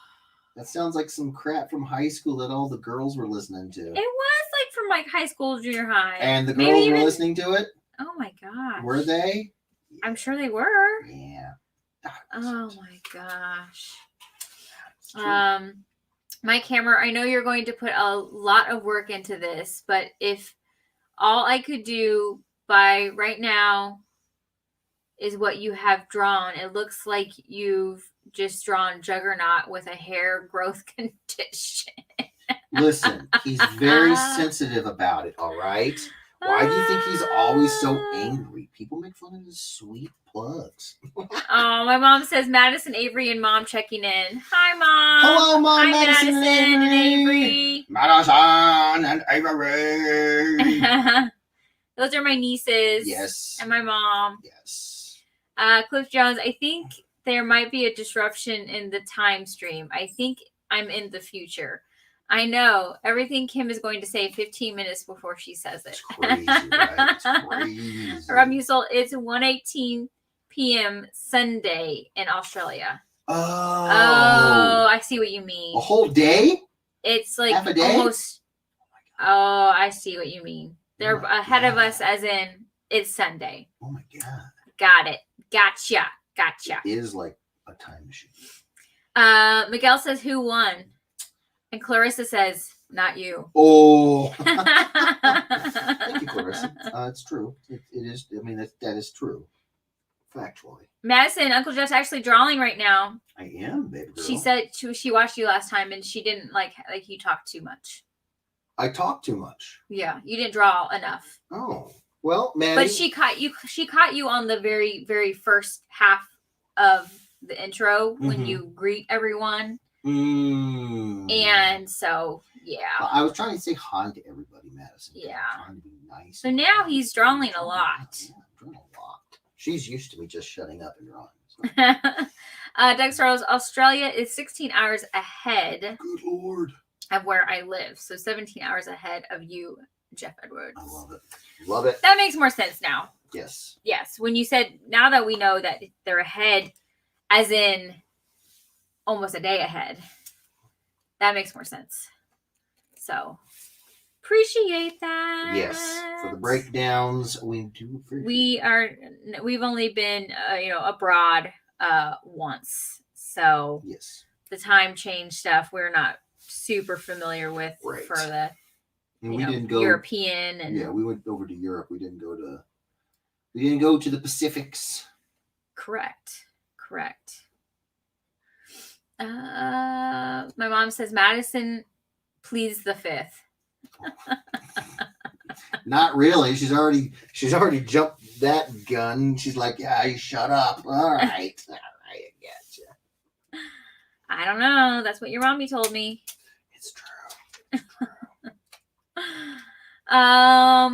That sounds like some crap from high school that all the girls were listening to.
It was like from like high school, junior high.
And the girls were listening to it?
Oh my gosh.
Were they?
Yeah. I'm sure they were.
Yeah.
Oh my gosh. Mike Hammer, I know you're going to put a lot of work into this, but if all I could do by right now is what you have drawn, it looks like you've just drawn Juggernaut with a hair growth condition.
Listen, he's very sensitive about it, all right? Why do you think he's always so angry? People make fun of his sweet plugs.
Oh, my mom says Madison, Avery, and Mom checking in. Hi, Mom.
Hello, Mom.
Hi, Madison and Avery.
Madison and Avery.
Those are my nieces.
Yes.
And my mom.
Yes.
Cliff Jones, I think there might be a disruption in the time stream. I think I'm in the future. I know. Everything Kim is going to say 15 minutes before she says it.
It's crazy, right? It's crazy.
Rob Musel, it's 1:18 p.m. Sunday in Australia. Oh, I see what you mean.
A whole day?
It's like
half a day?
Almost. Oh, I see what you mean. They're ahead of us, as in it's Sunday.
Oh my God.
Got it. Gotcha.
It is like a time machine.
Miguel says, who won? And Clarissa says, not you.
Oh. Thank you, Clarissa. It's true. It is. I mean, that is true. Factually.
Madison, Uncle Jeff's actually drawing right now.
I am, baby girl.
She said she watched you last time and she didn't like you talked too much.
I talk too much.
Yeah, you didn't draw enough.
Oh. Well, man.
But she caught you on the very, very first half of the intro when you greet everyone. And so, yeah.
I was trying to say hi to everybody, Madison.
Yeah.
Trying to be nice.
So now he's drawing a lot.
Yeah, I'm drawing a lot. She's used to me just shutting up and drawing. So.
Doug Starles, Australia is 16 hours ahead.
Good Lord.
Of where I live. So 17 hours ahead of you, Jeff Edwards.
I love it. Love it.
That makes more sense now.
Yes.
Yes. When you said, now that we know that they're ahead, as in almost a day ahead, that makes more sense. So appreciate that.
Yes. For the breakdowns, we do appreciate
we've only been, abroad once. So
yes,
the time change stuff, we're not super familiar with for the
we didn't go
European and
we went over to Europe. We didn't go to the Pacifics.
Correct. My mom says Madison pleads the fifth.
Not really. She's already jumped that gun. She's like, yeah, you shut up. All right, I getcha.
I don't know. That's what your mommy told me.
It's true.
Rob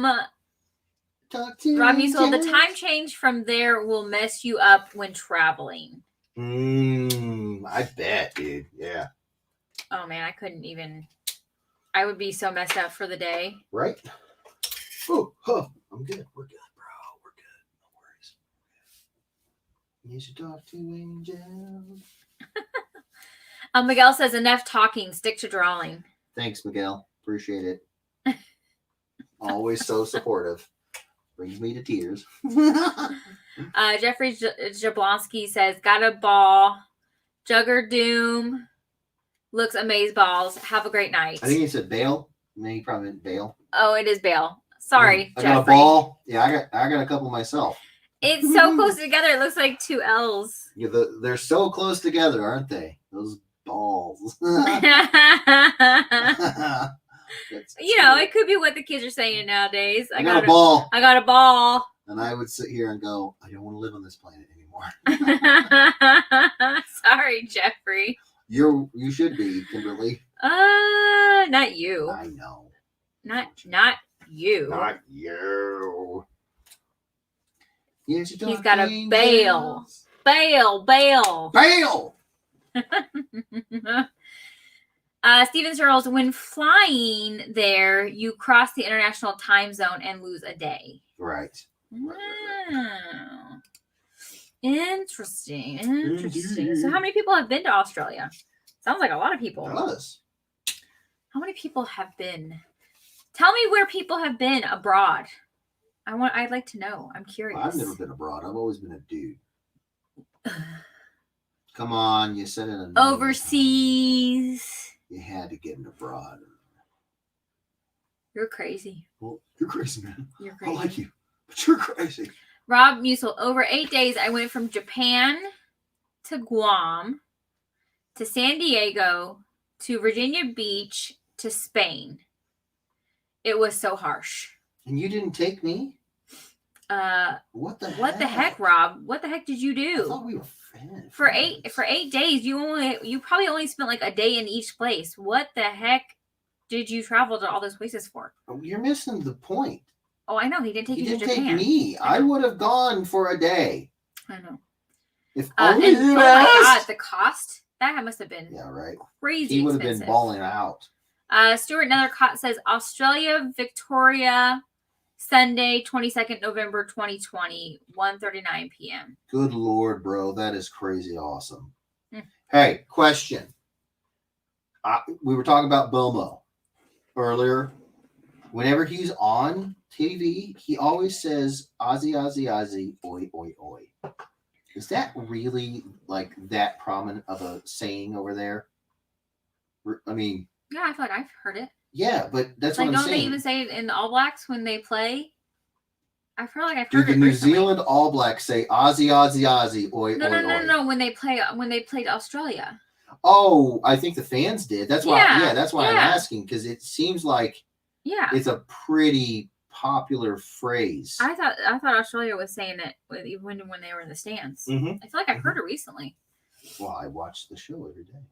Musel, the time change from there will mess you up when traveling.
I bet, dude. Yeah.
Oh man, I would be so messed up for the day.
Right? Oh, I'm good. We're good, bro. We're good. No worries. You should talk to Angel.
Miguel says, enough talking, stick to drawing.
Thanks, Miguel. Appreciate it. Always so supportive. Brings me to tears.
Jeffrey Jablonski says, got a ball. Jugger Doom looks amazeballs. Have a great night.
I think he said Bale. Maybe he probably meant Bale.
Oh, it is Bale. Sorry,
I got a ball. Yeah, I got a couple myself.
It's so close together. It looks like two L's.
Yeah, they're so close together, aren't they? Those balls.
It could be what the kids are saying nowadays.
I got a ball.
I got a ball.
And I would sit here and go, I don't want to live on this planet anymore.
Sorry, Jeffrey.
You should be, Kimberly.
Not you.
I know.
Not you.
Not you. He's
got a bail. Bail. Steven Searles, when flying there, you cross the international time zone and lose a day.
Right.
Wow. Interesting. So how many people have been to Australia? Sounds like a lot of people.
It does.
How many people have been? Tell me where people have been abroad. I'd like to know. I'm curious.
I've never been abroad. I've always been a dude. Come on, you said it.
Overseas.
You had to get abroad.
You're crazy.
Well, you're crazy, man.
You're crazy.
I like you, but you're crazy.
Rob Musil, over 8 days, I went from Japan to Guam to San Diego to Virginia Beach to Spain. It was so harsh.
And you didn't take me? What the heck,
Rob? What the heck did you do?
I thought we were friends.
For 8 days, you probably only spent like a day in each place. What the heck did you travel to all those places for?
Oh, you're missing the point.
Oh, I know. He didn't take you to Japan.
He didn't take me. I would have gone for a day.
I know.
If only you
oh my God, the cost? That must have been crazy
He would
expensive.
have been balling out.
Stuart Nethercott says, Australia, Victoria, Sunday, 22nd November 2020, 1:39 p.m.
Good Lord, bro. That is crazy awesome. Hey, question. We were talking about Bomo earlier. Whenever he's on TV, he always says, Aussie, Aussie, Aussie, oi, oi, oi. Is that really like that prominent of a saying over there? I mean...
Yeah, I feel like I've heard it.
Yeah, but that's what I'm saying.
Don't they even say it in the All Blacks when they play? I feel like I've heard it.
Do the New Zealand All Blacks say Aussie, Aussie, Aussie, oi, oi, oi?
No. When they played Australia.
Oh, I think the fans did. That's why. Yeah, that's why I'm asking, because it seems like it's a pretty popular phrase.
I thought Australia was saying it even when they were in the stands.
Mm-hmm.
I feel like I've heard it recently.
Well, I watch the show every day.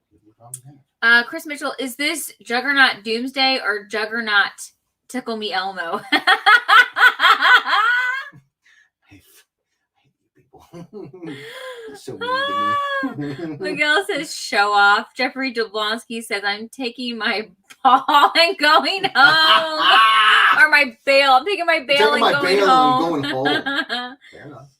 Chris Mitchell, is this Juggernaut Doomsday or Juggernaut Tickle Me Elmo?
I hate you people. So mean to me.
Miguel says show off. Jeffrey Jablonski says I'm taking my ball and going home. Or my bail. I'm taking my bail and going home.
Fair enough.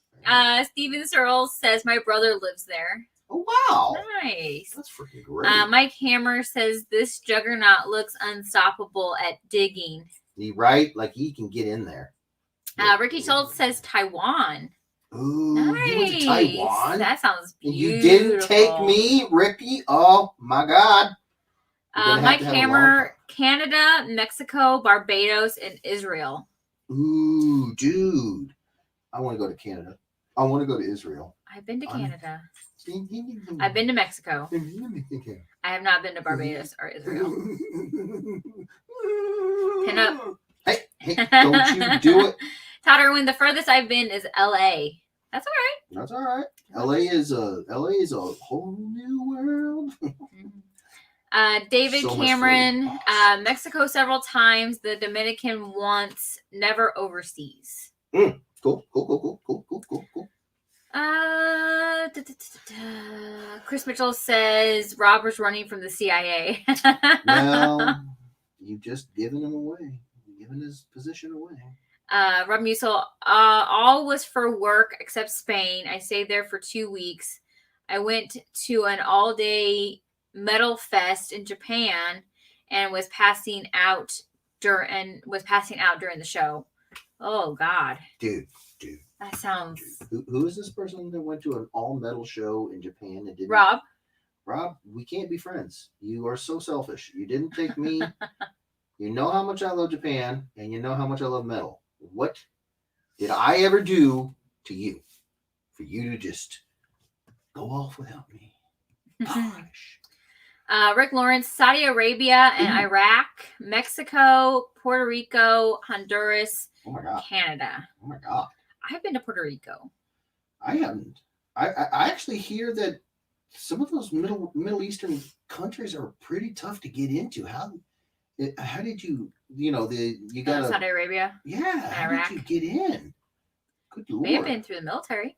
Steven Searles says my brother lives there.
Oh, wow.
Nice.
That's freaking great.
Mike Hammer says this Juggernaut looks unstoppable at digging.
Right? Like he can get in there.
Ricky Schultz says Taiwan.
Ooh,
nice.
You went to Taiwan?
That sounds beautiful.
You didn't take me, Ricky? Oh, my God.
Mike Hammer, Canada, Mexico, Barbados, and Israel.
Ooh, dude. I want to go to Canada. I want to go to Israel.
I've been to Canada. I've been to Mexico. I have not been to Barbados or Israel. Pin up.
Hey, don't you do it.
Todd Irwin, the furthest I've been is LA. That's all right.
That's all right. LA is a whole new world.
David Cameron, Mexico several times. The Dominican once, never overseas.
Cool.
Chris Mitchell says Robert's running from the CIA.
Well, you've just given him away. You've given his position away.
Rob Musil, all was for work except Spain. I stayed there for 2 weeks. I went to an all-day metal fest in Japan and was passing out during the show. Oh God.
Dude.
That sounds.
Who is this person that went to an all-metal show in Japan and didn't? Rob, we can't be friends. You are so selfish. You didn't take me. You know how much I love Japan, and you know how much I love metal. What did I ever do to you for you to just go off without me? Gosh.
Rick Lawrence, Saudi Arabia and Iraq, Mexico, Puerto Rico, Honduras, Canada.
Oh my God.
I've been to Puerto Rico.
I haven't. I actually hear that some of those Middle Eastern countries are pretty tough to get into. How did you got
Saudi Arabia?
Yeah. How
Iraq.
did you get in? Good Lord.
May have been through the military.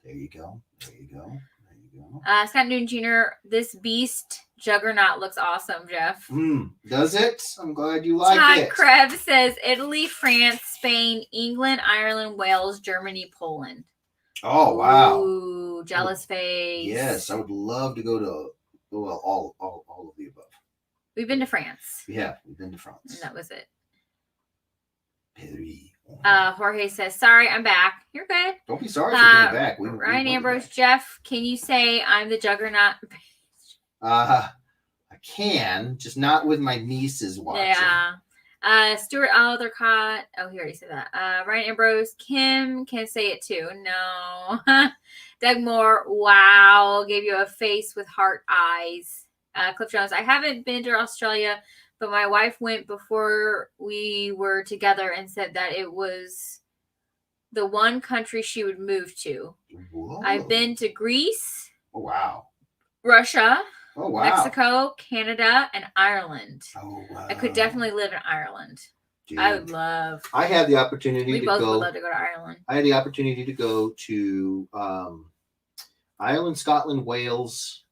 There you go.
Scott Newton Jr., this beast juggernaut looks awesome, Jeff.
Does it? I'm glad you like
Todd
it.
Krebs says Italy, France, Spain, England, Ireland, Wales, Germany, Poland.
Oh, wow.
Ooh, jealous face.
Yes, I would love to go to, all of the above.
We've been to France.
Yeah, we've been to France.
And that was it.
Paris.
Jorge says, sorry, I'm back. You're good.
Don't be sorry for being back.
Ryan Ambrose, Jeff, can you say I'm the juggernaut?
I can, just not with my nieces watching.
Yeah. Stuart Aldercott. Oh, he already said that. Ryan Ambrose. Kim can say it too. No. Doug Moore. Wow. Gave you a face with heart eyes. Cliff Jones. I haven't been to Australia, but my wife went before we were together and said that it was the one country she would move to.
Whoa.
I've been to Greece.
Oh, wow.
Russia.
Oh, wow.
Mexico, Canada, and Ireland.
Oh, wow.
I could definitely live in Ireland. Dude. I would love.
I had the opportunity
we both would love to go to Ireland.
I had the opportunity to go to Ireland, Scotland, Wales,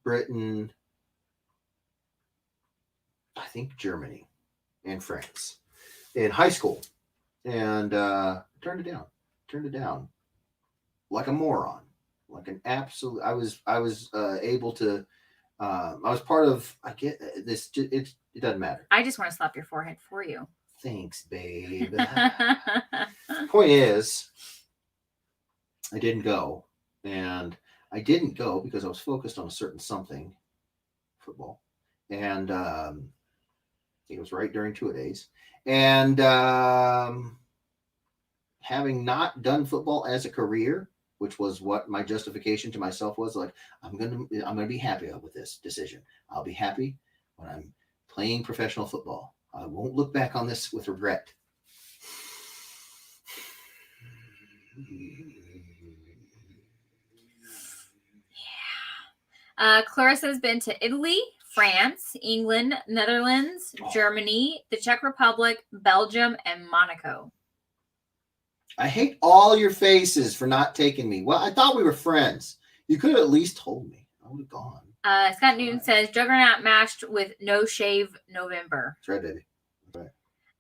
Britain, I think Germany, and France in high school. And turned it down like a moron. Like an absolute, I was able to, I was part of, I get this, it doesn't matter.
I just want to slap your forehead for you.
Thanks, babe. Point is, I didn't go. And I didn't go because I was focused on a certain something, football. And it was right during 2-a-days. And having not done football as a career, which was what my justification to myself was, like, I'm gonna be happy with this decision. I'll be happy when I'm playing professional football. I won't look back on this with regret.
Yeah. Clarissa's been to Italy, France, England, Netherlands, Germany, the Czech Republic, Belgium, and Monaco.
I hate all your faces for not taking me. Well, I thought we were friends. You could have at least told me. I would have gone.
Scott Newton says Juggernaut matched with No Shave November.
That's right, baby. That's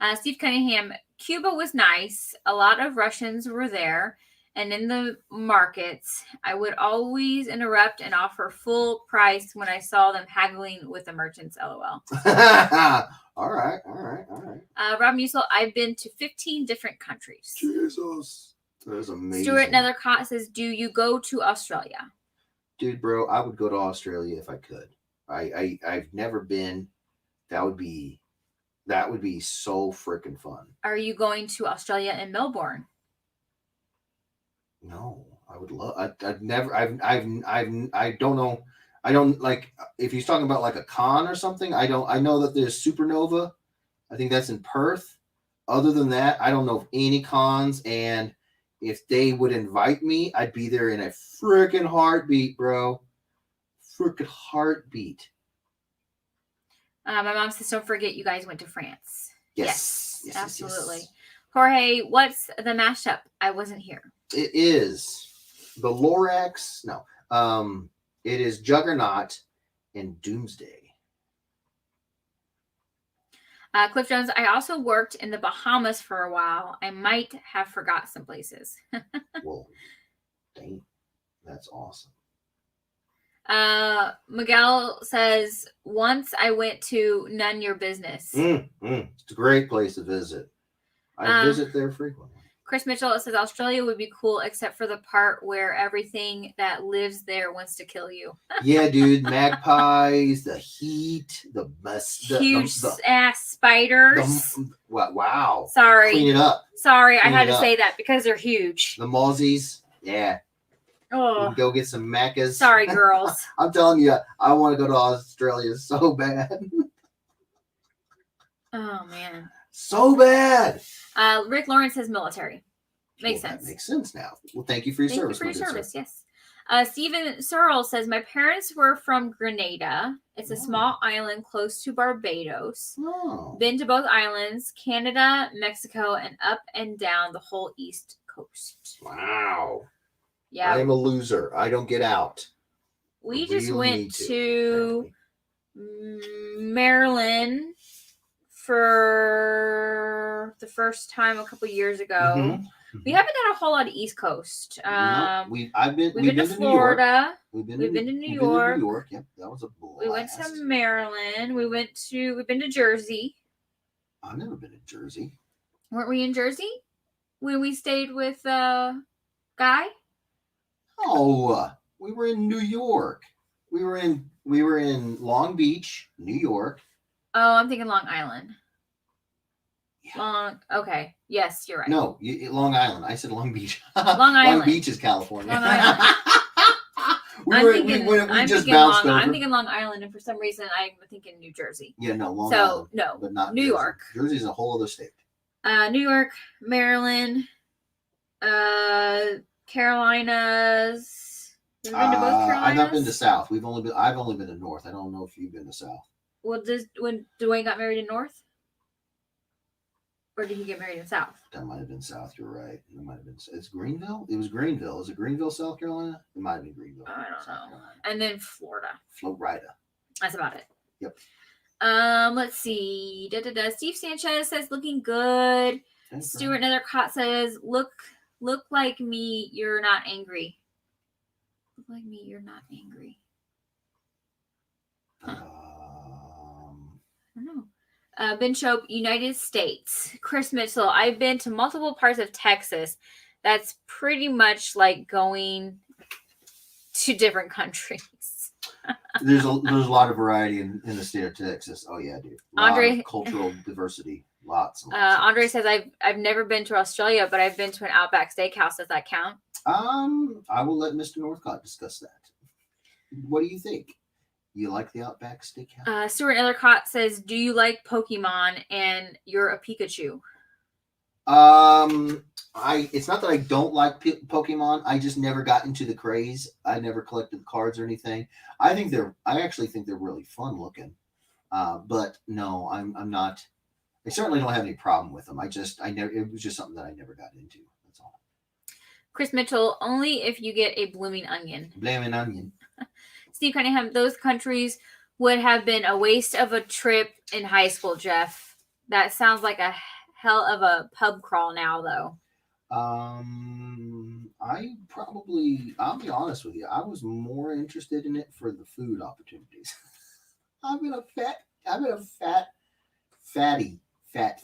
right. Steve Cunningham, Cuba was nice. A lot of Russians were there. And in the markets, I would always interrupt and offer full price when I saw them haggling with the merchants, LOL.
All right.
Rob Musil, I've been to 15 different countries.
Jesus. That is amazing.
Stuart Nethercott says, do you go to Australia?
Dude, bro, I would go to Australia if I could. I've never been. That would be so freaking fun.
Are you going to Australia in Melbourne?
No, I would love. I've never. I don't know. I don't like if he's talking about like a con or something. I know that there's Supernova. I think that's in Perth. Other than that, I don't know of any cons. And if they would invite me, I'd be there in a freaking heartbeat, bro. Freaking heartbeat.
My mom says, don't forget you guys went to France.
Yes,
absolutely. Yes. Jorge, what's the mashup? I wasn't here.
It is the Lorax. No, it is Juggernaut and Doomsday.
Cliff Jones, I also worked in the Bahamas for a while. I might have forgot some places.
Well, dang, that's awesome.
Miguel says, once I went to None Your Business.
It's a great place to visit. I visit there frequently.
Chris Mitchell says Australia would be cool except for the part where everything that lives there wants to kill you.
Yeah, dude. Magpies, the heat, the
huge ass spiders.
Wow.
Sorry.
Clean it up.
Sorry, I had to say that because they're huge.
The mozzies. Yeah.
Oh.
You can go get some macas.
Sorry, girls.
I'm telling you, I want to go to Australia so bad.
Oh, man.
So bad.
Rick Lawrence says military. Makes sense.
That makes sense now. Well, thank you for your service.
Thank you for your service, yes. Stephen Searle says, my parents were from Grenada. It's a small island close to Barbados.
Oh.
Been to both islands, Canada, Mexico, and up and down the whole East Coast.
Wow.
Yeah.
I'm a loser. I don't get out.
We just went to Maryland for the first time a couple years ago. Mm-hmm. We haven't done a whole lot of East Coast.
No, we've been to
Florida.
We've been
to New York.
Yep, that was a blast.
We went to Maryland. We've been to Jersey.
I've never been to Jersey.
Weren't we in Jersey when we stayed with Guy?
Oh, we were in New York. We were in Long Beach, New York.
Oh, I'm thinking Long Island.
Yeah.
Okay. Yes, you're right.
No, Long Island. I said Long Beach.
Long Island.
Long Beach is California.
Long Island.
we just bounced over.
I'm thinking Long Island, and for some reason, I'm thinking New Jersey.
Yeah, no, Long Island.
No,
but not
New
Jersey.
York.
Jersey's a whole other state.
New York, Maryland, Carolinas. Have you been to both Carolinas?
I've not been to South. I've only been to North. I don't know if you've been to South.
Well, when Dwayne got married in North? Or did he get married in South?
That might have been South. You're right. It might have been. It's Greenville. It was Greenville. Is it Greenville, South Carolina? It might have been Greenville.
I don't know. And then Florida.
Florida.
That's about it.
Yep.
Let's see. Steve Sanchez says looking good. Thanks, Stuart Nethercott says look like me. You're not angry. Look like me. You're not angry. Huh. I don't know. Ben Shope, United States. Chris Mitchell, I've been to multiple parts of Texas. That's pretty much like going to different countries.
there's a lot of variety in the state of Texas. Oh yeah, dude. Andre, cultural diversity. Lots.
Andre says I've never been to Australia, but I've been to an Outback Steakhouse. Does that count?
I will let Mr. Northcott discuss that. What do you think? You like the Outback Steakhouse?
Stuart Ellercott says, do you like Pokemon and you're a Pikachu?
It's not that I don't like Pokemon. I just never got into the craze. I never collected cards or anything. I actually think they're really fun looking. But no, I'm not. I certainly don't have any problem with them. it was just something that I never got into. That's all.
Chris Mitchell, only if you get a blooming onion.
Blooming onion.
Steve Cunningham, those countries would have been a waste of a trip in high school, Jeff. That sounds like a hell of a pub crawl now, though.
I'll be honest with you. I was more interested in it for the food opportunities. I've been a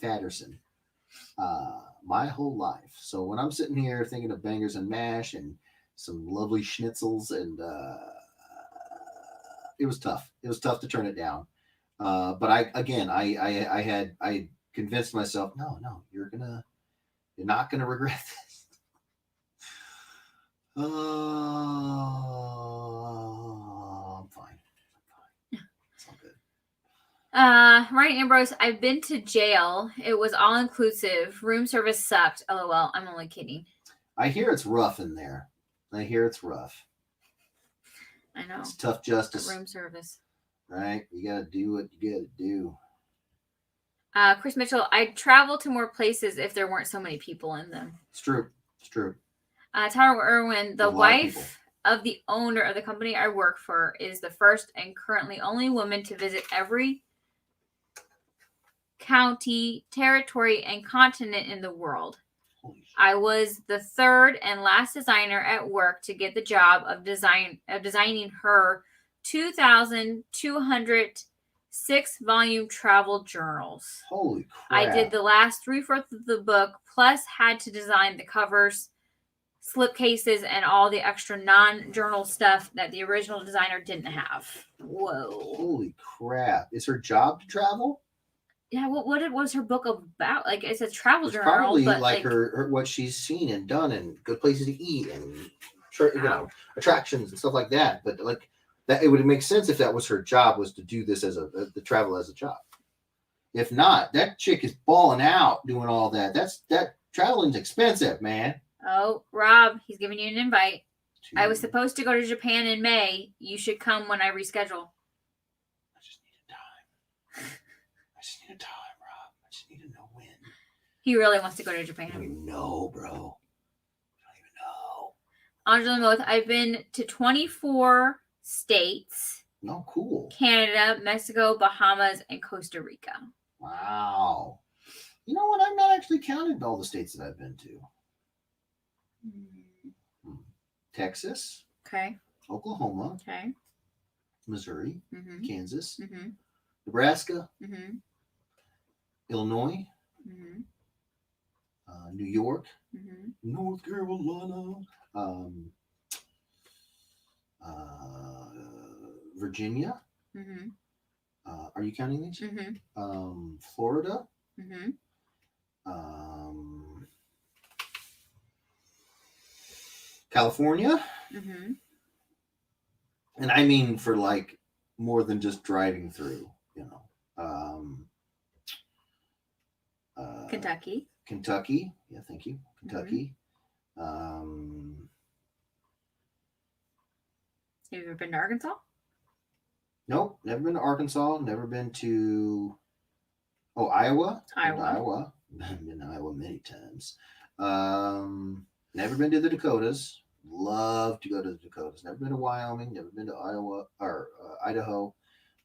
fatterson my whole life. So when I'm sitting here thinking of bangers and mash and some lovely schnitzels and it was tough. It was tough to turn it down. But I convinced myself, no, you're not gonna regret this. I'm fine. It's all good.
Ryan Ambrose, I've been to jail. It was all inclusive. Room service sucked. LOL. I'm only kidding.
I hear it's rough in there. I know. It's tough justice.
Room service.
Right? You got to do what you got to do.
Chris Mitchell, I'd travel to more places if there weren't so many people in them.
It's true.
Tyler Irwin, the wife of the owner of the company I work for, is the first and currently only woman to visit every county, territory, and continent in the world. I was the third and last designer at work to get the job of designing her 2,200 6-volume travel journals.
Holy crap.
I did the last 3/4 of the book, plus had to design the covers, slipcases, and all the extra non-journal stuff that the original designer didn't have. Whoa.
Holy crap. Is her job to travel?
Yeah, what was her book about? Like, it's a travel
It's
journal.
probably
but
like her what she's seen and done and good places to eat and attractions and stuff like that. But like that, it would make sense if that was her job, was to do this as the travel as a job. If not, that chick is balling out doing all that. That traveling's expensive, man.
Oh, Rob, he's giving you an invite. I was supposed to go to Japan in May. You should come when I reschedule.
I just need a time, Rob. I just need to know when.
He really wants to go to Japan.
I don't even know, bro. I don't even know.
Angela Moth, I've been to 24 states.
No, cool.
Canada, Mexico, Bahamas, and Costa Rica.
Wow. You know what? I've not actually counted all the states that I've been to. Texas.
Okay.
Oklahoma.
Okay.
Missouri.
Mm-hmm.
Kansas.
Mm-hmm.
Nebraska.
Mm-hmm.
Illinois.
Mm-hmm.
New York.
Mm-hmm.
North Carolina. Virginia.
Mm-hmm.
Are you counting these?
Mm-hmm.
Florida.
Mm-hmm.
California.
Mm-hmm.
And I mean for like more than just driving through, you know.
Kentucky.
Kentucky. Yeah, thank you. Kentucky.
Have you ever been to Arkansas?
Nope, never been to Arkansas. Never been to Iowa.
Iowa.
I've been to Iowa many times. Never been to the Dakotas. Love to go to the Dakotas. Never been to Wyoming. Never been to Iowa or Idaho.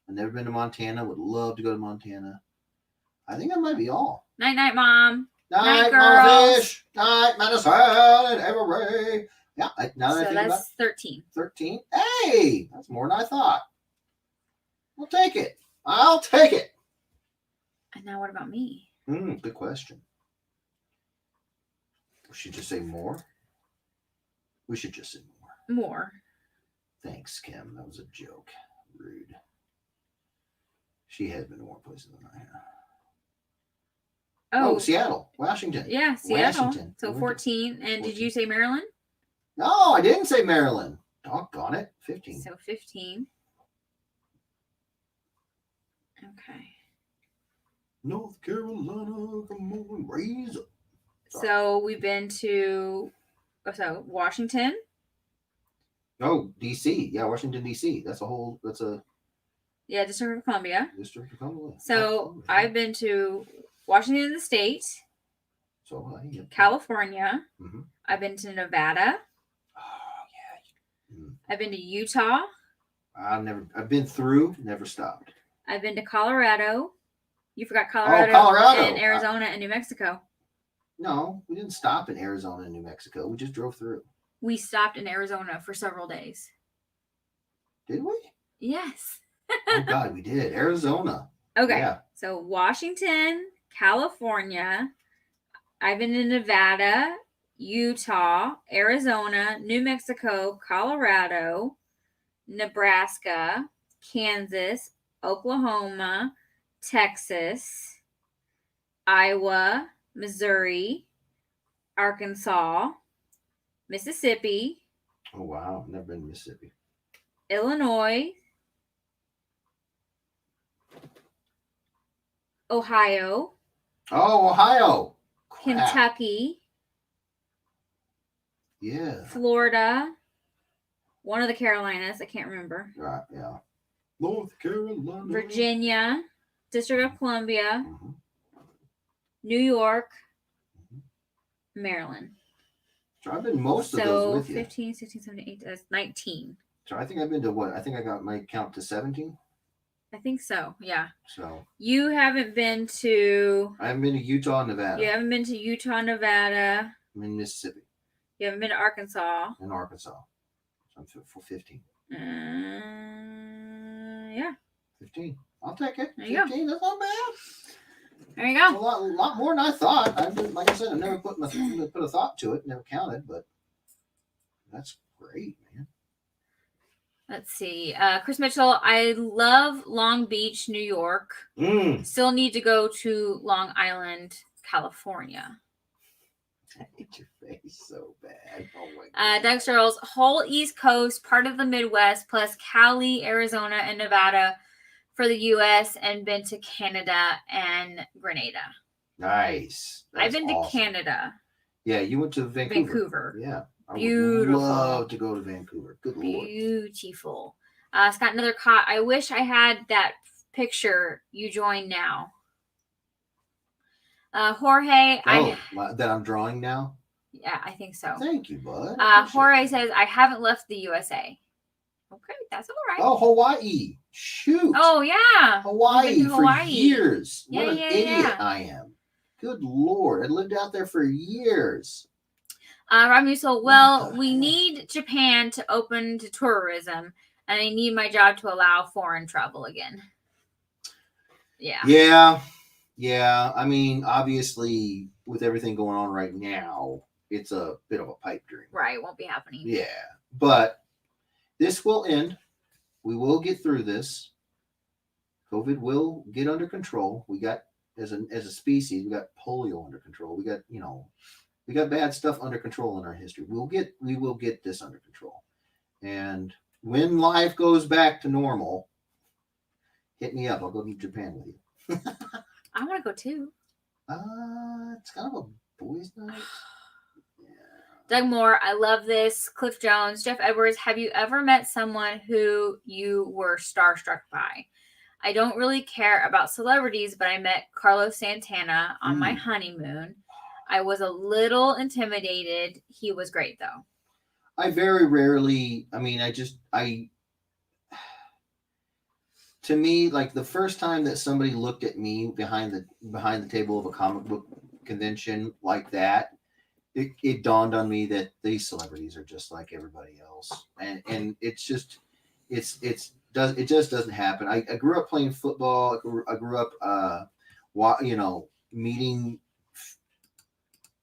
I've never been to Montana. Would love to go to Montana. I think that might be all.
Night, night, Mom.
Night,
girls.
Fish. Night, Madison, and Everett. Yeah, now that I think about it,
13.
13. Hey, that's more than I thought. I'll take it. I'll take it.
And now what about me?
Good question. We should just say more. We should just say more.
More.
Thanks, Kim. That was a joke. Rude. She has been to more places than I have. Oh, Seattle, Washington.
Yeah, Seattle.
Washington.
So 14. And did you say Maryland?
No, I didn't say Maryland. Doggone it. 15.
So 15. Okay.
North Carolina, come on, raise up. Sorry.
So we've been to Washington.
Oh, D.C. Yeah, Washington, D.C. That's a
District of Columbia.
District of Columbia.
So I've been to Washington the State.
So
California.
Mm-hmm.
I've been to Nevada.
Oh yeah.
I've been to Utah.
I've been through, never stopped.
I've been to Colorado. You forgot Colorado.
Oh, Colorado.
And Arizona and New Mexico.
No, we didn't stop in Arizona and New Mexico. We just drove through.
We stopped in Arizona for several days.
Did we?
Yes.
Oh, God, we did. Arizona.
Okay.
Yeah.
So Washington, California. I've been in Nevada, Utah, Arizona, New Mexico, Colorado, Nebraska, Kansas, Oklahoma, Texas, Iowa, Missouri, Arkansas, Mississippi.
Oh, wow. Never been to Mississippi.
Illinois, Ohio.
Oh, Ohio. Crap.
Kentucky.
Yeah.
Florida. One of the Carolinas. I can't remember.
Right, yeah. North Carolina.
Virginia. District of Columbia.
Mm-hmm.
New York. Mm-hmm. Maryland.
So I've been most of those with you.
15, 16, 17, 18, that's 19.
So I think I've been to what? I think I got my count to 17.
I think so, yeah.
So
you haven't been to...
I haven't been to Utah, Nevada.
You haven't been to Utah, Nevada.
I'm in Mississippi.
You haven't been to Arkansas.
In Arkansas. So I'm for 15.
Yeah.
15. I'll take it.
There you
15, that's not bad.
There you go.
It's a lot more than I thought. Like I said, I've never put a thought to it, never counted, but that's great, man.
Let's see. Chris Mitchell, I love Long Beach, New York. Still need to go to Long Island, California.
I hate your face so bad. Oh my God.
Doug Searles, whole East Coast, part of the Midwest, plus Cali, Arizona, and Nevada for the U.S., and been to Canada and Grenada.
Nice.
I've been to Canada.
Yeah, you went to Vancouver. Yeah.
Beautiful.
I would love to go to Vancouver. Good Lord.
Beautiful. Scott Nethercott, I wish I had that picture. You join now. Jorge.
That I'm drawing now?
Yeah, I think so.
Thank you, bud.
Jorge says, I haven't left the USA. Okay, that's all right.
Oh, Hawaii. Shoot.
Oh, yeah.
Hawaii for years. What an idiot I am. Good Lord. I lived out there for years.
Ramuso, well, we need Japan to open to tourism, and I need my job to allow foreign travel again. Yeah. Yeah. I mean, obviously, with everything going on right now, it's a bit of a pipe dream. Right. It won't be happening.
Yeah. But this will end. We will get through this. COVID will get under control. We got, as a species, we got polio under control. We got bad stuff under control in our history. We will get this under control. And when life goes back to normal, hit me up. I'll go to Japan with you.
I want to go too.
It's kind of a boys' night. Yeah.
Doug Moore, I love this. Cliff Jones, Jeff Edwards, have you ever met someone who you were starstruck by? I don't really care about celebrities, but I met Carlos Santana on my honeymoon. I was a little intimidated. He was great, though.
I very rarely, to me, like the first time that somebody looked at me behind the table of a comic book convention like that, it dawned on me that these celebrities are just like everybody else. And it just doesn't happen. I grew up playing football. I grew up, meeting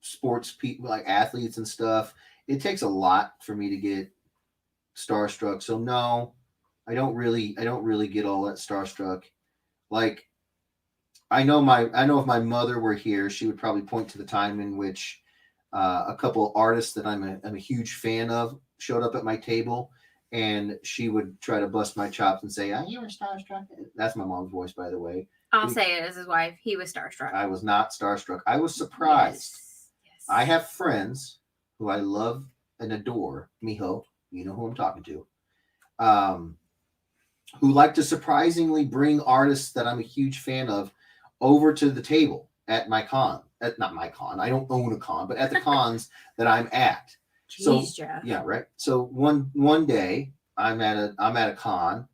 sports people, like athletes and stuff. It takes a lot for me to get starstruck. So no, I don't really get all that starstruck. Like, I know if my mother were here, she would probably point to the time in which a couple artists that I'm a huge fan of showed up at my table, and she would try to bust my chops and say, "Oh, you were starstruck." That's my mom's voice, by the way.
I'll say it as his wife. He was starstruck.
I was not starstruck. I was surprised.
Yes.
I have friends who I love and adore. Miho, you know who I'm talking to. Who like to surprisingly bring artists that I'm a huge fan of over to the table at my con. Not my con. I don't own a con, but at the cons that I'm at.
Jeez, Jeff.
Yeah, right. So one day I'm at a con,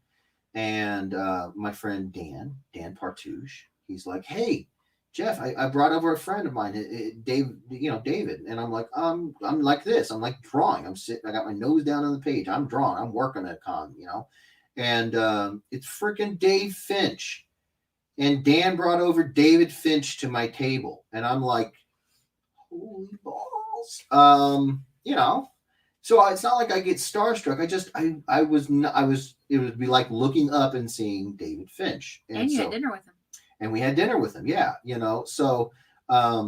and my friend Dan Partouche, he's like, "Hey, Jeff, I brought over a friend of mine, David," and I'm like, I'm like this. I'm like drawing. I'm sitting. I got my nose down on the page. I'm drawing. I'm working at a con, and it's freaking Dave Finch. And Dan brought over David Finch to my table, and I'm like, holy balls. So it's not like I get starstruck. It would be like looking up and seeing David Finch.
And you had dinner with him.
And we had dinner with him. Yeah. So I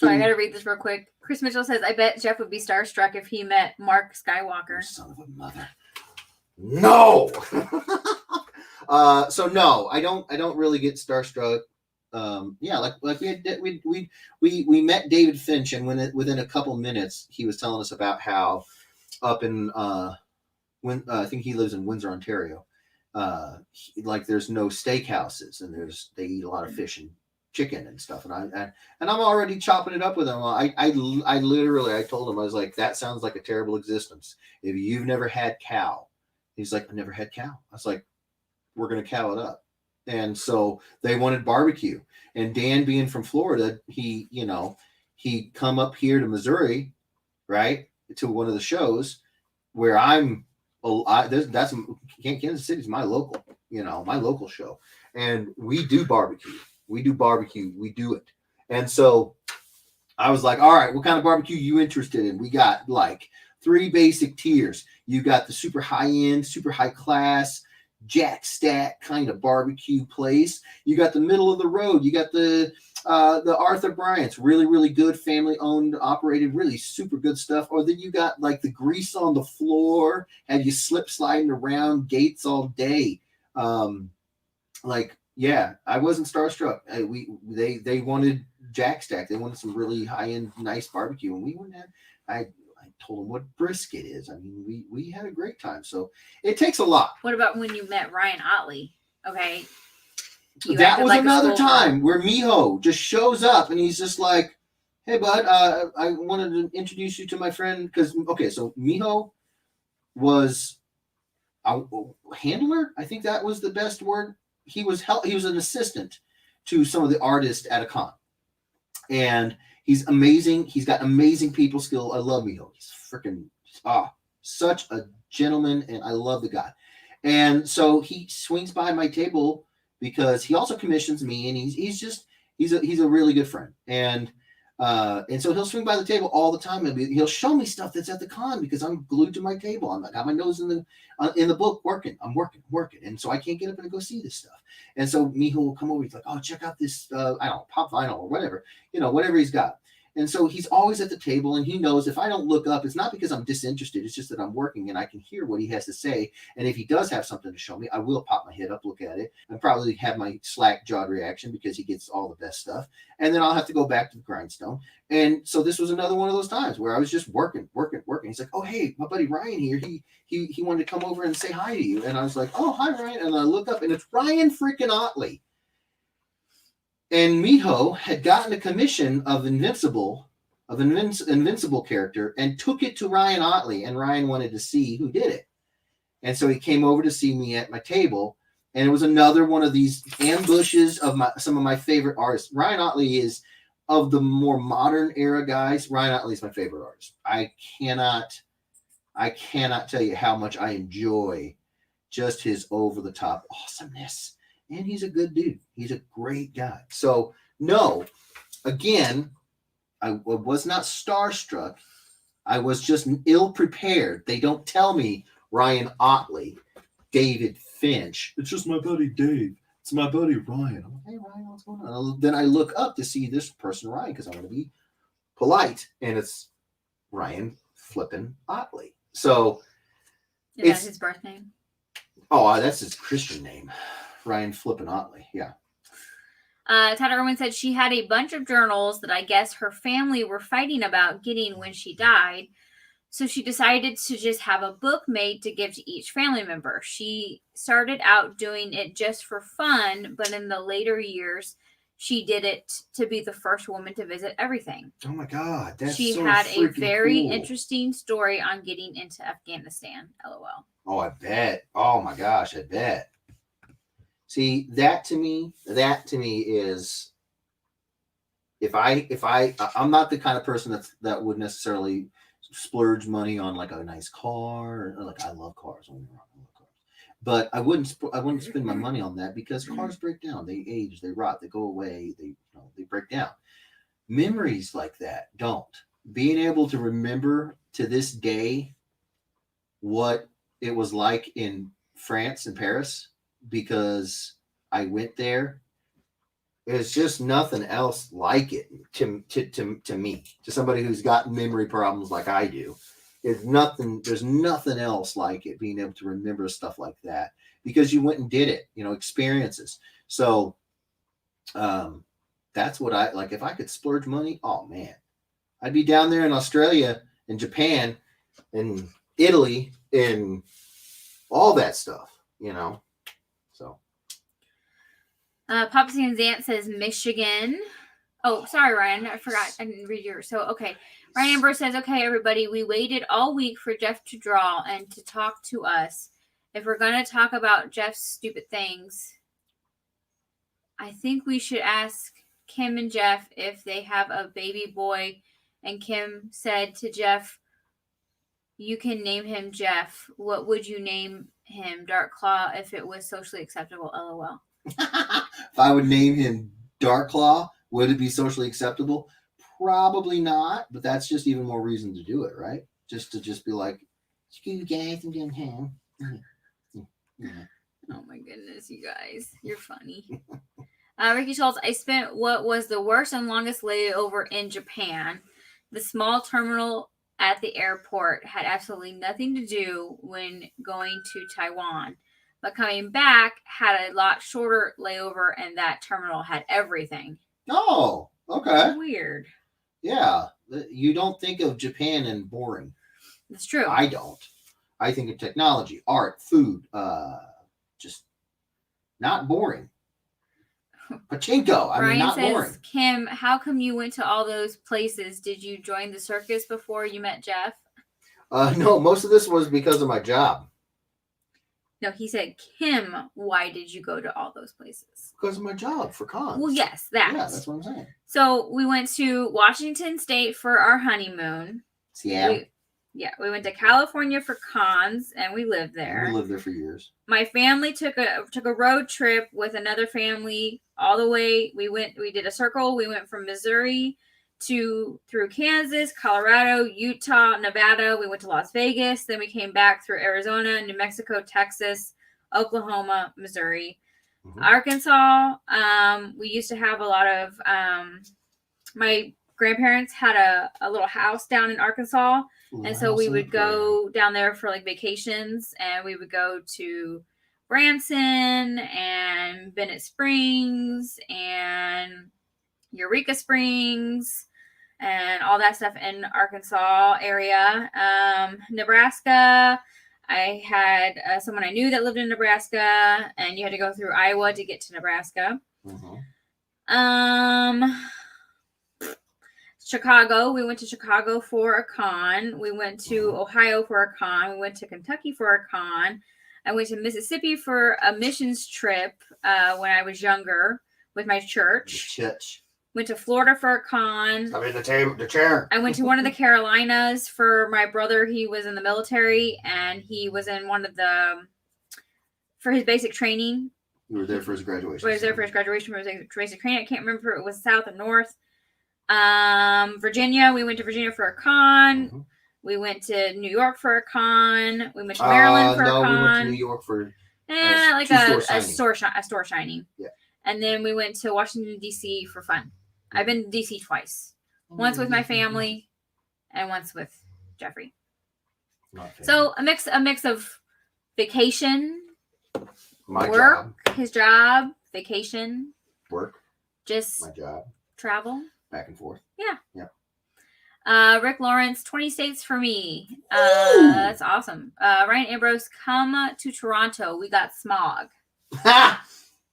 got to read this real quick. Chris Mitchell says, I bet Jeff would be starstruck if he met Mark Skywalker.
Son of a mother. No. So no, I don't really get starstruck. Like we met David Finch, and within a couple minutes, he was telling us about how up in I think he lives in Windsor, Ontario. There's no steakhouses, and they eat a lot of fish and chicken and stuff. And I'm already chopping it up with him. I literally told him, I was like, that sounds like a terrible existence. If you've never had cow, he's like, I never had cow. I was like, we're gonna cow it up. And so they wanted barbecue. And Dan, being from Florida, he come up here to Missouri, right, to one of the shows where Kansas City's my local. my local show, and we do barbecue. We do it. And so I was like, all right, what kind of barbecue you interested in? We got like 3 basic tiers. You got the super high end, super high class, jack stack kind of barbecue place. You got the middle of the road. You got the Arthur Bryant's, really, really good, family owned, operated, really super good stuff. Or then you got like the grease on the floor, have you slip sliding around gates all day. Yeah, I wasn't starstruck. They wanted Jack Stack. They wanted some really high end, nice barbecue, and we went in. I told them what brisket is. I mean, we had a great time. So it takes a lot.
What about when you met Ryan Otley? Okay,
that was like another time where Miho just shows up and he's just like, "Hey, bud, I wanted to introduce you to my friend." Because so Miho was a handler. I think that was the best word. He was an assistant to some of the artists at a con, and he's amazing. He's got amazing people skill. I love Miho. He's freaking such a gentleman, and I love the guy. And so he swings by my table because he also commissions me, and he's a really good friend. And so he'll swing by the table all the time, and he'll show me stuff that's at the con because I'm glued to my table. I'm got my nose in the book working. I'm working, and so I can't get up and go see this stuff. And so Miho will come over. He's like, "Oh, check out this I don't know, pop vinyl or whatever, whatever he's got." And so he's always at the table, and he knows if I don't look up, it's not because I'm disinterested. It's just that I'm working and I can hear what he has to say. And if he does have something to show me, I will pop my head up, look at it, and probably have my slack-jawed reaction because he gets all the best stuff. And then I'll have to go back to the grindstone. And so this was another one of those times where I was just working. He's like, "Oh, hey, my buddy Ryan here. He wanted to come over and say hi to you." And I was like, "Oh, hi, Ryan." And I look up, and it's Ryan freaking Otley. And Miho had gotten a commission of Invincible character and took it to Ryan Otley, and Ryan wanted to see who did it. And so he came over to see me at my table, and it was another one of these ambushes of some of my favorite artists. Ryan Otley is, of the more modern era guys, Ryan Otley is my favorite artist. I cannot tell you how much I enjoy just his over-the-top awesomeness. And he's a good dude. He's a great guy. So, no, again, I was not starstruck. I was just ill-prepared. They don't tell me Ryan Otley, David Finch. It's just my buddy Dave. It's my buddy Ryan. I'm like, "Hey, Ryan, what's going on?" Then I look up to see this person, Ryan, because I want to be polite. And it's Ryan flippin' Otley. So,
is that his birth name?
Oh, that's his Christian name. Ryan flippin' Otley, yeah.
Tyler Irwin said she had a bunch of journals that I guess her family were fighting about getting when she died. So she decided to just have a book made to give to each family member. She started out doing it just for fun, but in the later years, she did it to be the first woman to visit everything.
Oh my God, that's
she
so
had a very
cool.
Interesting story on getting into Afghanistan. LOL.
Oh, I bet. Oh my gosh, I bet. See, that to me is, I'm not the kind of person that would necessarily splurge money on like a nice car. Or like, I love cars. But I wouldn't spend my money on that because cars break down, they age, they rot, they go away, they break down. Memories like that don't. Being able to remember to this day what it was like in France and Paris, because I went there, there's just nothing else like it to me, to somebody who's got memory problems like I do. There's nothing else like it, being able to remember stuff like that because you went and did it, experiences. So that's what I like. If I could splurge money, oh man, I'd be down there in Australia and Japan and Italy and all that stuff, So
Popsy and Zant says Michigan. Oh, sorry, Ryan. I forgot. I didn't read yours. So, okay. Ryan Amber says, "Okay, everybody, we waited all week for Jeff to draw and to talk to us. If we're going to talk about Jeff's stupid things, I think we should ask Kim and Jeff if they have a baby boy." And Kim said to Jeff, "You can name him Jeff. What would you name him Dark Claw if it was socially acceptable. LOL.
If I would name him Dark Claw, would it be socially acceptable? Probably not, but that's just even more reason to do it, right? Just to be like, screw you guys, I'm downtown. Yeah.
Oh my goodness, you guys. You're funny. Ricky Schultz, I spent what was the worst and longest layover in Japan. The small terminal at the airport had absolutely nothing to do when going to Taiwan. But coming back had a lot shorter layover, and that terminal had everything.
Oh, okay.
Weird.
Yeah. You don't think of Japan and boring.
That's true.
I don't. I think of technology, art, food, just not boring. Pachinko. I mean, not boring.
Kim, how come you went to all those places? Did you join the circus before you met Jeff?
No, most of this was because of my job.
No, he said, Kim, why did you go to all those places?
Because of my job for cons.
Well, yes, that.
Yeah, that's what I'm saying.
So we went to Washington State for our honeymoon.
Seattle.
We went to California for cons, and we lived there.
We lived there for years.
My family took a road trip with another family all the way. We did a circle. We went from Missouri through Kansas, Colorado, Utah, Nevada. We went to Las Vegas. Then we came back through Arizona, New Mexico, Texas, Oklahoma, Missouri, Arkansas. We used to have a lot of my grandparents had a little house down in Arkansas. And so we would go down there for like vacations, and we would go to Branson and Bennett Springs and Eureka Springs and all that stuff in Arkansas area. Nebraska, I had someone I knew that lived in Nebraska, and you had to go through Iowa to get to Nebraska. Chicago. We went to Chicago for a con. We went to Ohio for a con. We went to Kentucky for a con. I went to Mississippi for a missions trip when I was younger with my church. Went to Florida for a con.
I mean, the chair.
I went to one of the Carolinas for my brother. He was in the military, and he was in for his basic training.
You were there for his graduation.
I was there for his graduation, for his basic training. I can't remember if it was south or north. Virginia. We went to Virginia for a con. We went to New York for a con. We went to Maryland for a con.
No, we went to New York for
a store signing.
Yeah.
And then we went to Washington, D.C. for fun. I've been to D.C. twice. Once with my family and once with Jeffrey. So a mix of vacation, work, his job, vacation,
work,
just
my job,
travel,
back and forth.
Yeah.
Yep.
Rick Lawrence, 20 states for me. That's awesome. Ryan Ambrose, come to Toronto. We got smog.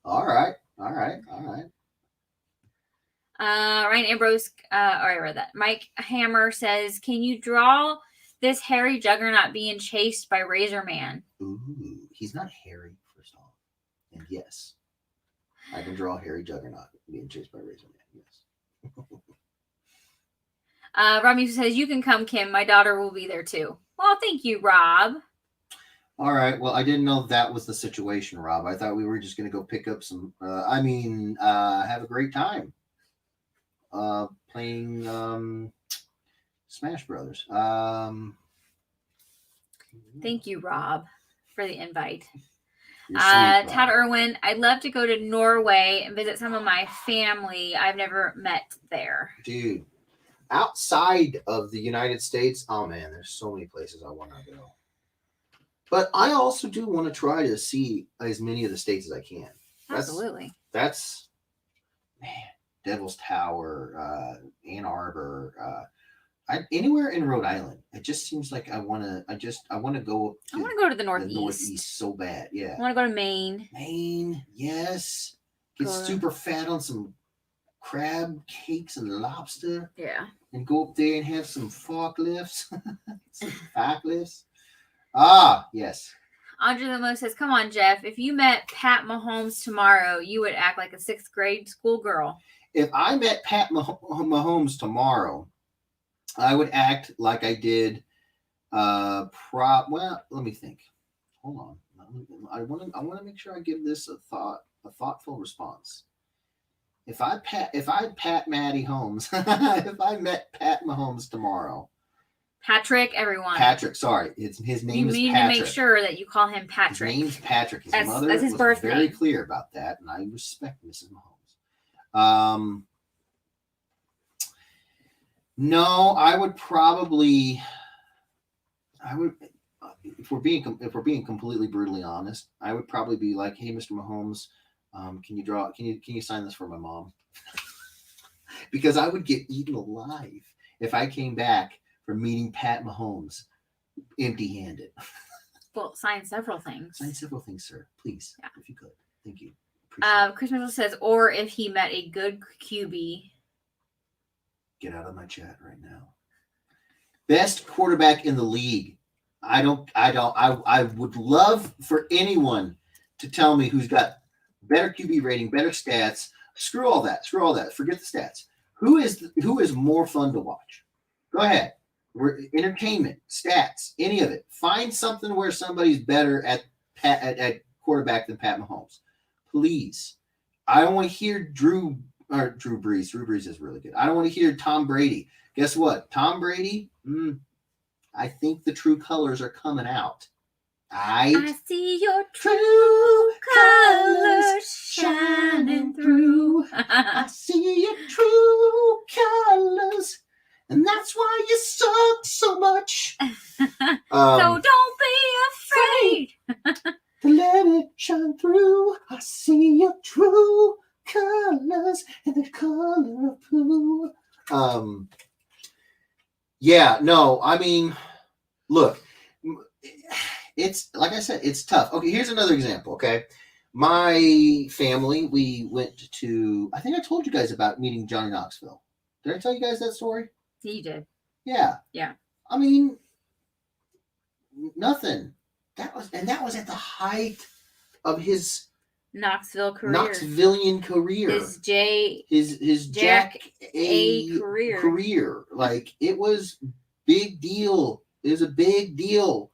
All right.
Ryan Ambrose, I read that. Mike Hammer says, can you draw this hairy juggernaut being chased by Razor Man?
Ooh, he's not hairy, first off. And yes, I can draw a hairy juggernaut being chased by Razor Man. Yes.
Rob Musa says, you can come, Kim. My daughter will be there too. Well, thank you, Rob.
All right. Well, I didn't know that was the situation, Rob. I thought we were just going to go pick up some, have a great time playing Smash Brothers.
Thank you, Rob, for the invite.
Sweet,
Todd Irwin, I'd love to go to Norway and visit some of my family I've never met there.
Dude, outside of the United States, oh man, there's so many places I want to go. But I also do want to try to see as many of the states as I can.
Absolutely.
That's Devil's Tower, Ann Arbor, anywhere in Rhode Island. It just seems like I want to go.
I want to go to the Northeast.
The Northeast so bad. Yeah.
I want to go to Maine.
Maine, yes. Get super fat on some crab cakes and lobster.
Yeah.
And go up there and have some forklifts. Some forklifts. Ah, yes.
Andre Lemo says, come on, Jeff. If you met Pat Mahomes tomorrow, you would act like a 6th grade schoolgirl.
If I met Pat Mahomes tomorrow, I would act like I did, let me think. Hold on. No. I want to make sure I give this a thoughtful response. If I pat Maddie Holmes, if I met Pat Mahomes tomorrow,
everyone.
Patrick, sorry, his name is Patrick. You need to make
sure that you call him Patrick.
His name's Patrick. His mother was very clear about that, and I respect Mrs. Mahomes. No, I would. If we're being completely brutally honest, I would probably be like, "Hey, Mr. Mahomes, can you sign this for my mom?" Because I would get eaten alive if I came back from meeting Pat Mahomes empty-handed.
Well, sign several things.
Sign several things, sir. Please, if you could. Thank you.
Chris Mitchell says, or if he met a good QB.
Get out of my chat right now. Best quarterback in the league. I would love for anyone to tell me who's got better QB rating, better stats. Screw all that. Forget the stats. Who is more fun to watch? Go ahead. Entertainment, stats, any of it. Find something where somebody's better at quarterback than Pat Mahomes. Please. I don't want to hear Drew Brees. Drew Brees is really good. I don't want to hear Tom Brady. Guess what? Tom Brady, I think the true colors are coming out. I see your true colors shining through. I see your true colors, and that's why you suck so much.
So don't be afraid
to let it shine through. I see your true colors and the color of blue. Yeah, no, I mean, look, it's like I said, it's tough. Okay, here's another example. Okay, my family, we went to, I think I told you guys about meeting Johnny Knoxville. Did I tell you guys that story?
You did.
Yeah.
Yeah.
I mean, nothing. That was at the height of his Knoxvillian career. His Jack A career. Like, it was big deal. It was a big deal.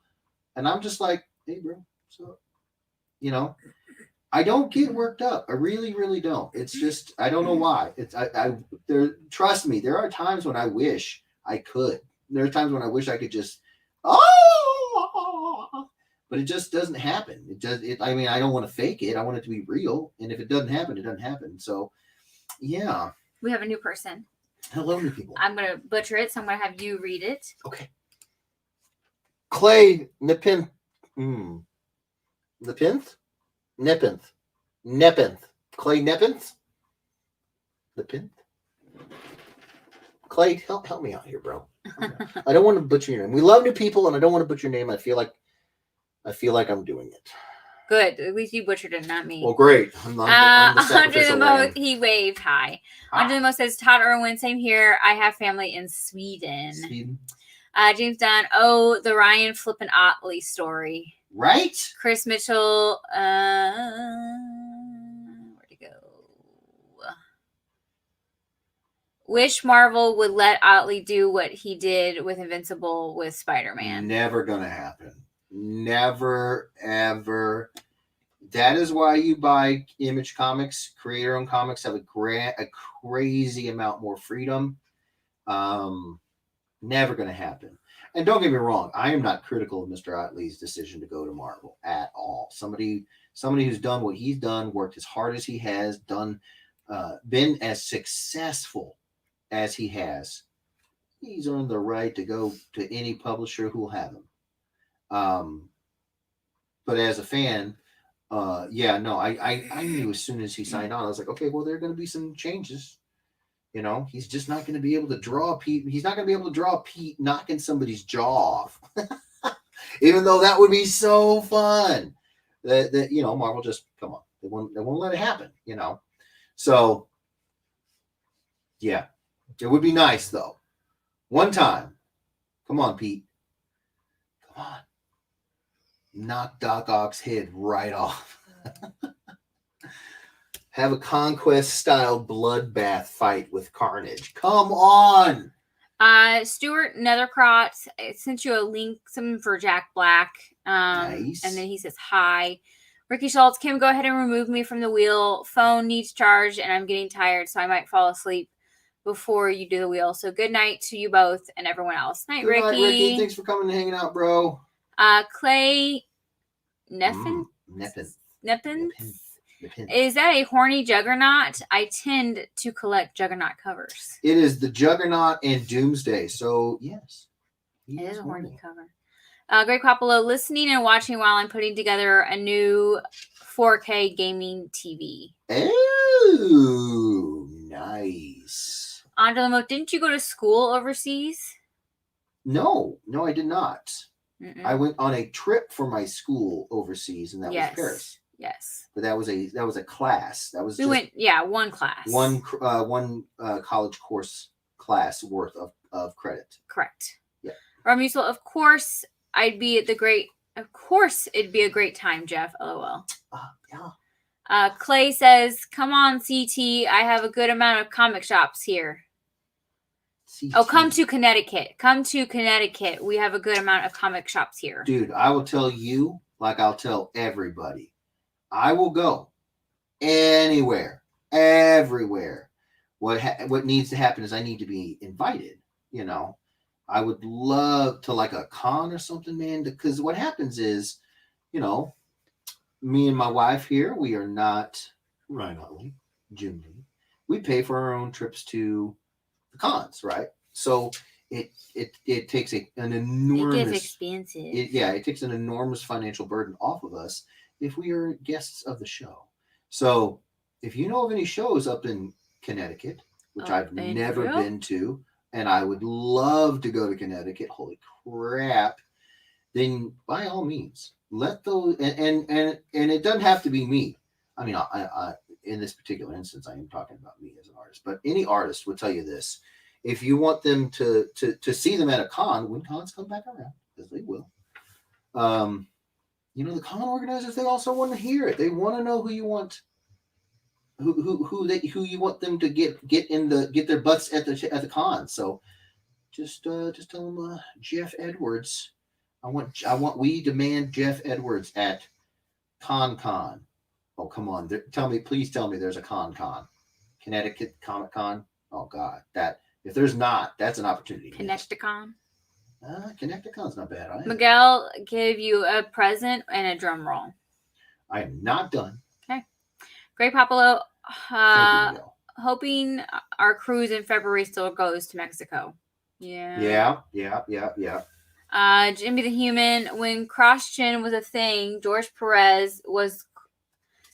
And I'm just like, hey, bro. So, I don't get worked up. I really, really don't. It's just, I don't know why. Trust me, there are times when I wish I could. There are times when I wish I could just, but it just doesn't happen. I mean, I don't want to fake it. I want it to be real. And if it doesn't happen, it doesn't happen. So, yeah.
We have a new person.
Hello, new people.
I'm going to butcher it, so I'm going to have you read it.
Okay. Clay Nepinth. Nepinth. Clay Nepinth? Nepinth? Clay, help me out here, bro. I don't want to butcher your name. We love new people, and I don't want to butcher your name. I feel like I'm doing it.
Good. At least you butchered it, not me.
Well, great. I'm
Andre the Most, he waved hi. Andre the Most says, Todd Irwin, same here. I have family in Sweden. James Dunn, the Ryan Flippin Otley story.
Right?
Chris Mitchell, where'd he go? Wish Marvel would let Otley do what he did with Invincible with Spider-Man.
Never gonna happen. Never, ever. That is why you buy Image Comics. Creator-owned comics have a crazy amount more freedom. Never going to happen. And don't get me wrong, I am not critical of Mr. Otley's decision to go to Marvel at all. Somebody who's done what he's done, worked as hard as he has, done, been as successful as he has. He's earned the right to go to any publisher who will have him. But as a fan, I knew as soon as he signed on, I was like, okay, well, there are going to be some changes. He's just not going to be able to draw Pete. He's not going to be able to draw Pete knocking somebody's jaw off, even though that would be so fun. That Marvel just come on, they won't let it happen. So yeah, it would be nice though. One time, come on, Pete, come on, knock Doc Ock's head right off. Have a Conquest-style bloodbath fight with Carnage. Come on!
Stuart Nethercrot sent you a link, something for Jack Black.
Nice.
And then he says, hi. Ricky Schultz, Kim, go ahead and remove me from the wheel. Phone needs charged, and I'm getting tired, so I might fall asleep before you do the wheel. So good night to you both and everyone else. Night, Ricky.
Good night, Ricky. Thanks for coming and hanging out, bro.
Clay Neffin?
Neppin.
Is that a horny Juggernaut? I tend to collect Juggernaut covers.
It is the Juggernaut and Doomsday. So, yes.
It is a horny cover. Greg Popolo, listening and watching while I'm putting together a new 4K gaming TV.
Oh, nice.
Angela Moat, didn't you go to school overseas?
No, I did not. Mm-mm. I went on a trip for my school overseas, and that was Paris.
Yes.
But that was a class. That was
one class.
One college course class worth of credit.
Correct.
Yeah.
Rob Musel, of course it'd be a great time, Jeff. LOL.
Yeah.
Clay says, come on, CT. I have a good amount of comic shops here. CT. Oh, come to Connecticut. We have a good amount of comic shops here.
Dude, I will tell you, like I'll tell everybody, I will go anywhere, everywhere. What needs to happen is I need to be invited, you know. I would love to, like, a con or something, man, because what happens is, you know, me and my wife here, we are not Ryan Utley, Jim Lee. We pay for our own trips to the cons, right? So it takes an enormous...
It gets expensive.
It takes an enormous financial burden off of us if we are guests of the show. So if you know of any shows up in Connecticut, which I've never been to, and I would love to go to Connecticut, holy crap, then by all means, let those, and it doesn't have to be me. I mean, I in this particular instance, I am talking about me as an artist, but any artist would tell you this. If you want them to see them at a con, when cons come back around, because they will, you know, the con organizers, they also want to hear it. They want to know who you want, who you want them to get their butts at the con. So just tell them Jeff Edwards. We demand Jeff Edwards at Con. Oh, come on. Please tell me there's a Con. Connecticut Comic Con. Oh God, if there's not, that's an opportunity.
Connecticon.
Connecticon's not bad.
Miguel gave you a present and a drum roll.
I am not done.
Okay. Great Popolo.
Thank you, Miguel.
Hoping our cruise in February still goes to Mexico. Yeah. Jimmy the Human. When CrossGen was a thing, George Perez was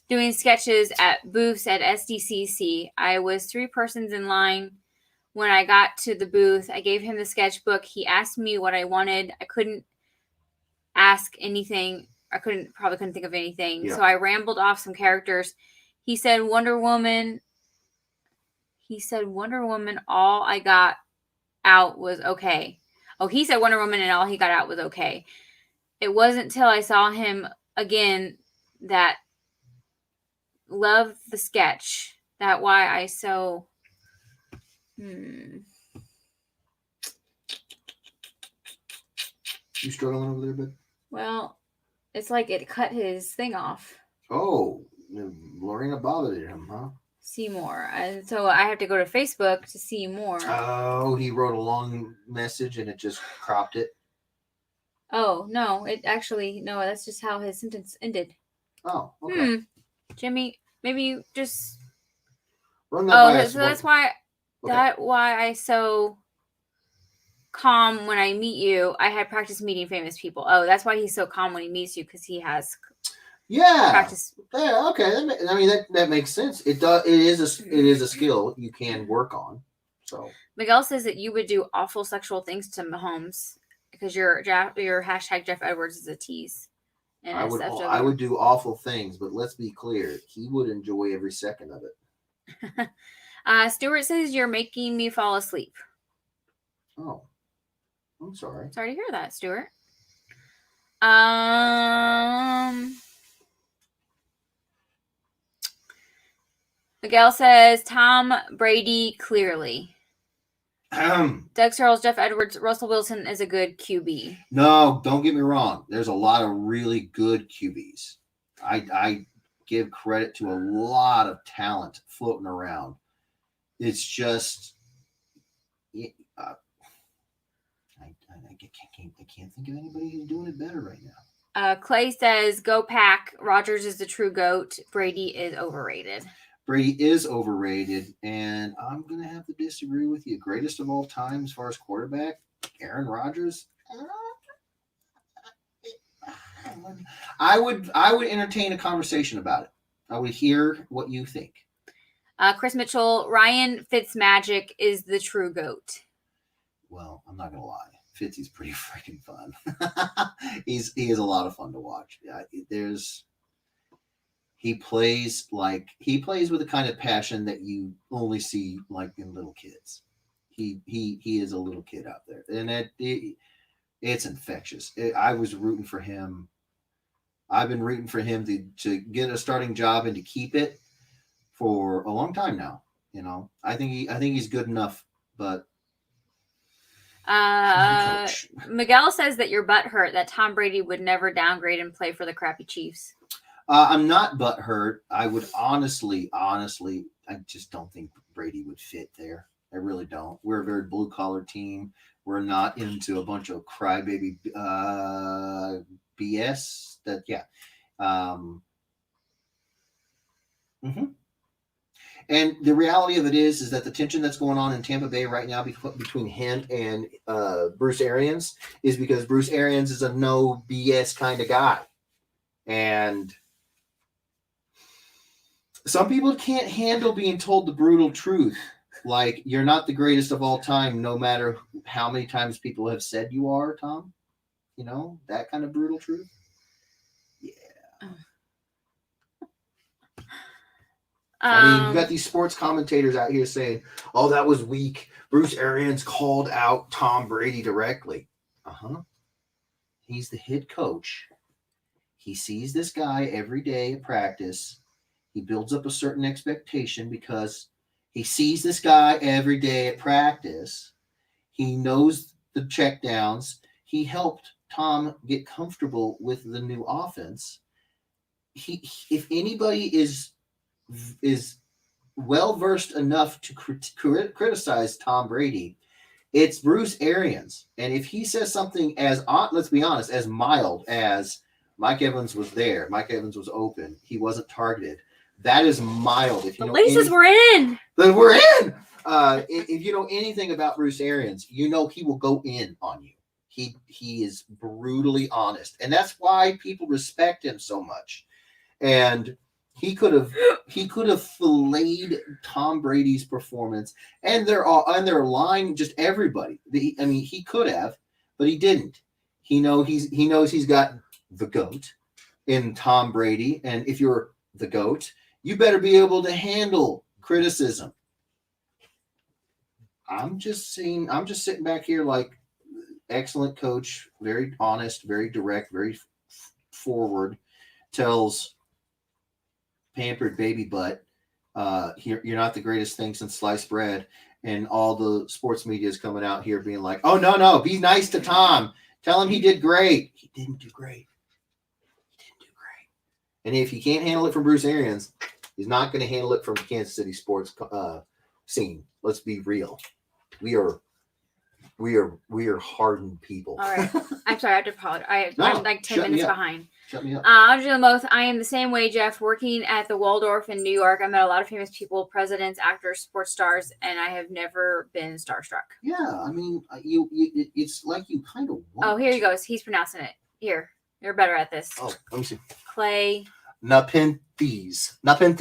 doing sketches at booths at SDCC. I was 3 persons in line. When I got to the booth, I gave him the sketchbook. He asked me what I wanted. I couldn't ask anything. I probably couldn't think of anything. Yeah. So I rambled off some characters. He said Wonder Woman. All I got out was okay. Oh, he said Wonder Woman and all he got out was okay. It wasn't till I saw him again that loved the sketch. That why I so...
You struggling over there, bud?
Well, it's like it cut his thing off.
Oh, Lorena bothered him, huh?
See more. And so I have to go to Facebook to see more.
Oh, he wrote a long message and it just cropped it.
Oh, no. That's just how his sentence ended.
Oh, okay.
Jimmy, maybe you just...
Run that by us.
So that's why... Okay. That's why I so calm when I meet you. I had practice meeting famous people. Oh, that's why he's so calm when he meets you, because he has practice.
Yeah, okay. That makes sense. It does. It is a skill you can work on. So
Miguel says that you would do awful sexual things to Mahomes because your hashtag Jeff Edwards is a tease.
And I would do awful things, but let's be clear, he would enjoy every second of it.
Stuart says you're making me fall asleep.
Oh, I'm sorry.
Sorry to hear that, Stuart. Miguel says Tom Brady clearly. Doug Searles, Jeff Edwards, Russell Wilson is a good QB.
No, don't get me wrong. There's a lot of really good QBs. I give credit to a lot of talent floating around. It's just, I can't think of anybody who's doing it better right now.
Clay says, "Go Pack." Rodgers is the true GOAT. Brady is overrated.
Brady is overrated, and I'm going to have to disagree with you. Greatest of all time as far as quarterback, Aaron Rodgers. I would entertain a conversation about it. I would hear what you think.
Chris Mitchell, Ryan Fitzmagic is the true GOAT.
Well, I'm not going to lie. Fitzy's pretty freaking fun. He is a lot of fun to watch. Yeah, he plays with the kind of passion that you only see like in little kids. He is a little kid out there, and it's infectious. I was rooting for him. I've been rooting for him to get a starting job and to keep it for a long time now. You know, I think he's good enough, but.
Miguel says that you're butthurt that Tom Brady would never downgrade and play for the crappy Chiefs.
I'm not butthurt. I would honestly, I just don't think Brady would fit there. I really don't. We're a very blue collar team. We're not into a bunch of crybaby BS. And the reality of it is that the tension that's going on in Tampa Bay right now between him and Bruce Arians is because Bruce Arians is a no BS kind of guy. And some people can't handle being told the brutal truth. Like, you're not the greatest of all time, no matter how many times people have said you are, Tom. You know, that kind of brutal truth. Yeah. I mean, you got these sports commentators out here saying, "Oh, that was weak. Bruce Arians called out Tom Brady directly." He's the head coach. He sees this guy every day at practice. He builds up a certain expectation because he sees this guy every day at practice. He knows the checkdowns. He helped Tom get comfortable with the new offense. If anybody is well versed enough to criticize Tom Brady, it's Bruce Arians. And if he says something as, let's be honest, as mild as Mike Evans was there, Mike Evans was open, he wasn't targeted, that is mild. If you
the laces were in.
We're in. If you know anything about Bruce Arians, you know he will go in on you. He is brutally honest, and that's why people respect him so much. And he could have filleted Tom Brady's performance and their line, just everybody. He could have, but he didn't. He knows he's got the GOAT in Tom Brady, and if you're the GOAT, you better be able to handle criticism. I'm just sitting back here like, excellent coach, very honest, very direct, very forward, tells pampered baby butt, you're not the greatest thing since sliced bread, and all the sports media is coming out here being like, "Oh, no, be nice to Tom. Tell him he did great." He didn't do great. And if he can't handle it from Bruce Arians, he's not going to handle it from the Kansas City sports scene. Let's be real. We are hardened people.
All right. I'm sorry, I have to apologize. I'm like 10 minutes behind.
Shut me up.
Angela Moth, I am the same way, Jeff. Working at the Waldorf in New York, I met a lot of famous people, presidents, actors, sports stars, and I have never been starstruck.
Yeah, I mean, it's like you kind of want.
Oh, here he goes. He's pronouncing it. Here, you're better at this.
Oh, let me see.
Clay.
Nepenthes. Okay,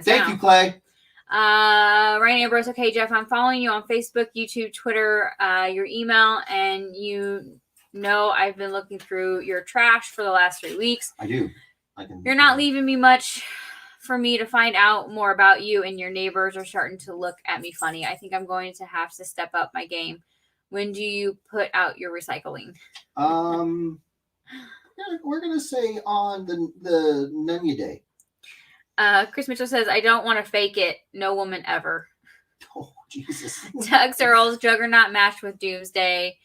thank you, Clay.
Ryan Ambrose. Okay, Jeff, I'm following you on Facebook, YouTube, Twitter, your email, and you know I've been looking through your trash for the last 3 weeks.
I do.
You're not leaving me much for me to find out more about you, and your neighbors are starting to look at me funny. I think I'm going to have to step up my game. When do you put out your recycling?
We're gonna say on the Nunya Day.
Chris Mitchell says, "I don't want to fake it. No woman ever."
Oh, Jesus.
Doug Searles, Juggernaut match with Doomsday.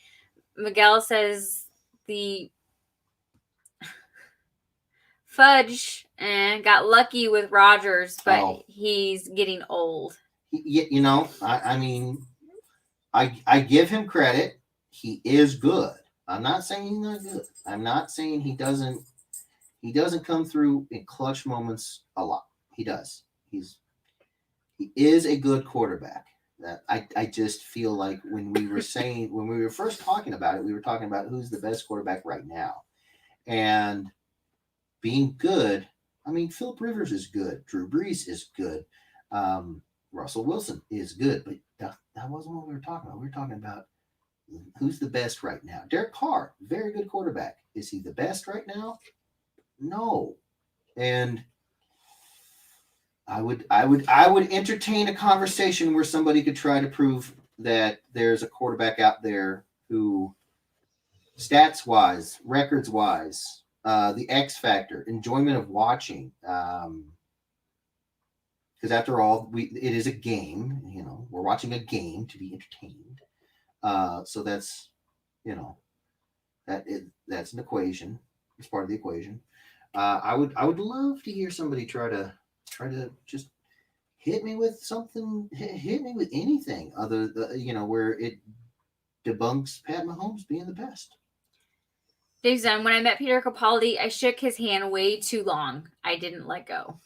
Miguel says the Fudge got lucky with Rogers, but he's getting old.
You know, I mean, I give him credit. He is good. I'm not saying he's not good. I'm not saying he doesn't come through in clutch moments a lot. He does. He is a good quarterback. That I just feel like when we were first talking about it, we were talking about who's the best quarterback right now. And being good, I mean, Philip Rivers is good. Drew Brees is good. Russell Wilson is good. But that wasn't what we were talking about. We were talking about who's the best right now. Derek Carr, very good quarterback. Is he the best right now? No. And I would entertain a conversation where somebody could try to prove that there's a quarterback out there who, stats wise, records wise, the X factor, enjoyment of watching, because after all, it is a game. You know, we're watching a game to be entertained. So that's, you know, that's an equation. It's part of the equation. I would love to hear somebody try to just hit me with something, hit me with anything other than, you know, where it debunks Pat Mahomes being the best.
Jason, when I met Peter Capaldi, I shook his hand way too long. I didn't let go.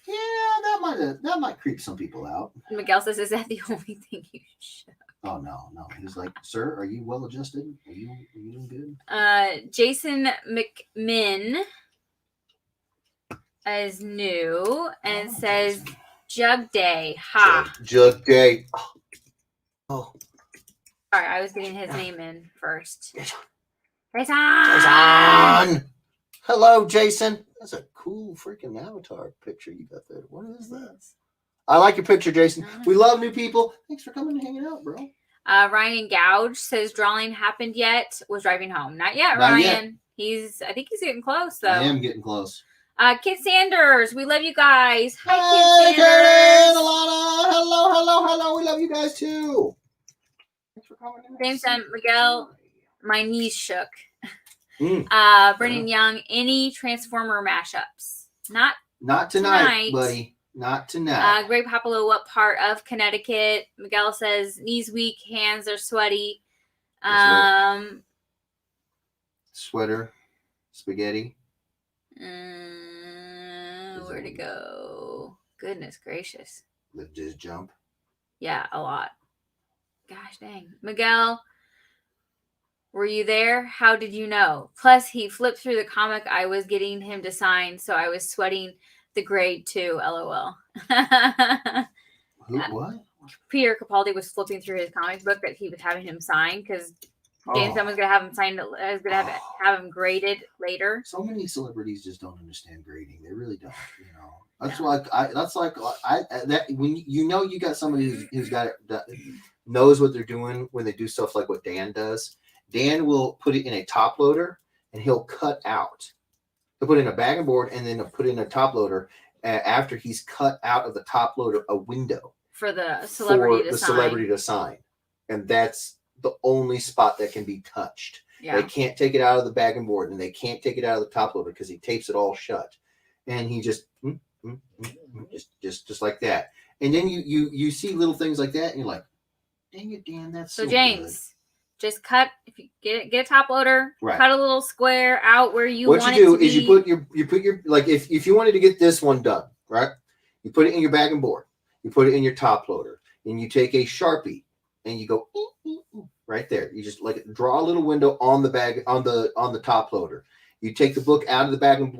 Yeah, that might creep some people out.
Miguel says, "Is that the only thing you shook?"
Oh no. He's like, "Sir, are you well adjusted? Are you doing good?"
Jason McMinn is new and says, Jason. Jug Day. Ha.
Jug Day. Oh.
All right, I was getting his name in first. Jason.
Hello, Jason. That's a cool freaking avatar picture you got there. What is that? I like your picture, Jason. We love new people. Thanks for coming and hanging out, bro.
Ryan Gouge says drawing happened yet. Was driving home. Not yet, Ryan. Yet. I think he's getting close though.
I am getting close.
Kit Sanders, we love you guys. Hi,
Kit
Sanders.
Alana. Hello. We love you guys too. Thanks for coming.
Same time, Miguel. My knees shook. Brennan Young, any Transformer mashups? Not
tonight, buddy. Not tonight.
Greg Papalo, what part of Connecticut? Miguel says knees weak, hands are sweaty.
Sweater, spaghetti.
Where'd it go? Goodness gracious.
Just jump.
Yeah, a lot. Gosh dang. Miguel, were you there? How did you know? Plus, he flipped through the comic I was getting him to sign, so I was sweating the grade too. LOL.
Who? What?
Peter Capaldi was flipping through his comic book that he was having him sign because Jameson was going to have him signed. I was going to have him graded later.
So many celebrities just don't understand grading. They really don't. You know, that's when you know you got somebody who's got it, knows what they're doing when they do stuff like what Dan does. Dan will put it in a top loader and he'll cut out. He'll put in a bag and board and then he'll put in a top loader after he's cut out of the top loader a window
for the celebrity to
sign. And that's the only spot that can be touched.
Yeah.
They can't take it out of the bag and board and they can't take it out of the top loader because he tapes it all shut. And he just like that. And then you see little things like that and you're like, dang it, Dan, that's so
James.
Good.
Just cut. If you get a top loader,
right.
Cut a little square out where you want it to be.
What you do is you put your like if you wanted to get this one done, right? You put it in your bag and board. You put it in your top loader, and you take a Sharpie and you go right there. You just like draw a little window on the bag on the top loader. You take the book out of the bag and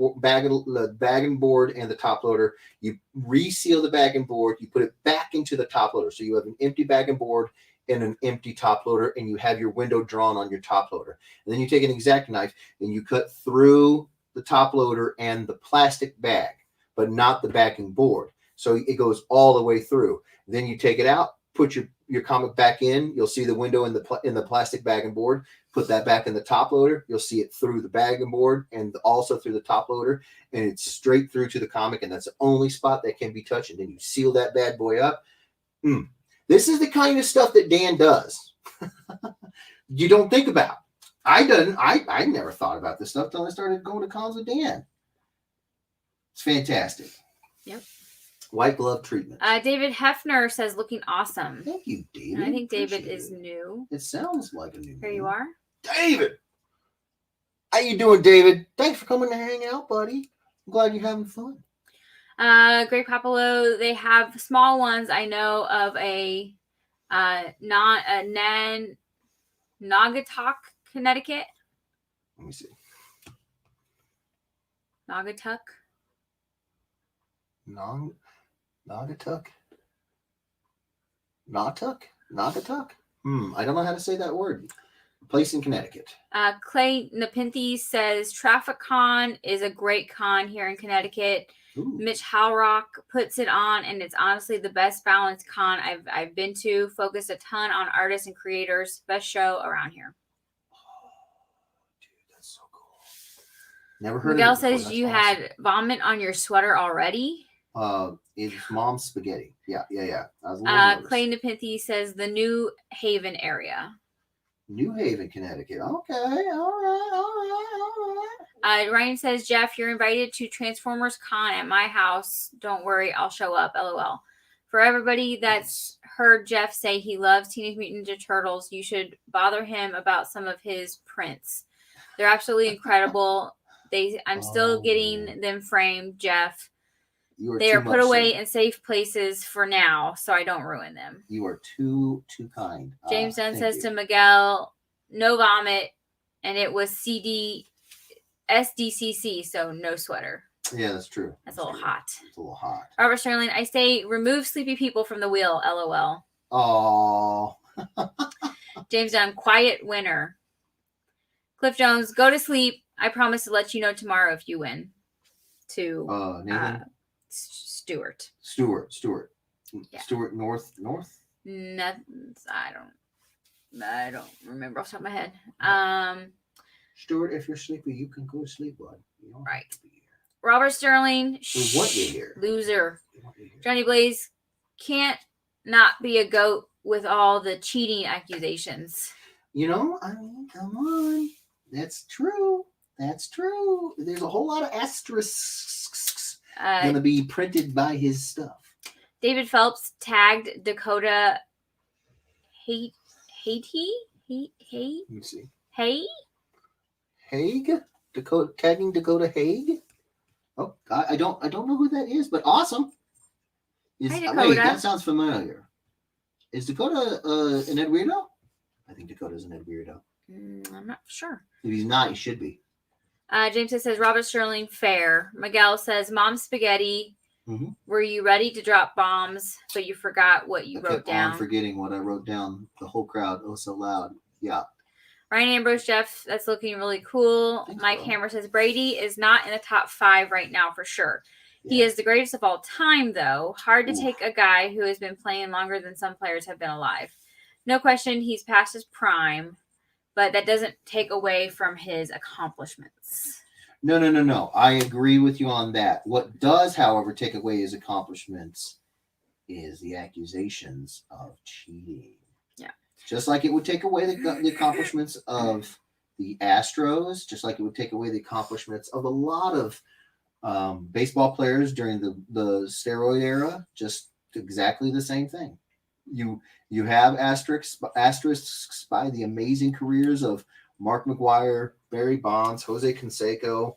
board and the top loader. You reseal the bag and board. You put it back into the top loader, so you have an empty bag and board and an empty top loader, and you have your window drawn on your top loader. And then you take an X-Acto knife and you cut through the top loader and the plastic bag, but not the backing board. So it goes all the way through. Then you take it out, put your comic back in. You'll see the window in the plastic bag and board. Put that back in the top loader. You'll see it through the bag and board and also through the top loader, and it's straight through to the comic. And that's the only spot that can be touched. And then you seal that bad boy up. This is the kind of stuff that Dan does. You don't think about. I never thought about this stuff until I started going to cons with Dan. It's fantastic.
Yep.
White glove treatment.
David Hefner says, looking awesome.
Thank you, David.
And I think David is new.
It sounds like a new
Here you are.
David! How you doing, David? Thanks for coming to hang out, buddy. I'm glad you're having fun.
Greg Papalo, they have small ones. I know of a Naugatuck, Connecticut.
Let me see.
Naugatuck.
Naugatuck? Naugatuck? I don't know how to say that word. Place in Connecticut.
Clay Nepenthe says Traffic Con is a great con here in Connecticut.
Ooh.
Mitch Halrock puts it on, and it's honestly the best balanced con I've been to. Focused a ton on artists and creators. Best show around here.
Oh, dude, that's so cool. Never heard
Miguel
of it before.
says
That's
you
awesome.
had vomit on your sweater already.
It's mom's spaghetti. Yeah. I was a little nervous.
Clay Nepenthe says the New Haven area.
New Haven, Connecticut. Okay, all right.
Ryan says, Jeff, you're invited to Transformers Con at my house. Don't worry, I'll show up. LOL. For everybody that's heard Jeff say he loves Teenage Mutant Ninja Turtles, you should bother him about some of his prints. They're absolutely incredible. I'm still getting them framed, Jeff. They are put away in safe places for now, so I don't ruin them.
You are too kind.
James Dunn says to Miguel, no vomit, and it was SDCC, so no sweater.
Yeah, that's true.
That's a little hot.
It's a little hot.
Robert Sterling, I say remove sleepy people from the wheel, LOL.
Oh.
James Dunn, quiet winner. Cliff Jones, go to sleep. I promise to let you know tomorrow if you win. To
Nathan?
Stewart.
Yeah. Stewart North?
No, I don't remember off the top of my head.
Stewart, if you're sleepy, you can go to sleep, bud. You don't
right.
have to be here.
Robert Sterling,
We want you here.
Loser. Johnny Blaze can't not be a goat with all the cheating accusations.
You know, I mean, come on. That's true. There's a whole lot of asterisks going to be printed by his stuff.
David Phelps tagged Dakota Hague.
Let me see.
Hague?
Tagging Dakota Hague? Oh, I don't know who that is, but awesome.
Hi, Dakota.
Wait, that sounds familiar. Is Dakota an Ed Weirdo? I think Dakota's an Ed Weirdo.
I'm not sure.
If he's not, he should be.
James says Robert Sterling fair. Miguel says Mom Spaghetti.
Mm-hmm.
Were you ready to drop bombs, but you forgot what you wrote down?
I'm forgetting what I wrote down. The whole crowd, oh so loud. Yeah.
Ryan Ambrose, Jeff, that's looking really cool. Mike Hammer says Brady is not in the top 5 right now for sure. Yeah. He is the greatest of all time, though. Hard to take a guy who has been playing longer than some players have been alive. No question, he's past his prime, but that doesn't take away from his accomplishments.
No. I agree with you on that. What does, however, take away his accomplishments is the accusations of cheating.
Yeah.
Just like it would take away the accomplishments of the Astros, just like it would take away the accomplishments of a lot of baseball players during the steroid era, just exactly the same thing. You have asterisks by the amazing careers of Mark McGwire, Barry Bonds, Jose Canseco.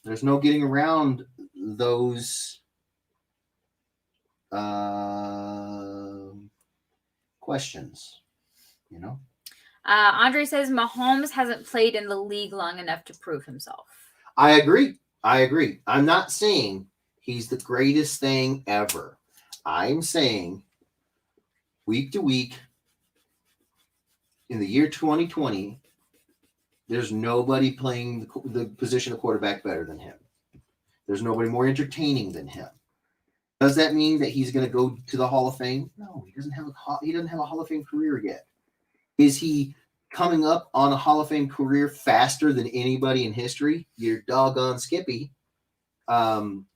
There's no getting around those questions, you know?
Andre says Mahomes hasn't played in the league long enough to prove himself.
I agree. I'm not saying he's the greatest thing ever. I'm saying week to week in the year 2020, there's nobody playing the position of quarterback better than him. There's nobody more entertaining than him. Does that mean that he's going to go to the Hall of Fame? No, he doesn't have a Hall of Fame career yet. Is he coming up on a Hall of Fame career faster than anybody in history? You're doggone Skippy.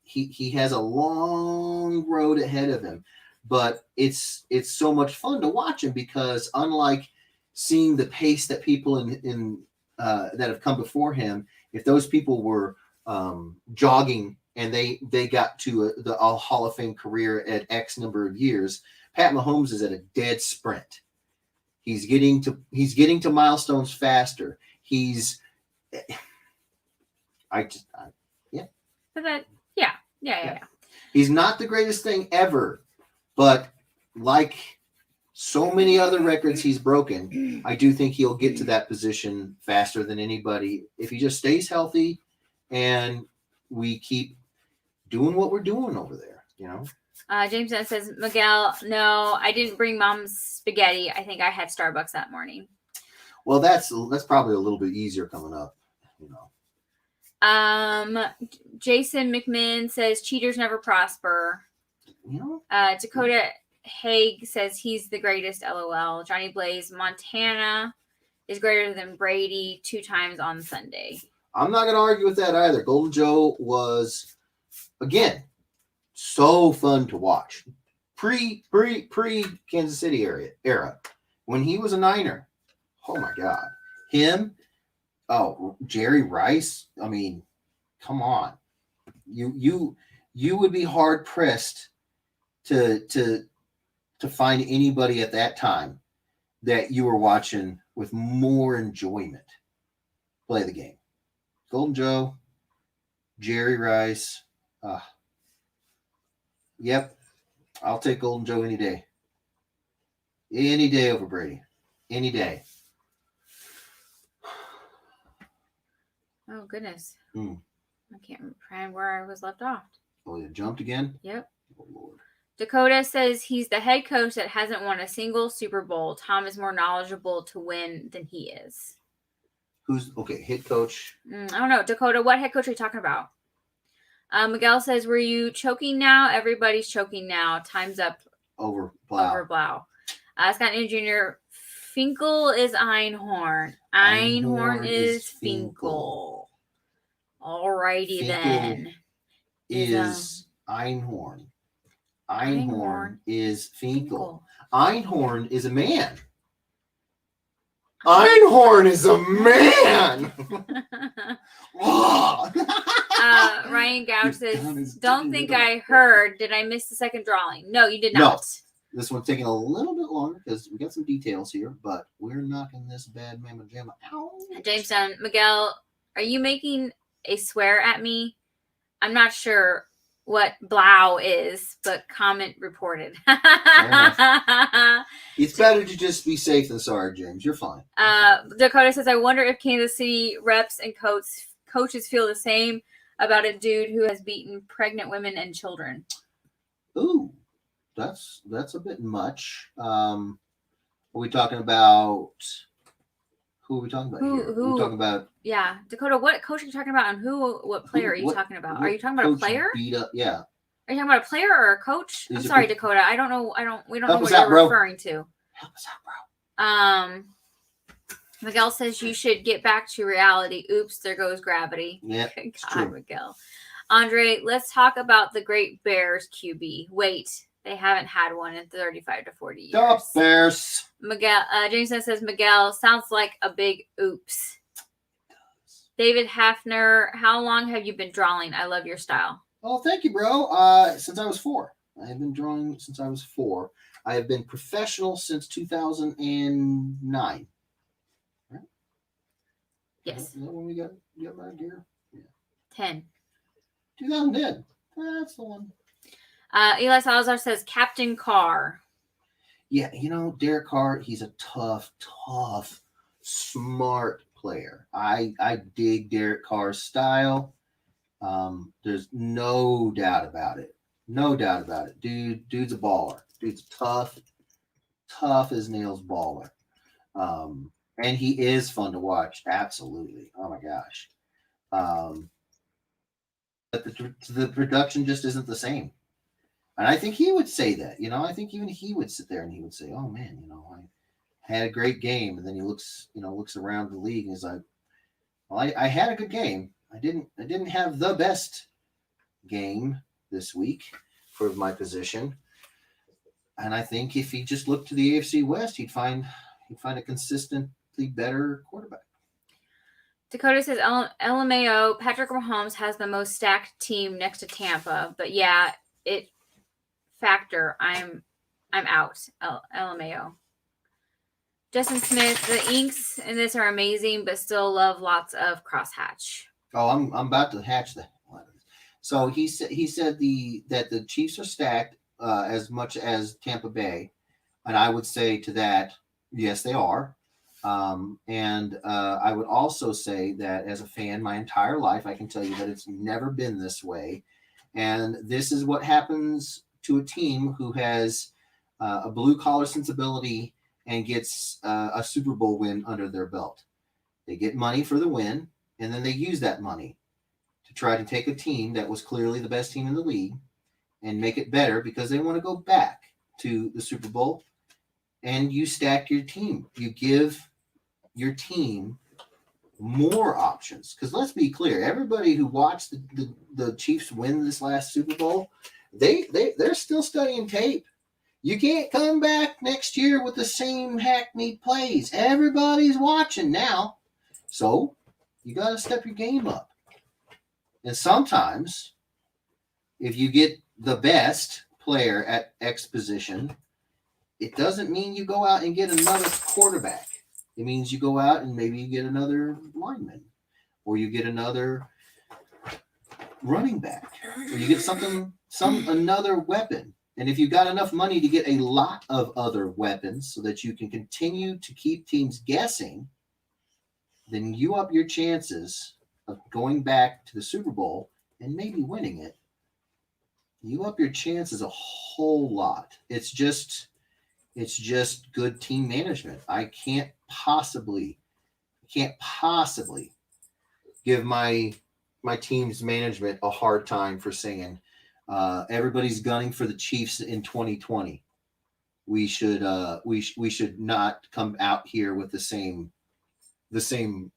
He has a long road ahead of him. but it's so much fun to watch him because unlike seeing the pace that people in that have come before him, if those people were jogging and they got to the Hall of Fame career at X number of years, Pat Mahomes is at a dead sprint. He's getting to milestones faster. He's
Yeah.
He's not the greatest thing ever, but like so many other records he's broken, I do think he'll get to that position faster than anybody if he just stays healthy and we keep doing what we're doing over there,
James says, Miguel, no, I didn't bring mom's spaghetti. I think I had Starbucks that morning.
Well, that's probably a little bit easier coming up,
Jason McMinn says cheaters never prosper. Dakota Haig says he's the greatest. LOL. Johnny Blaze, Montana is greater than Brady 2 times on Sunday.
I'm not going to argue with that either. Golden Joe was, again, so fun to watch. Pre Kansas City era. When he was a Niner. Oh my God. Him. Oh, Jerry Rice. I mean, come on. You would be hard pressed to find anybody at that time that you were watching with more enjoyment play the game. Golden Joe, Jerry Rice. Yep. I'll take Golden Joe any day. Any day over Brady. Any day.
Oh, goodness. I can't remember where I was left off.
Oh, you jumped again?
Yep.
Oh, Lord.
Dakota says he's the head coach that hasn't won a single Super Bowl. Tom is more knowledgeable to win than he is.
Who's, okay, head coach?
I don't know. Dakota, what head coach are you talking about? Miguel says, were you choking now? Everybody's choking now. Time's up.
Over Blau.
Scott Newton Jr., Finkel is Einhorn. Einhorn is Finkel. Alrighty
Finkel
then.
Is Einhorn. Einhorn is Finkel. Einhorn is a man. Einhorn is a man.
Ryan Gouch says, don't think I heard. Did I miss the second drawing? No, you did not.
No. This one's taking a little bit longer because we got some details here, but we're knocking this bad mamma jamma out.
Jamestown, Miguel, are you making a swear at me? I'm not sure what Blau is, but comment reported.
It's better to just be safe than sorry, James. You're fine.
Dakota says, I wonder if Kansas City reps and coaches feel the same about a dude who has beaten pregnant women and children.
Ooh, that's a bit much. Are we talking about? Who are we talking about here? We're talking about.
Yeah, Dakota. What coach are you talking about, and what player are you talking about? Are you talking about a player?
Beat up, yeah.
Are you talking about a player or a coach? I'm sorry, Dakota. I don't know. We don't know what you're referring to.
Help us out, bro.
Miguel says you should get back to reality. Oops, there goes gravity.
Yeah,
it's
true.
Miguel. Andre, let's talk about the Great Bears QB. Wait, they haven't had one in 35 to 40 years.
The Bears.
Miguel, Jameson says Miguel sounds like a big oops. David Hafner, how long have you been drawing? I love your style.
Oh, thank you, bro. Since I was 4. I have been drawing since I was 4. I have been professional since 2009. Right?
Yes.
Is that when we got my gear? Yeah.
10.
2010. That's the one.
Eli Salazar says Captain Carr.
Yeah, Derek Carr, he's a tough, smart player. I dig Derek Carr's style. There's no doubt about it. No doubt about it. Dude's a baller. Dude's tough as nails baller. And he is fun to watch. Absolutely. Oh my gosh. But the production just isn't the same. And I think he would say that, I think even he would sit there and he would say, oh man, I had a great game. And then he looks around the league and he's like, well, I had a good game. I didn't have the best game this week for my position. And I think if he just looked to the AFC West, he'd find a consistently better quarterback.
Dakota says LMAO, Patrick Mahomes has the most stacked team next to Tampa, but yeah, it factor. I'm out. LMAO. Justin Smith, the inks in this are amazing, but still love lots of crosshatch.
Oh, I'm about to hatch that one. So he said that the Chiefs are stacked as much as Tampa Bay, and I would say to that, yes, they are. And I would also say that as a fan, my entire life, I can tell you that it's never been this way. And this is what happens to a team who has a blue collar sensibility and gets a Super Bowl win under their belt. They get money for the win, and then they use that money to try to take a team that was clearly the best team in the league and make it better because they want to go back to the Super Bowl. And you stack your team. You give your team more options. Because let's be clear, everybody who watched the Chiefs win this last Super Bowl, they're still studying tape. You can't come back next year with the same hackneyed plays. Everybody's watching now. So you got to step your game up. And sometimes, if you get the best player at X position, it doesn't mean you go out and get another quarterback. It means you go out and maybe you get another lineman, or you get another running back, or you get another weapon. And if you've got enough money to get a lot of other weapons so that you can continue to keep teams guessing, then you up your chances of going back to the Super Bowl and maybe winning it. You up your chances a whole lot. It's just good team management. I can't possibly give my team's management a hard time for saying everybody's gunning for the Chiefs in 2020. We should not come out here with the same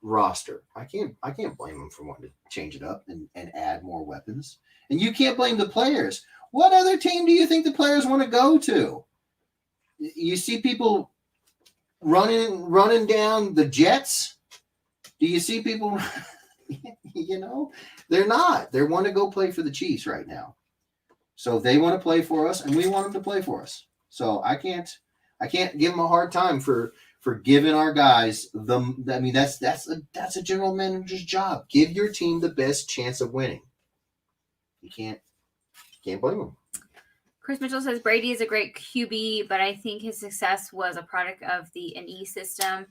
roster. I can't blame them for wanting to change it up and add more weapons. And you can't blame the players. What other team do you think the players want to go to? You see people running down the Jets. Do you see people? They're not. They want to go play for the Chiefs right now. So they want to play for us, and we want them to play for us. So I can't give them a hard time for giving our guys that's a general manager's job. Give your team the best chance of winning. You can't blame them.
Chris Mitchell says Brady is a great QB, but I think his success was a product of the NE system.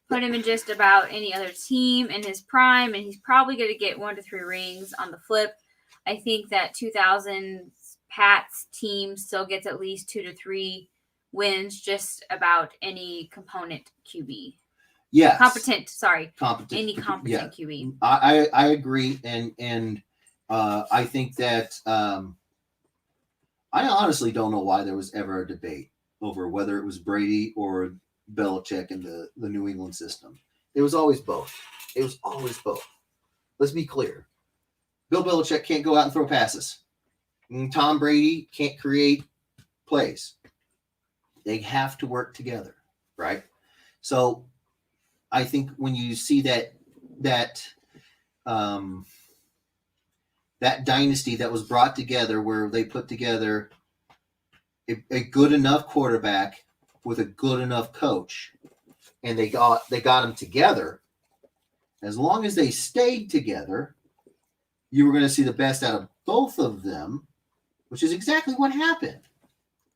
Put him in just about any other team in his prime, and he's probably going to get 1 to 3 rings. On the flip, I think that 2000 Pat's team still gets at least 2 to 3 wins, just about any component QB.
Yes.
Competent. Any competent QB.
I agree, and I think that I honestly don't know why there was ever a debate over whether it was Brady or Belichick in the New England system. It was always both. Let's be clear. Bill Belichick can't go out and throw passes. And Tom Brady can't create plays. They have to work together, right? So I think when you see that dynasty that was brought together, where they put together a good enough quarterback with a good enough coach, and they got them together, as long as they stayed together, you were going to see the best out of both of them, which is exactly what happened,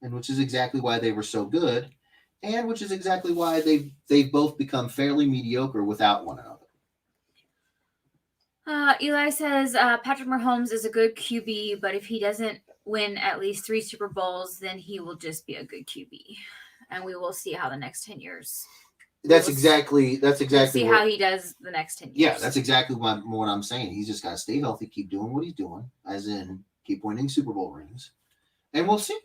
and which is exactly why they were so good, and which is exactly why they've both become fairly mediocre without one another.
Eli says Patrick Mahomes is a good QB, but if he doesn't win at least 3 Super Bowls, then he will just be a good QB, and we will see how the next 10 years.
That's exactly.
We'll see how he does the next 10 years.
Yeah, that's exactly what I'm saying. He's just got to stay healthy, keep doing what he's doing, as in keep winning Super Bowl rings, and we'll see.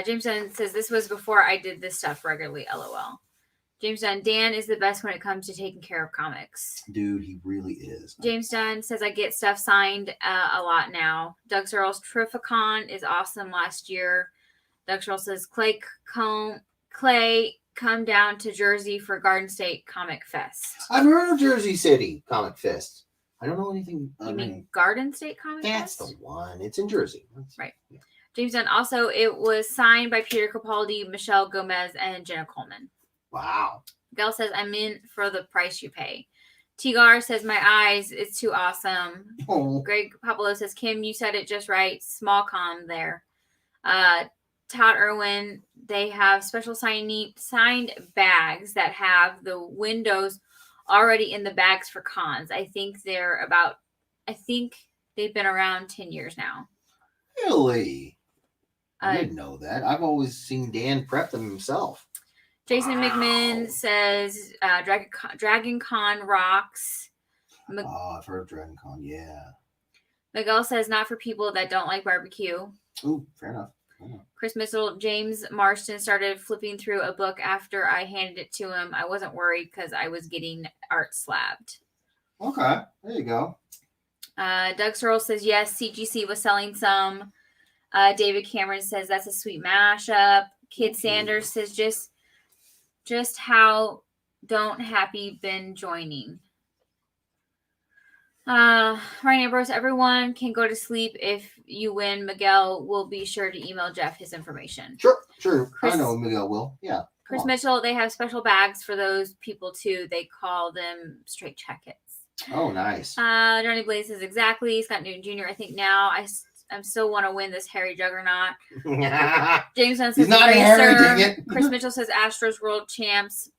James Dunn says this was before I did this stuff regularly. LOL. James Dunn, Dan is the best when it comes to taking care of comics.
Dude, he really is.
James Dunn says I get stuff signed a lot now. Doug Searles Trificon is awesome last year. Doug Schroll says, Clay, come down to Jersey for Garden State Comic Fest.
I've heard of Jersey City Comic Fest. I don't know anything.
You mean Garden State Comic
Fest? That's the one. It's in Jersey.
Right. Yeah. James Dunn. Also, it was signed by Peter Capaldi, Michelle Gomez, and Jenna Coleman.
Wow.
Gail says, I'm in for the price you pay. Tigar says, my eyes, it's too awesome.
Oh.
Greg Popolo says, Kim, you said it just right. Small con there. Todd Irwin, they have special signed bags that have the windows already in the bags for cons. I think they've been around 10 years now.
Really? I didn't know that. I've always seen Dan prep them himself.
Jason McMinn says Dragon Con rocks.
I've heard of Dragon Con, yeah.
Miguel says not for people that don't like barbecue.
Ooh, fair enough.
Chris Mitchell, James Marston started flipping through a book after I handed it to him. I wasn't worried because I was getting art slabbed.
Okay, there you go.
Doug Searle says yes, CGC was selling some. David Cameron says that's a sweet mashup. Kid Sanders says just how don't happy been joining. Ryan Ambrose, everyone can go to sleep if you win. Miguel will be sure to email Jeff his information.
Sure. I know Miguel will. Yeah.
Chris Mitchell, they have special bags for those people too. They call them straight jackets.
Oh, nice.
Johnny Blaze says exactly. Scott Newton Jr. I think now I still want to win this Harry Juggernaut. James Dunn says
he's not Harry, dang it.
Chris Mitchell says Astros world champs.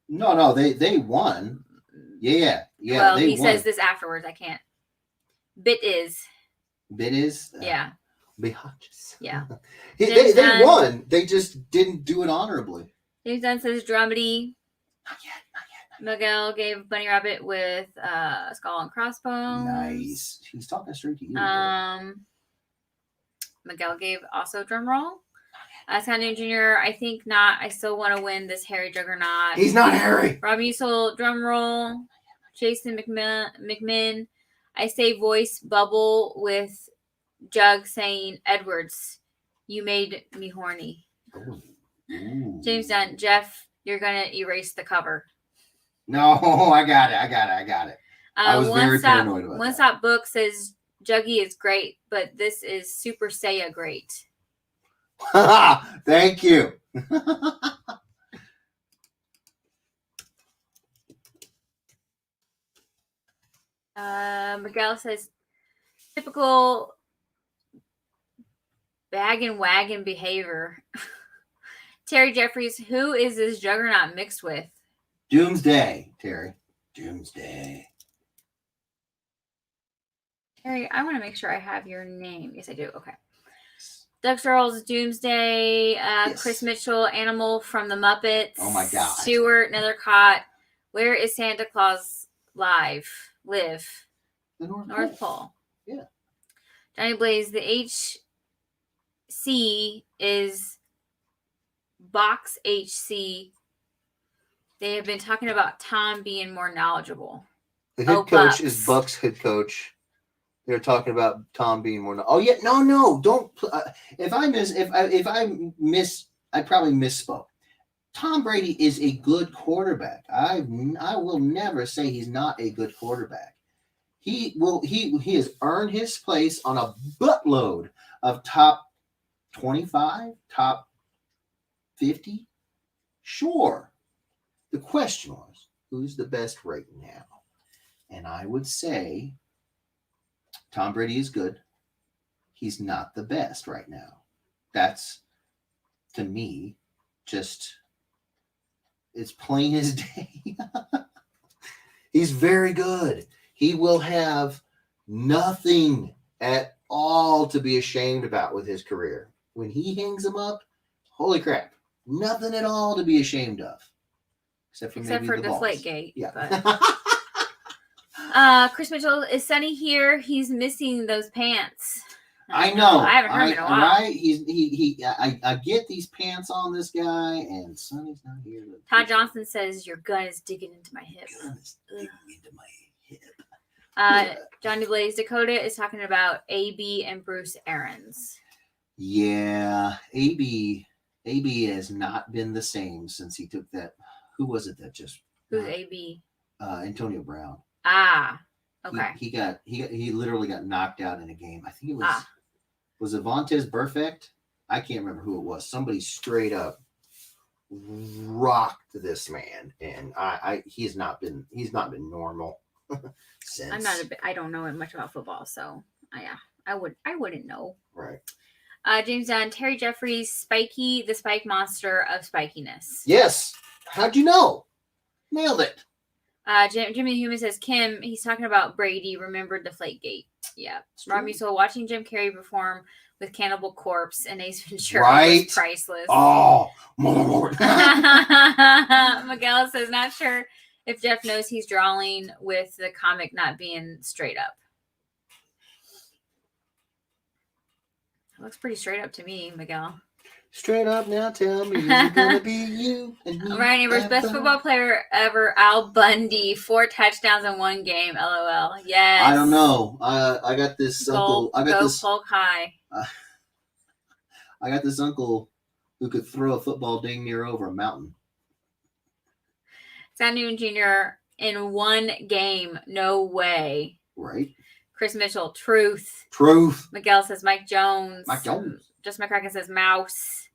No, they won. Yeah.
Well, he says this afterwards. I can't. Bit is.
Yeah. Biatches.
Yeah.
they won. They just didn't do it honorably.
James Dunn says dramedy.
Not yet.
Miguel gave Bunny Rabbit with Skull and Crossbones.
Nice. He's talking straight to you.
Miguel gave also drum roll. Scott Newton Jr., I think not. I still want to win this Harry Juggernaut.
He's not Harry.
Rob Musil, drum roll. Jason McMinn, I say voice bubble with Jug saying, Edwards, you made me horny.
Ooh.
James Dunn, Jeff, you're going to erase the cover.
No, I got it. I was very paranoid about that.
One Stop Book says, Juggy is great, but this is Super Saiya great.
Thank you.
Miguel says, typical bag and wagon behavior. Terry Jeffries, who is this Juggernaut mixed with?
Doomsday, Terry. Doomsday.
Terry, I want to make sure I have your name. Yes, I do. Okay. Doug Searles, Doomsday, yes. Chris Mitchell, Animal from the Muppets.
Oh my God.
Stewart, Nethercott. Where is Santa Claus live? The North Pole.
Yeah.
Johnny Blaze, the HC is Box HC. They have been talking about Tom being more knowledable.
The head coach Bucks. Is Buck's head coach. They're talking about Tom being more. Oh yeah, no, don't. If I probably misspoke. Tom Brady is a good quarterback. I will never say he's not a good quarterback. He has earned his place on a buttload of top 25, top 50. Sure. The question was, who's the best right now? And I would say Tom Brady is good. He's not the best right now. That's, to me, just, it's plain as day. He's very good. He will have nothing at all to be ashamed about with his career. When he hangs him up, holy crap, nothing at all to be ashamed of. Except for
Deflategate.
Yeah.
Chris Mitchell, is Sonny here? He's missing those pants.
I know.
I haven't heard him in a while.
Right? I get these pants on this guy, and Sonny's not here.
Todd Johnson says your gun is digging into my hip. Johnny Blaze Dakota is talking about AB and Bruce Arians.
Yeah, AB has not been the same since he took that. Who was it that just?
Who's AB?
Antonio Brown.
Ah, okay.
He literally got knocked out in a game. I think it was it Vontaze Burfict? I can't remember who it was. Somebody straight up rocked this man, and he's not been normal since.
I don't know much about football, so I wouldn't know.
Right.
James Dunn, Terry Jeffries, Spiky, the Spike Monster of spikiness.
Yes. How'd you know? Nailed it.
Jimmy the Human says, Kim, he's talking about Brady, remembered Deflategate. Yeah. Rob Musil, watching Jim Carrey perform with Cannibal Corpse and Ace Ventura was priceless.
Oh, my Lord.
Miguel says, not sure if Jeff knows he's drawing with the comic not being straight up. It looks pretty straight up to me, Miguel.
Straight up now, tell me, is it gonna be you?
Ryan Amber's best football player ever, Al Bundy, 4 touchdowns in 1 game. LOL. Yes.
I don't know. I got this uncle.
Polk High.
I got this uncle who could throw a football dang near over a mountain.
Sam Newton Jr. in 1 game. No way.
Right.
Chris Mitchell, truth. Miguel says Mike Jones. Just McCracken says Mouse.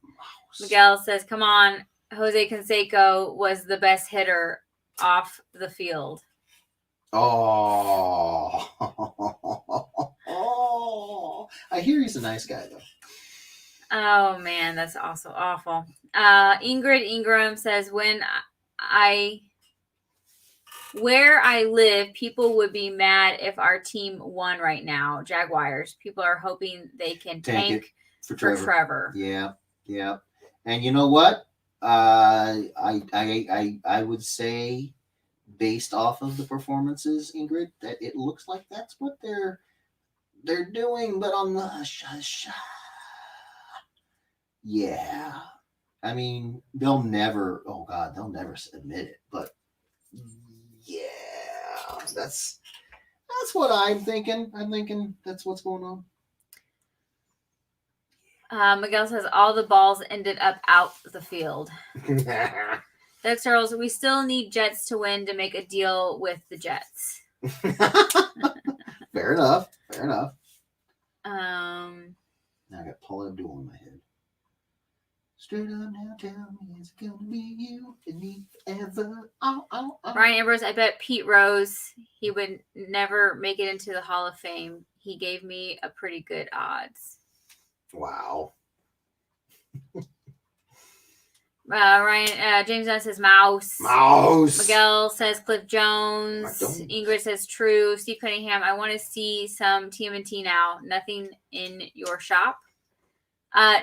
Miguel says, come on, Jose Canseco was the best hitter off the field.
Oh. I hear he's a nice guy, though.
Oh, man, that's also awful. Ingrid Ingram says, where I live, people would be mad if our team won right now. Jaguars. People are hoping they can tank for Trevor.
Yeah. And you know what? I would say, based off of the performances, Ingrid, that it looks like that's what they're doing. But on the yeah, I mean, they'll never admit it, but. Yeah, that's what I'm thinking. I'm thinking that's what's going
on. Miguel says all the balls ended up out the field. Doug Searles, we still need Jets to win to make a deal with the Jets.
Fair enough.
Now
I got Paula Abdul in my head. Straight up now, tell me, is it gonna be you and me ever?
Ryan Ambrose, I bet Pete Rose, he would never make it into the Hall of Fame. He gave me a pretty good odds.
Wow.
James Dunn says Mouse. Miguel says Cliff Jones. Ingrid says true. Steve Cunningham, I want to see some TMNT now. Nothing in your shop.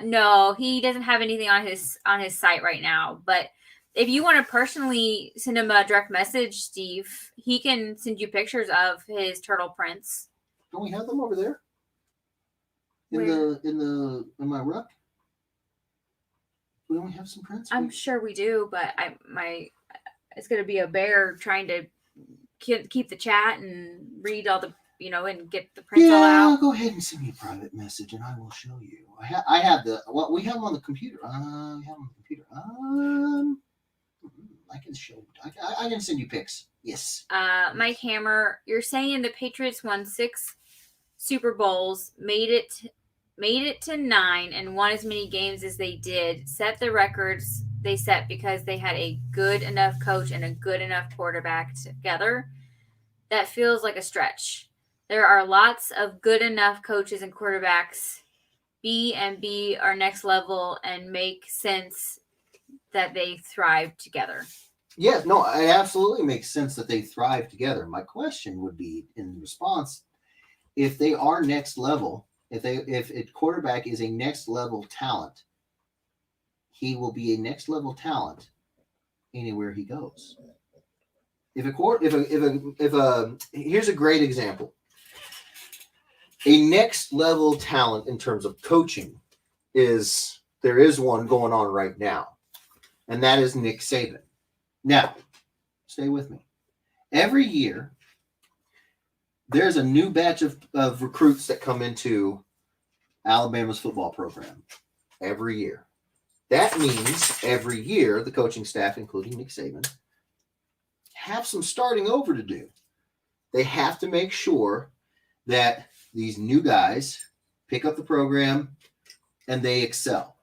No, he doesn't have anything on his site right now. But if you want to personally send him a direct message, Steve, he can send you pictures of his turtle prints.
Don't we have them over there? In my ruck? We only have some prints.
I'm sure we do, but it's gonna be a bear trying to keep the chat and read all the. And get the prints all out.
Yeah, go ahead and send me a private message, and I will show you. I have we have them on the computer. I can show. I can send you pics. Yes.
Mike Hammer, you're saying the Patriots won 6 Super Bowls, made it to 9, and won as many games as they did. Set the records they set because they had a good enough coach and a good enough quarterback together. That feels like a stretch. There are lots of good enough coaches and quarterbacks. B and B are next level and make sense that they thrive together.
Yeah, no, it absolutely makes sense that they thrive together. My question would be in response, if they are next level, if a quarterback is a next level talent, he will be a next level talent anywhere he goes. Here's a great example. A next level talent in terms of coaching there is one going on right now, and that is Nick Saban. Now, stay with me. Every year, there's a new batch of recruits that come into Alabama's football program every year. That means every year the coaching staff, including Nick Saban, have some starting over to do. They have to make sure that these new guys pick up the program and they excel.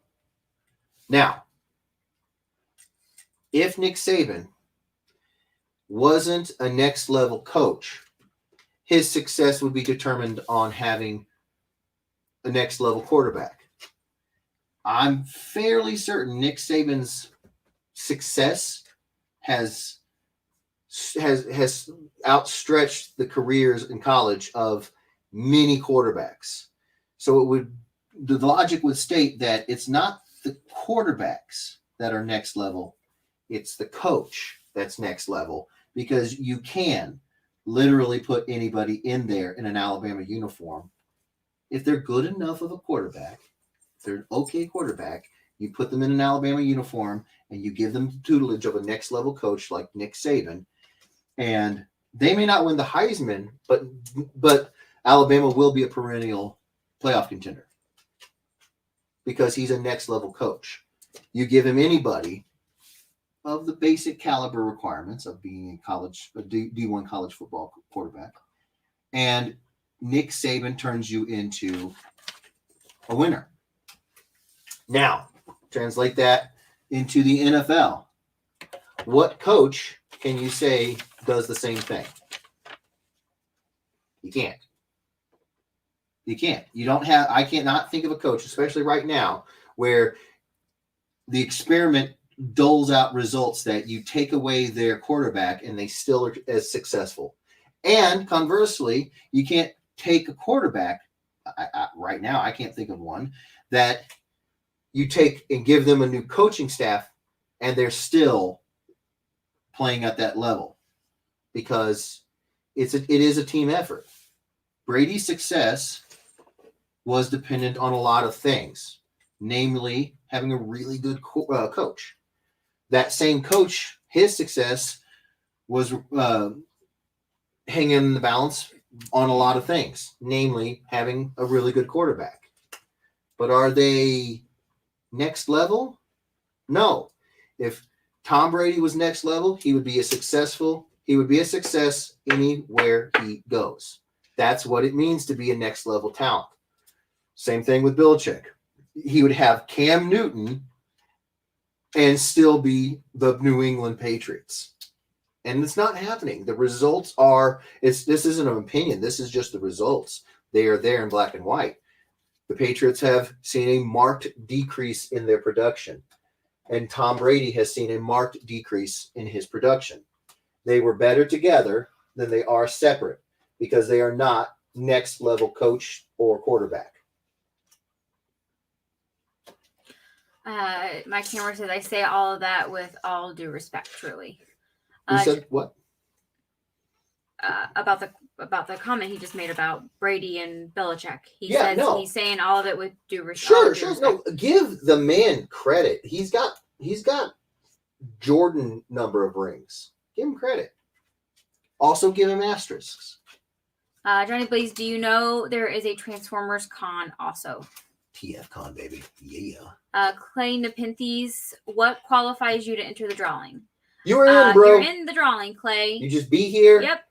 Now, if Nick Saban wasn't a next level coach, his success would be determined on having a next level quarterback. I'm fairly certain Nick Saban's success has outstretched the careers in college of many quarterbacks. So the logic would state that it's not the quarterbacks that are next level, it's the coach that's next level, because you can literally put anybody in there in an Alabama uniform. If they're good enough of a quarterback, if they're an okay quarterback, you put them in an Alabama uniform and you give them the tutelage of a next level coach like Nick Saban, and they may not win the Heisman, but Alabama will be a perennial playoff contender because he's a next level coach. You give him anybody of the basic caliber requirements of being a D1 college football quarterback, and Nick Saban turns you into a winner. Now, translate that into the NFL. What coach can you say does the same thing? You can't. You can't. I cannot think of a coach, especially right now, where the experiment doles out results that you take away their quarterback and they still are as successful. And conversely, you can't take a quarterback, right now I can't think of one, that you take and give them a new coaching staff and they're still playing at that level, because it is a team effort. Brady's success was dependent on a lot of things, namely having a really good coach. That same coach, his success was hanging in the balance on a lot of things, namely having a really good quarterback. But are they next level? No. If Tom Brady was next level, he would be a success anywhere he goes. That's what it means to be a next level talent. Same thing with Belichick. He would have Cam Newton and still be the New England Patriots. And it's not happening. The results are, this isn't an opinion. This is just the results. They are there in black and white. The Patriots have seen a marked decrease in their production. And Tom Brady has seen a marked decrease in his production. They were better together than they are separate, because they are not next level coach or quarterback.
My camera says I say all of that with all due respect, truly.
You said what?
About the comment he just made about Brady and Belichick. He's saying all of it with due respect.
Sure. No, give the man credit. He's got Jordan number of rings. Give him credit. Also give him asterisks.
Johnny Blaze, do you know there is a Transformers con also?
TF con, baby. Yeah.
Clay Nepenthes, what qualifies you to enter the drawing?
You were in, bro.
You're in the drawing, Clay.
You just be here.
Yep.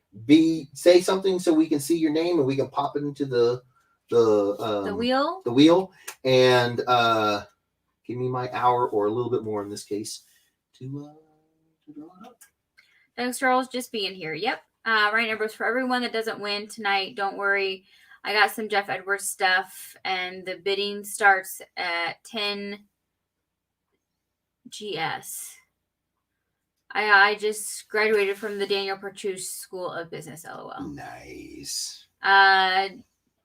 Say something so we can see your name and we can pop it into the
wheel.
The wheel, and give me my hour or a little bit more in this case to draw it up.
Thanks, Charles. Just being here. Yep. Right numbers for everyone that doesn't win tonight. Don't worry. I got some Jeff Edwards stuff, and the bidding starts at 10 GS. I just graduated from the Daniel Perchus School of Business, LOL.
Nice.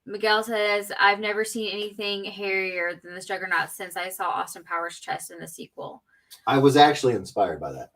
Miguel says, I've never seen anything hairier than this Juggernaut since I saw Austin Powers' chest in the sequel.
I was actually inspired by that.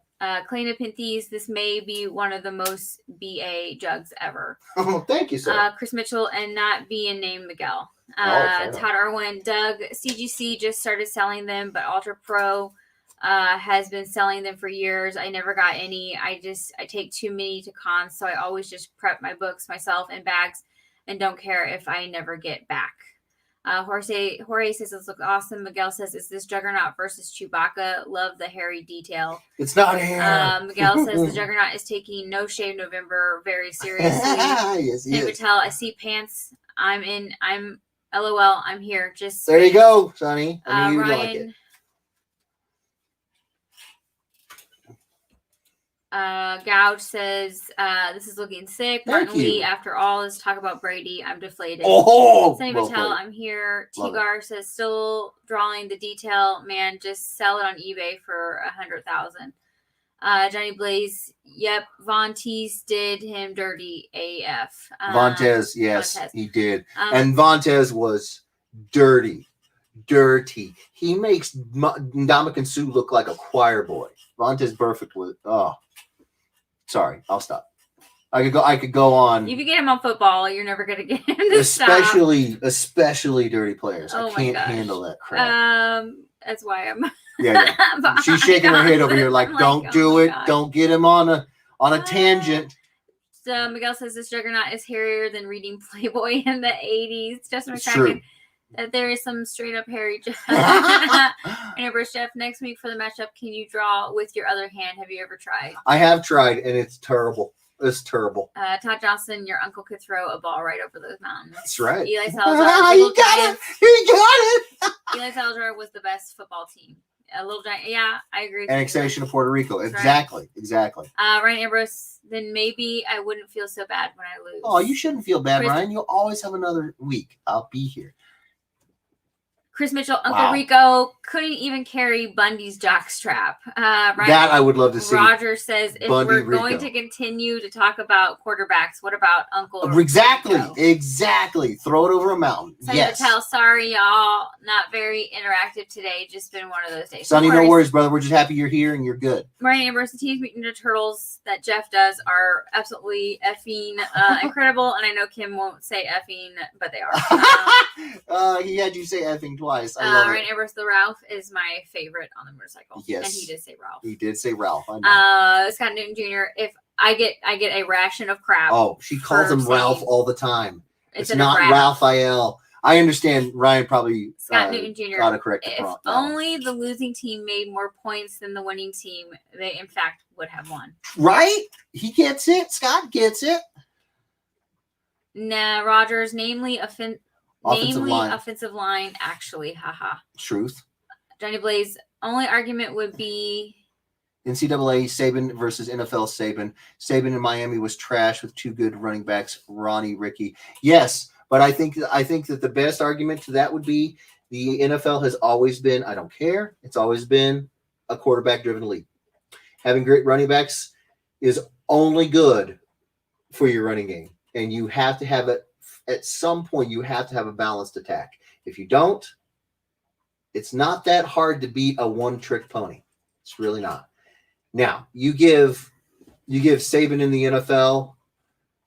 Clay Nepenthes, this may be one of the most BA jugs ever.
Oh, thank you, sir.
Chris Mitchell, and not being named Miguel.
Todd
Irwin, Doug, CGC just started selling them, but Ultra Pro has been selling them for years. I never got any. I take too many to cons, so I always just prep my books myself in bags and don't care if I never get back. Jorge says this looks awesome. Miguel says, "Is this Juggernaut versus Chewbacca? Love the hairy detail."
It's not hair.
Miguel says the Juggernaut is taking No Shave November very seriously.
Yes, he is.
Patel, I see pants. I'm LOL. I'm here. Just
there you go, Sonny. I knew you'd
Ryan,
like it.
Gouge says, this is looking sick. Martin Lee, after all this talk about Brady, I'm deflated.
Oh,
Sunny Patel, I'm here. Tigar says, still drawing the detail. Man, just sell it on eBay for $100,000. Johnny Blaze, yep. Vontaze did him dirty AF.
Vontaze, yes, he did. And Vontaze was dirty. He makes Ndamukong Suh look like a choir boy. Vontaze Burfict was, sorry, I'll stop. I could go on.
If you get him on football, you're never gonna get him to
especially dirty players. I can't handle that crap.
That's why I'm.
Yeah. She's shaking her head over here, like, don't do it. God. Don't get him on a tangent.
So Miguel says this Juggernaut is hairier than reading Playboy in the 80s. Justin McCracken. That there is some straight up hairy Amber Chef, next week for the matchup, can you draw with your other hand? Have you ever tried?
I have tried, and it's terrible. It's terrible.
Todd Johnson, your uncle could throw a ball right over those mountains.
That's right.
Eli Salazar.
You got it.
Eli Salazar was the best football team. A little giant. Yeah, I agree.
Annexation of Puerto Rico. Exactly.
Ryan Ambrose, then maybe I wouldn't feel so bad when I lose.
Oh, you shouldn't feel bad, Ryan. You'll always have another week. I'll be here.
Chris Mitchell, Uncle Rico couldn't even carry Bundy's jockstrap. Ryan,
that I would love to see.
Roger says, if we're going to continue to talk about quarterbacks, what about Uncle
Exactly.
Rico?
Exactly. Throw it over a mountain.
Sonny Patel, sorry, y'all. Not very interactive today. Just been one of those days.
Sonny, no worries, brother. We're just happy you're here and you're good.
Ryan Ambrose, the Teenage Mutant Ninja Turtles that Jeff does are absolutely effing incredible. And I know Kim won't say effing, but they
are. He had you say effing twice. I love
Ryan Ambrose, the Ralph is my favorite on the motorcycle.
Yes.
And he did say Ralph.
He did say Ralph. I know.
Scott Newton Jr., if I get a ration of crap.
Oh, she calls him Ralph all the time. It's not Raphael. I understand Ryan probably
Scott Newton Jr.
got to correct
If only the losing team made more points than the winning team, they in fact would have won.
Right? He gets it. Scott gets it.
Nah, Rogers, namely offensive line, actually, haha.
Truth.
Johnny Blaze, only argument would be
NCAA Saban versus NFL Saban. Saban in Miami was trash with two good running backs, Ronnie, Ricky. Yes, but I think that the best argument to that would be the NFL has always been, I don't care, it's always been a quarterback-driven league. Having great running backs is only good for your running game, and you have to have it. At some point, you have to have a balanced attack. If you don't, it's not that hard to beat a one-trick pony. It's really not. Now, you give Saban in the NFL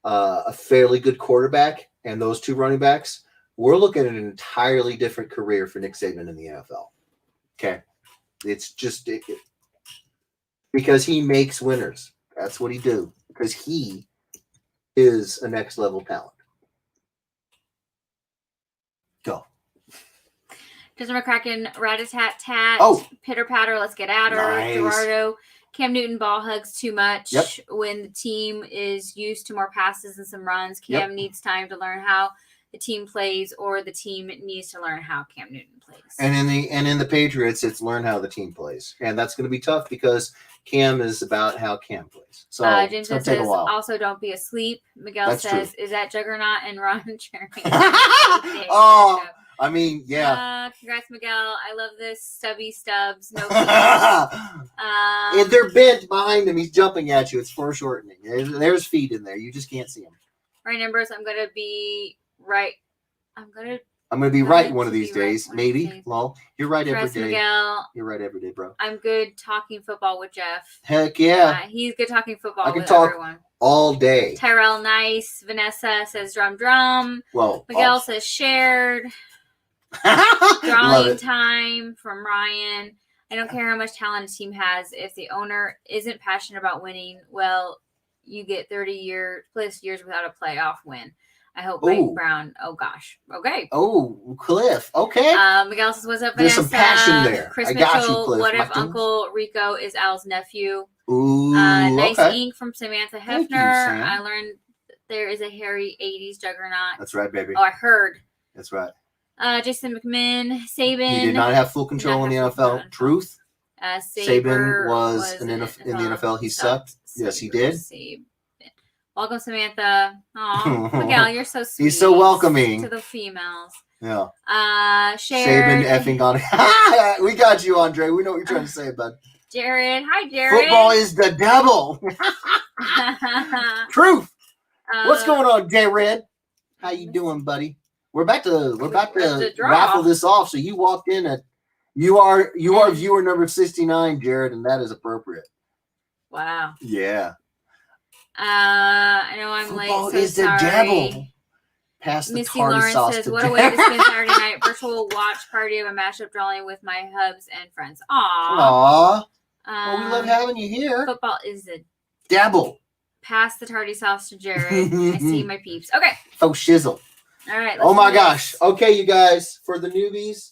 a fairly good quarterback and those two running backs, we're looking at an entirely different career for Nick Saban in the NFL. Okay? It's just because he makes winners. That's what he do. Because he is a next-level talent. Go.
Justin McCracken, rat-a-tat-tat.
Oh.
Pitter-patter, let's get at her.
Nice.
Gerardo, Cam Newton ball hugs too much.
Yep.
When the team is used to more passes and some runs, Cam needs time to learn how the team plays, or the team needs to learn how Cam Newton plays.
And in the Patriots, it's learn how the team plays. And that's going to be tough because Cam is about how Cam plays. So
James says, also don't be asleep. Miguel
that's
says,
true.
Is that Juggernaut and Ron Jeremy?
Oh, I mean, yeah.
Congrats, Miguel. I love this. Stubby stubs. No
feet. They're bent behind him. He's jumping at you. It's foreshortening. There's feet in there. You just can't see them.
Right numbers. I'm going to be right. I'm going
to be right one of these days. Maybe. Lol. You're right every day.
Miguel.
You're right every day, bro.
I'm good talking football with Jeff.
Heck yeah.
He's good talking football
I can
with
talk
everyone.
All day.
Tyrell, nice. Vanessa says drum drum.
Whoa.
Miguel says shared. Drawing time from Ryan. I don't care how much talent a team has. If the owner isn't passionate about winning, well, you get 30 plus years without a playoff win. I hope Mike Brown. Oh gosh. Okay.
Oh, Cliff. Okay.
Miguel Okay.
Oh, Cliff. Okay.
Miguel says, "What's up,
There's
Vanessa?"
some passion there.
Chris
I
Mitchell.
got you, Cliff.
What if Uncle Rico is Al's nephew?
Ooh.
Nice
okay.
ink from Samantha Hefner.
Thank you, Sam.
I learned there is a hairy 80s juggernaut.
That's right, baby.
Oh, I heard.
That's right.
Jason McMinn, Saban.
He did not have full control in the NFL. Truth.
Saban
was in the NFL. He sucked. Yes, he did.
Saban. Welcome, Samantha. Aw, Miguel, you're so sweet.
He's so welcoming
to the females.
Yeah.
Sharon.
Saban effing on. We got you, Andre. We know what you're trying to say, bud.
Jared. Hi, Jared.
Football is the devil. Truth. What's going on, Jared? How you doing, buddy? We're about to raffle this off. So you walked in at you are viewer number 69, Jared, and that is appropriate.
Wow.
Yeah.
I know I'm
Football
late. So
is
sorry.
The devil. Pass the
Missy
tartar
Lawrence
sauce
says,
to
"What a way to spend Saturday night! Virtual watch party of a mashup drawing with my hubs and friends." Aww.
Well, we love having you here.
Football is the
devil.
Pass the tardy sauce to Jared. I see my peeps. Okay.
Oh, shizzle.
All right.
Oh my gosh. Okay, you guys, for the newbies,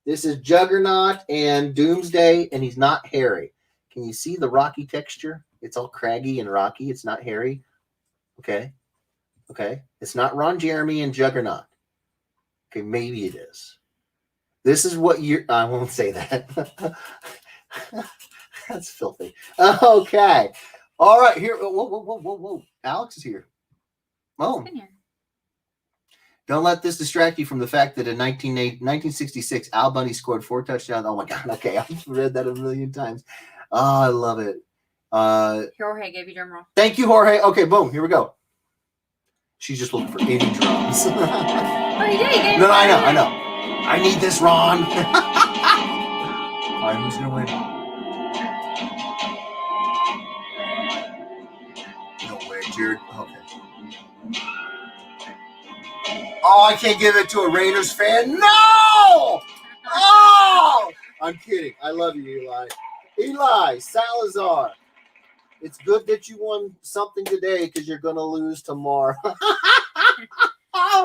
this is Juggernaut and Doomsday, and he's not hairy. Can you see the rocky texture? It's all craggy and rocky. It's not hairy. Okay. It's not Ron Jeremy and Juggernaut. Okay, maybe it is. This is what you're... I won't say that. That's filthy. Okay. All right, here. Whoa. Alex is here. Oh. Don't let this distract you from the fact that in 1966, Al Bundy scored 4 touchdowns. Oh, my God. Okay, I've read that a million times. Oh, I love it.
Jorge gave you drum roll.
Thank you, Jorge. Okay, boom. Here we go. She's just looking for any drums.
Oh, he did.
No, I know. I need this, Ron. All right, who's going to win? No way, Jared. Okay. Oh, I can't give it to a Raiders fan. No! Oh! I'm kidding. I love you, Eli. Eli Salazar. It's good that you won something today because you're going to lose tomorrow.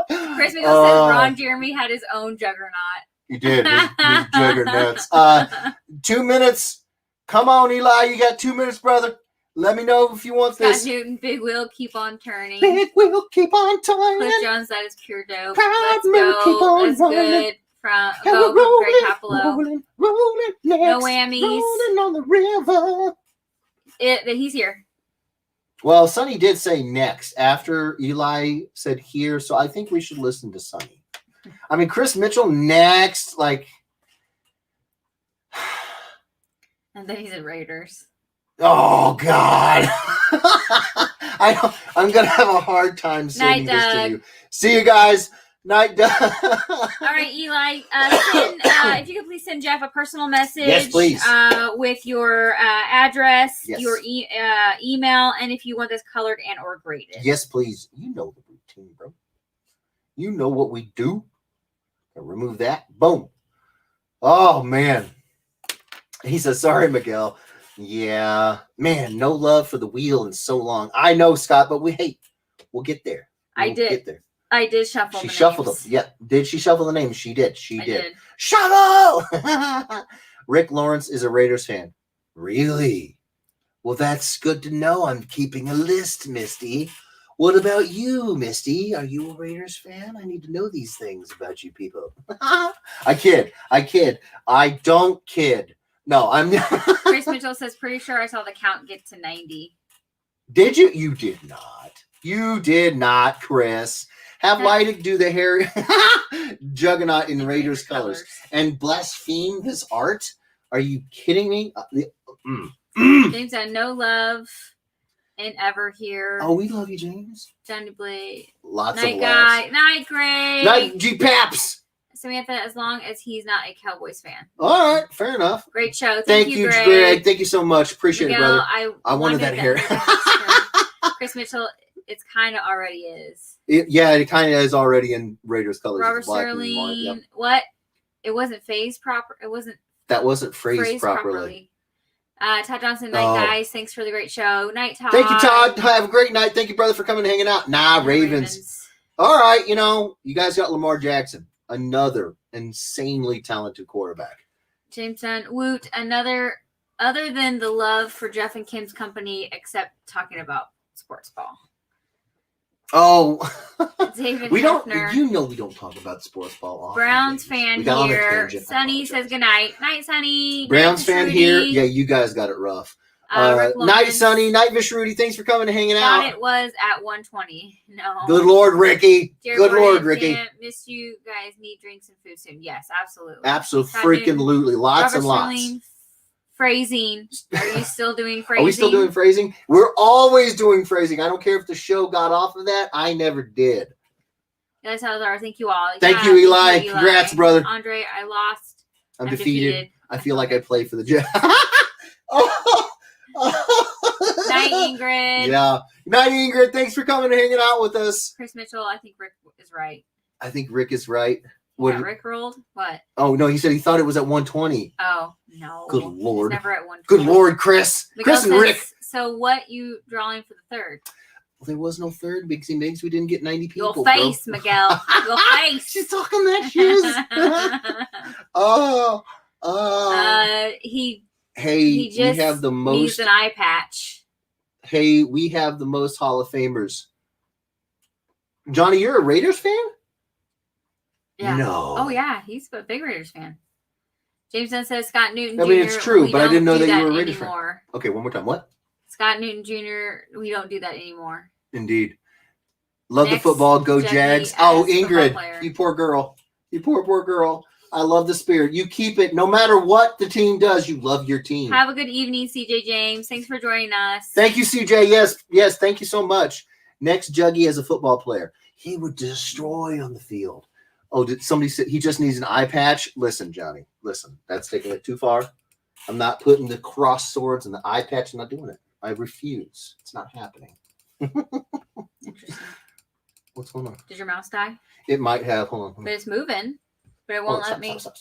Chris Miguel says Ron Jeremy had his own juggernaut.
He did. His juggernauts. 2 minutes. Come on, Eli. You got 2 minutes, brother. Let me know if you want
Scott
this.
Newton, big wheel, keep on turning.
Big wheel, keep on turning.
Cliff Jones, that is pure dope.
Proud
Let's
man,
go.
keep on
That's
running.
good. From
Rolling,
Greg Capello.
rolling, next,
No whammies.
rolling on the river.
He's here.
Well, Sonny did say next after Eli said here, so I think we should listen to Sonny. I mean, Chris Mitchell next, like.
And then he said Raiders.
Oh God! I'm gonna have a hard time sending this to you. See you guys. Night, Doug.
All right, Eli. If you could please send Jeff a personal message.
Yes, please.
With your address,
Yes.
your email, and if you want this colored and or graded.
Yes, please. You know the routine, bro. You know what we do. Remove that. Boom. Oh man. He says, "Sorry, Miguel. Yeah, man. No love for the wheel in so long. I know, Scott, but we'll get there.
I did.
Get there.
I did shuffle.
She
the
shuffled
names.
them. Yeah. Did she shuffle the names? She did.
I did.
Shuffle! Rick Lawrence is a Raiders fan. Really? Well, that's good to know. I'm keeping a list, Misty. What about you, Misty? Are you a Raiders fan? I need to know these things about you people. I kid. I don't kid. No, I'm not.
Chris Mitchell says, "Pretty sure I saw the count get to 90."
Did you? You did not. You did not, Chris. Have Leidig do the Harry Juggernaut in Raiders colors and blaspheme his art. Are you kidding me?
James said, "No love and ever here."
Oh, we love you, James.
Johnny Blake.
Lots
Night
of
guy.
loves.
Night Greg.
Night G Paps.
Samantha, as long as he's not a Cowboys fan.
All right, fair enough.
Great show.
Thank you, Greg. Thank you so much. Appreciate
Miguel,
it, brother. I wanted that hair.
Chris Mitchell, it's kind of already is.
It kind of is already in Raiders colors.
Robert
It's black and white,
Sterling.
yep.
What? It wasn't phased proper. It wasn't.
That wasn't phrased properly.
Todd Johnson, night guys. Thanks for the great show. Night, Todd.
Thank you, Todd. Have a great night. Thank you, brother, for coming and hanging out. Nah, Ravens. All right, you guys got Lamar Jackson, another insanely talented quarterback.
Jameson, Woot, another, other than the love for Jeff and Kim's company, except talking about sports ball.
Oh,
David
we
Hefner.
don't. We don't talk about sports ball often.
Browns fan here. Sonny says good night. Night, Sonny.
Browns fan here. Yeah, you guys got it rough. Night, Sonny. Night, Vish Rudy. Thanks for coming and hanging out.
Thought it was at 1:20. No.
Good Lord, Ricky. Good Lord, Ricky.
Miss you guys. Need drinks and food soon. Yes, absolutely.
Absolutely. Lots and lots.
Sterling, phrasing. Are you still doing phrasing?
Are we still doing phrasing? We're always doing phrasing. I don't care if the show got off of that. I never did.
Yes, Salazar. Thank you all.
Thank you, Eli. Congrats, brother.
Andre, I lost.
I'm defeated. I feel like I played for the Jets.
Night, Ingrid.
Yeah. Night, Ingrid. Thanks for coming and hanging out with us.
Chris Mitchell, I think Rick is right.
I think Rick is right.
What? Rick rolled? What?
Oh, no. He said he thought it was at 120.
Oh, no.
Good Lord.
It's never at 120.
Good Lord, Chris.
Miguel
Chris and Rick.
So what you drawing for the third?
Well, there was no third. Bigsy Miggs. We didn't get 90 people.
Your face, bro. Miguel. Your face.
She's talking that shoes. We have the most.
Needs an eye patch.
Hey, we have the most Hall of Famers. Johnny, you're a Raiders fan?
Yeah.
No.
Oh, yeah. He's a big Raiders fan. Jameson says Scott Newton Jr.
I mean, it's true, but I didn't know that you were a Raiders fan. Okay, one more time. What?
Scott Newton Jr., we don't do that anymore.
Indeed. Love the football. Go Jags. Oh, Ingrid, you poor girl. You poor girl. I love the spirit. You keep it. No matter what the team does, you love your team.
Have a good evening, CJ James. Thanks for joining us.
Thank you, CJ. Yes. Thank you so much. Next, Juggy as a football player. He would destroy on the field. Oh, did somebody say he just needs an eye patch? Listen, Johnny. Listen, that's taking it too far. I'm not putting the cross swords and the eye patch. I'm not doing it. I refuse. It's not happening.
Interesting.
What's going on?
Did your mouse die?
It might have. Hold on.
But it's moving. But it won't let me.
Stop.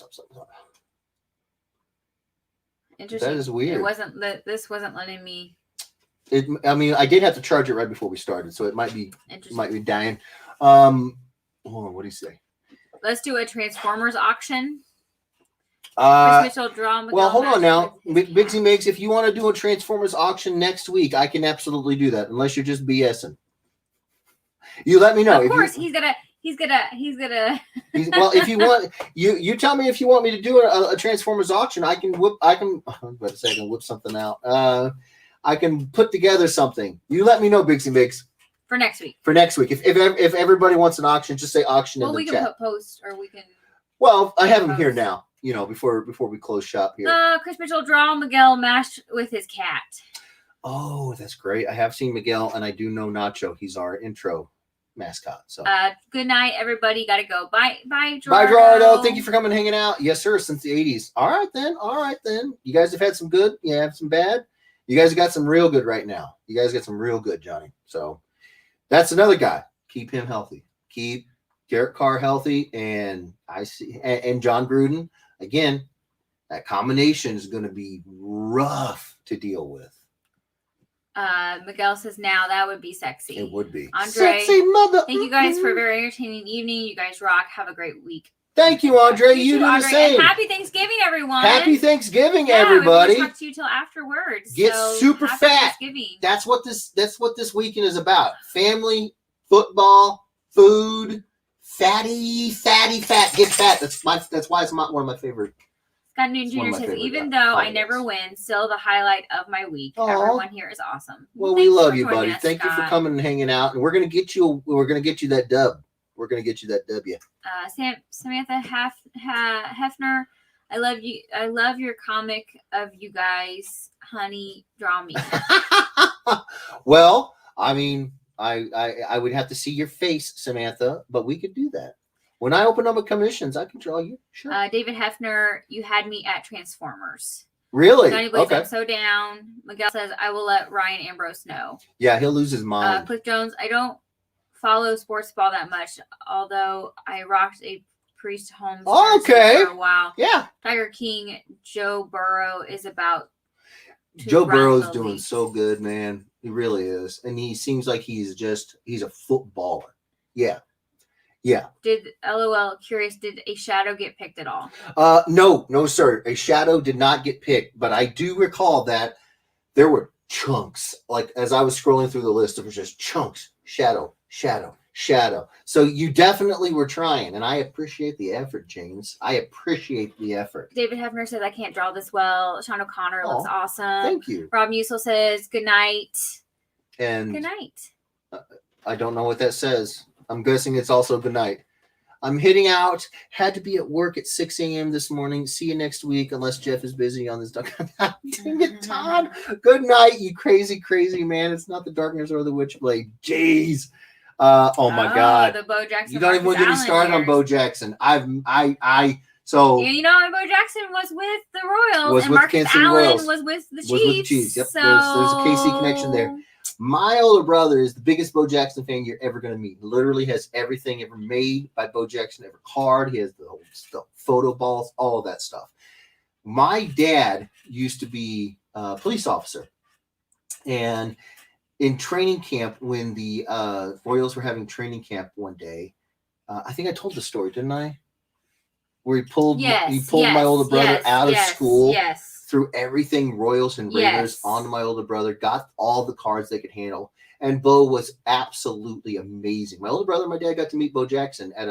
Interesting.
That is weird.
It wasn't. This wasn't letting me.
I did have to charge it right before we started, so it might be dying. Hold on. What do you say?
Let's do a Transformers auction. Chris Mitchell,
well, hold on now. Bigsy Miggs, if you want to do a Transformers auction next week, I can absolutely do that, unless you're just BSing. You let me know.
Of course, he's gonna.
Well, if you want, you tell me if you want me to do a Transformers auction. I can whip something out. I can put together something. You let me know, Bigsy Miggs.
For next week.
If everybody wants an auction, just say auction in the chat. Well, we can
post, or we can.
Well, I have him here now. Before we close shop here.
Chris Mitchell, draw Miguel mashed with his cat.
Oh, that's great. I have seen Miguel, and I do know Nacho. He's our intro mascot. So
good night, everybody. Gotta go. Bye, Gerardo.
Bye, Gerardo. Thank you for coming and hanging out. Yes, sir. Since the 80s. All right then. You guys have had some good. You have some bad. You guys have got some real good right now. You guys got some real good, Johnny. So that's another guy. Keep him healthy. Keep Derek Carr healthy, and and John Gruden. Again, that combination is going to be rough to deal with.
Miguel says now that would be sexy.
It would be.
Andre,
sexy mother.
Thank you guys for a very entertaining evening. You guys rock. Have a great week.
Thank you, Andre. You do the same.
And happy Thanksgiving, everyone.
Happy Thanksgiving, everybody.
We won't talk to you till afterwards.
Get super fat. That's what this weekend is about. Family, football, food, fat. Get fat. That's why it's one of my favorite.
Scott Newton Jr. says, even though I never win, still the highlight of my week. Aww. Everyone here is awesome.
Well, we love you, buddy. Thank you for coming and hanging out. And we're gonna get you that dub. We're gonna get you that W.
Samantha Hefner, I love you. I love your comic of you guys. Honey, draw me.
Well, I mean, I would have to see your face, Samantha, but we could do that. When I open up a commissions, I can draw you. Sure.
David Hefner, you had me at Transformers.
Really?
Johnny Blaze, okay. I'm so down. Miguel says, I will let Ryan Ambrose know.
Yeah, he'll lose his mind.
Cliff Jones, I don't follow sports ball that much, although I rocked a Priest Holmes for a while.
Yeah.
Tiger King, Joe Burrow is about to
Joe Burrow's doing so good, man. He really is. And he seems like he's a footballer. Yeah. Yeah.
Did LOL curious? Did a shadow get picked at all?
No, sir. A shadow did not get picked, but I do recall that there were chunks. Like as I was scrolling through the list, it was just chunks, shadow. So you definitely were trying, and I appreciate the effort, James. I appreciate the effort.
David Hefner says I can't draw this well. Sean O'Connor looks awesome.
Thank you.
Rob Musil says good night.
And
good night.
I don't know what that says. I'm guessing it's also good night. I'm heading out. Had to be at work at 6 a.m. this morning. See you next week, unless Jeff is busy on this. Dang it, Todd. Good night, you crazy, crazy man. It's not the darkness or the witchblade. Jeez. Oh my God.
The Bo Jackson.
You don't even want to get me started on Bo Jackson. So
you know, Bo Jackson was with the Royals,
was
and
with
Marcus
Kansas City
Allen
Royals.
was with the Chiefs.
Was with the Chiefs. Yep. So... There's a KC connection there. My older brother is the biggest Bo Jackson fan you're ever going to meet. Literally has everything ever made by Bo Jackson, every card. He has the whole stuff, photo balls, all of that stuff. My dad used to be a police officer. And in training camp, when the Royals were having training camp one day, I think I told the story, didn't I? Where he pulled my older brother out of school.
Yes.
Threw everything Royals and Raiders onto my older brother, got all the cards they could handle. And Bo was absolutely amazing. My older brother and my dad got to meet Bo Jackson at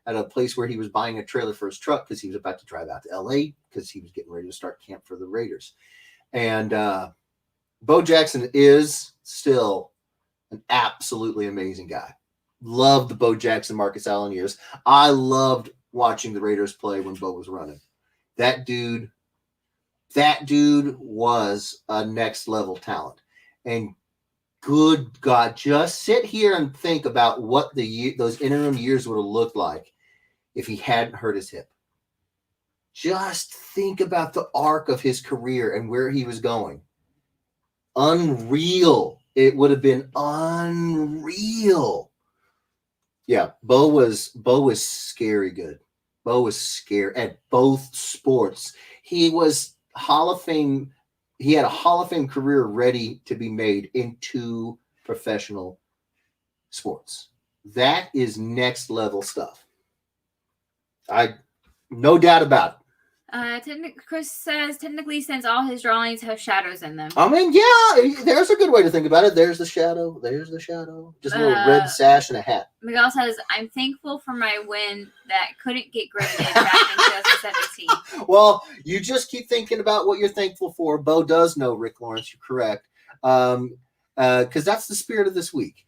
a place where he was buying a trailer for his truck because he was about to drive out to LA because he was getting ready to start camp for the Raiders. And Bo Jackson is still an absolutely amazing guy. Loved the Bo Jackson, Marcus Allen years. I loved watching the Raiders play when Bo was running. That dude was a next level talent. And good God, just sit here and think about what those interim years would have looked like if he hadn't hurt his hip. Just think about the arc of his career and where he was going. Unreal. It would have been unreal. Yeah, Bo was scary good. Bo was scary at both sports. He was Hall of Fame. He had a Hall of Fame career ready to be made into professional sports. That is next level stuff. No doubt about it.
Chris says technically since all his drawings have shadows in them.
I mean, yeah, there's a good way to think about it. There's the shadow. Just a little red sash and a hat.
Miguel says, I'm thankful for my win that couldn't get graded back in 2017.
Well, you just keep thinking about what you're thankful for. Bo does know, Rick Lawrence, you're correct. Because that's the spirit of this week.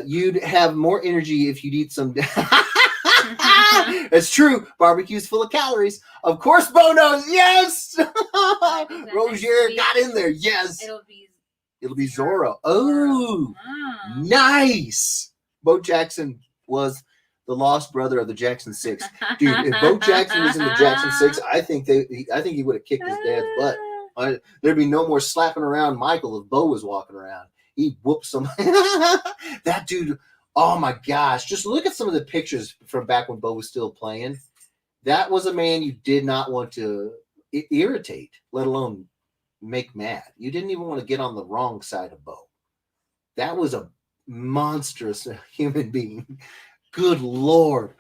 You'd have more energy if you'd eat some... It's true. Barbecue's full of calories. Of course, Bo knows. Yes. Rozier got in there. Yes. It'll be Zorro. Oh, nice. Bo Jackson was the lost brother of the Jackson 6. Dude, if Bo Jackson was in the Jackson 6, I think he would have kicked his dad's butt. There'd be no more slapping around Michael if Bo was walking around. He whooped somebody. That dude. Oh my gosh, just look at some of the pictures from back when Bo was still playing. That was a man you did not want to irritate, let alone make mad. You didn't even want to get on the wrong side of Bo. That was a monstrous human being. Good Lord.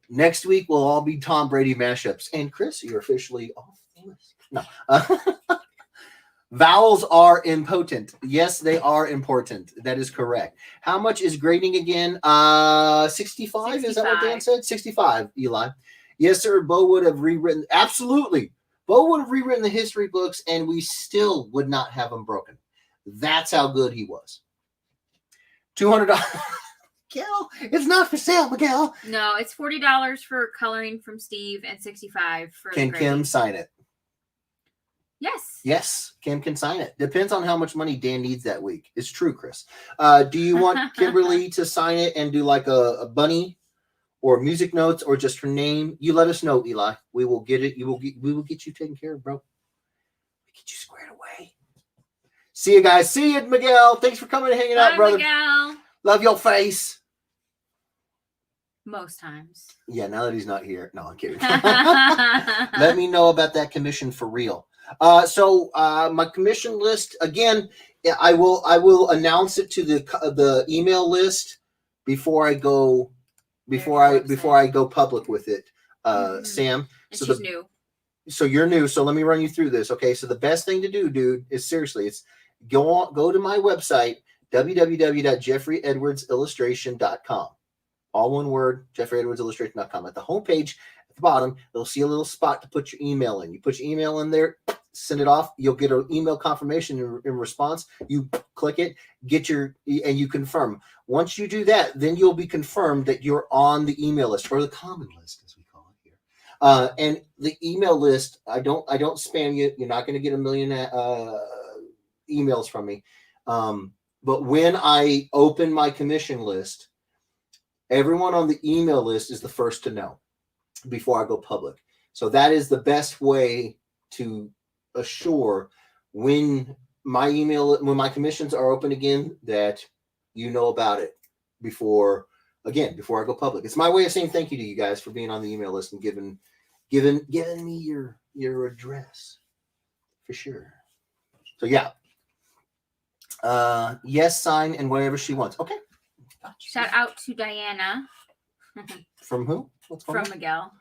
Next week will all be Tom Brady mashups. And Chris, you're officially off the list. No. Vowels are impotent. Yes, they are important. That is correct. How much is grading again? 65? Is that what Dan said? 65, Eli. Yes, sir. Bo would have rewritten. Absolutely. Bo would have rewritten the history books and we still would not have them broken. That's how good he was. $200. Miguel, it's not for sale, Miguel.
No, it's $40 for coloring from Steve and $65 for
Can Kim sign it?
Yes,
Kim can sign it. Depends on how much money Dan needs that week. It's true, Chris. Do you want Kimberly to sign it and do like a bunny or music notes or just her name? You let us know, Eli. We will get it. We will get you taken care of, bro. We'll get you squared away. See you guys. See you, Miguel. Thanks for coming and hanging out, brother.
Miguel.
Love your face.
Most times.
Yeah, now that he's not here. No, I'm kidding. Let me know about that commission for real. So my commission list again, I will announce it to the email list before I go public with it, Sam.
And
so
she's new.
So you're new. So let me run you through this. Okay. So the best thing to do, dude, is seriously, it's go to my website, www.jeffreyedwardsillustration.com. All one word, jeffreyedwardsillustration.com. At the homepage, at the bottom, you'll see a little spot to put your email in. You put your email in there, send it off. You'll get an email confirmation in response. You click it, and you confirm. Once you do that, then you'll be confirmed that you're on the email list, or the common list, as we call it here. And the email list, I don't spam you. You're not going to get a million emails from me. But when I open my commission list, everyone on the email list is the first to know before I go public. So that is the best way to assure when my commissions are open again, that you know about it before I go public. It's my way of saying thank you to you guys for being on the email list and giving me your address for sure. So yeah. Yes, sign and whatever she wants. Okay.
Gotcha. Shout out to Diana.
From who?
From Miguel.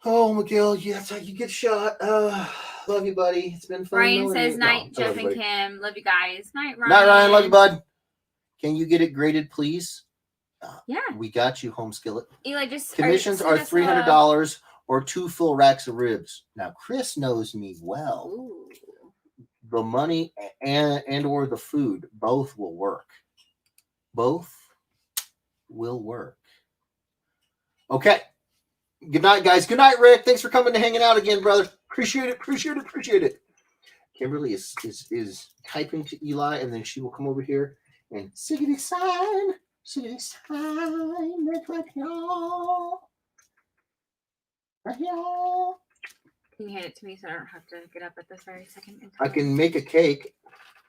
Oh, Miguel, yeah, that's how you get shot. Love you, buddy. It's been fun.
Ryan says night, Jeff and Kim. Love you guys. Night, Ryan.
Night, Ryan. Love you, bud. Can you get it graded, please?
Yeah.
We got you, home skillet.
Eli, just
commissions are $300 or 2 full racks of ribs. Now, Chris knows me well.
Ooh.
The money and or the food, both will work. Both will work. Okay. Good night, guys. Good night, Rick. Thanks for coming and hanging out again, brother. Appreciate it. Kimberly is typing to Eli, and then she will come over here and siggity sign. That's right here. Right here.
Can you hand it to me so I don't have to get up at this very second?
I can make a cake,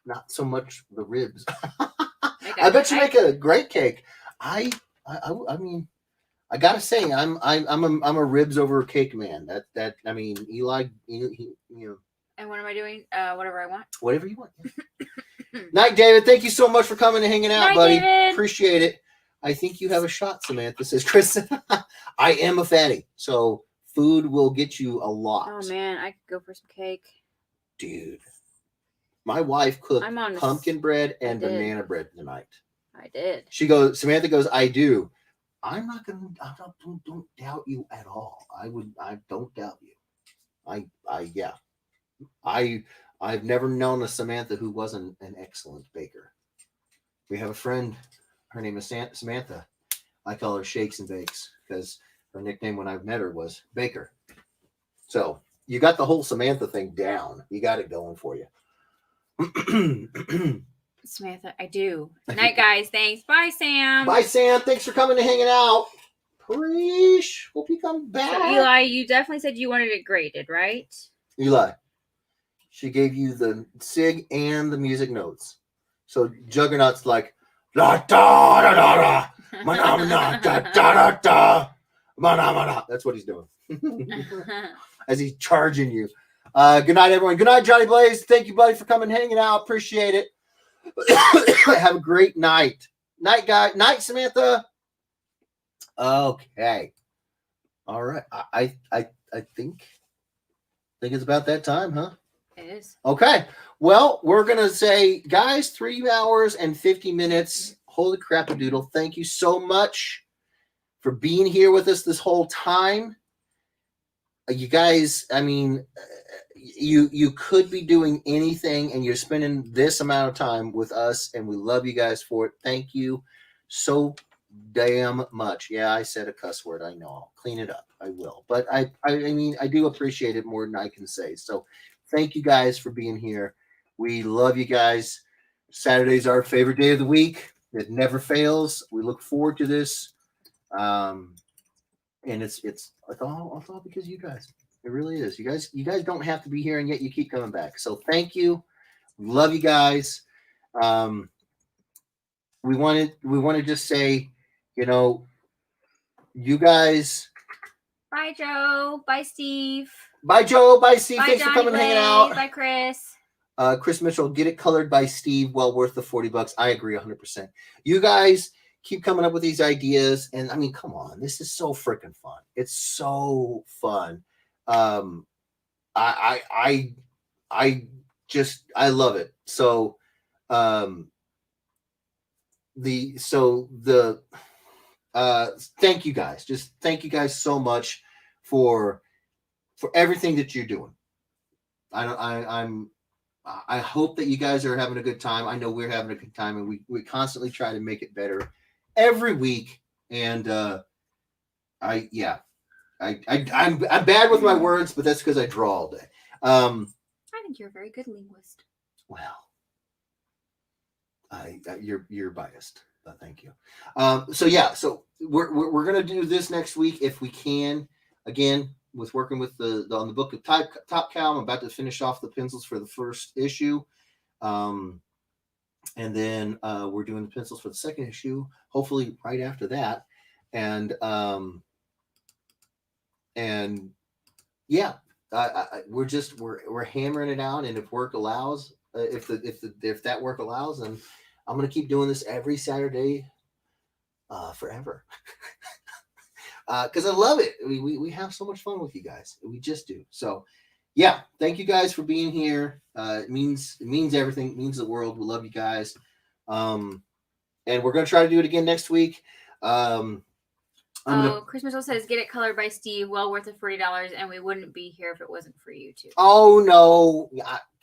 not so much the ribs. I bet you make a great cake. I mean, I gotta say, I'm a ribs over cake man. That I mean, Eli, you know.
And what am I doing? Whatever I want.
Whatever you want. Night, David. Thank you so much for coming and hanging out, buddy.
David.
Appreciate it. I think you have a shot, Samantha, says Chris. I am a fatty, so food will get you a lot.
Oh man, I could go for some cake.
Dude, my wife cooked pumpkin bread and banana bread tonight.
I did.
Samantha goes, I do. I don't doubt you at all. I don't doubt you. I've never known a Samantha who wasn't an excellent baker. We have a friend, her name is Samantha. I call her Shakes and Bakes because her nickname when I met her was Baker. So you got the whole Samantha thing down. You got it going for you.
Samantha, I do. Night, guys. Thanks. Bye, Sam.
Bye, Sam. Thanks for coming and hanging out. Preach. Hope you come back.
So, Eli, you definitely said you wanted it graded, right?
Eli, she gave you the SIG and the music notes. So Juggernaut's like, la da da da da, mana da da da da, mana mana. That's what he's doing as he's charging you. Good night, everyone. Good night, Johnny Blaze. Thank you, buddy, for coming and hanging out. Appreciate it. Have a great night. Night, guy. Night, Samantha. Okay. All right. I think it's about that time, huh?
It is.
Okay. Well, we're gonna say, guys, 3 hours and 50 minutes. Holy crap-a-doodle. Thank you so much for being here with us this whole time. You guys, I mean, you could be doing anything, and you're spending this amount of time with us, and we love you guys for it. Thank you so damn much. Yeah, I said a cuss word. I know. I'll clean it up. I will. But I mean, I do appreciate it more than I can say. So thank you guys for being here. We love you guys. Saturday's our favorite day of the week. It never fails. We look forward to this. And it's all because of you guys. It really is. You guys don't have to be here, and yet you keep coming back. So thank you. We love you guys. We want to just say, you guys.
Bye, Joe. Bye, Steve.
Bye, Joe. Bye, Steve.
Bye,
Thanks
Johnny
for coming and hanging out.
Bye, Chris.
Chris Mitchell, get it colored by Steve. Well worth the $40. I agree 100%. You guys keep coming up with these ideas. And I mean, come on, this is so freaking fun. It's so fun. I just I love it. So thank you guys. Just thank you guys so much for everything that you're doing. I hope that you guys are having a good time. I know we're having a good time, and we constantly try to make it better every week. And I'm bad with my words, but that's because I draw all day.
I think you're a very good linguist.
Well, you're biased. Thank you. So we're gonna do this next week if we can. Again, with working with on the book of Top Cow, I'm about to finish off the pencils for the first issue, and then we're doing the pencils for the second issue. Hopefully, right after that, and yeah, we're hammering it out, and if work allows, if that work allows, then I'm gonna keep doing this every Saturday, forever. Because I love it. We have so much fun with you guys. We just do. So, yeah, thank you guys for being here. It means everything. It means the world. We love you guys. And we're gonna try to do it again next week.
Christmas says, get it colored by Steve. Well worth the $40, and we wouldn't be here if it wasn't for you too.
Oh no!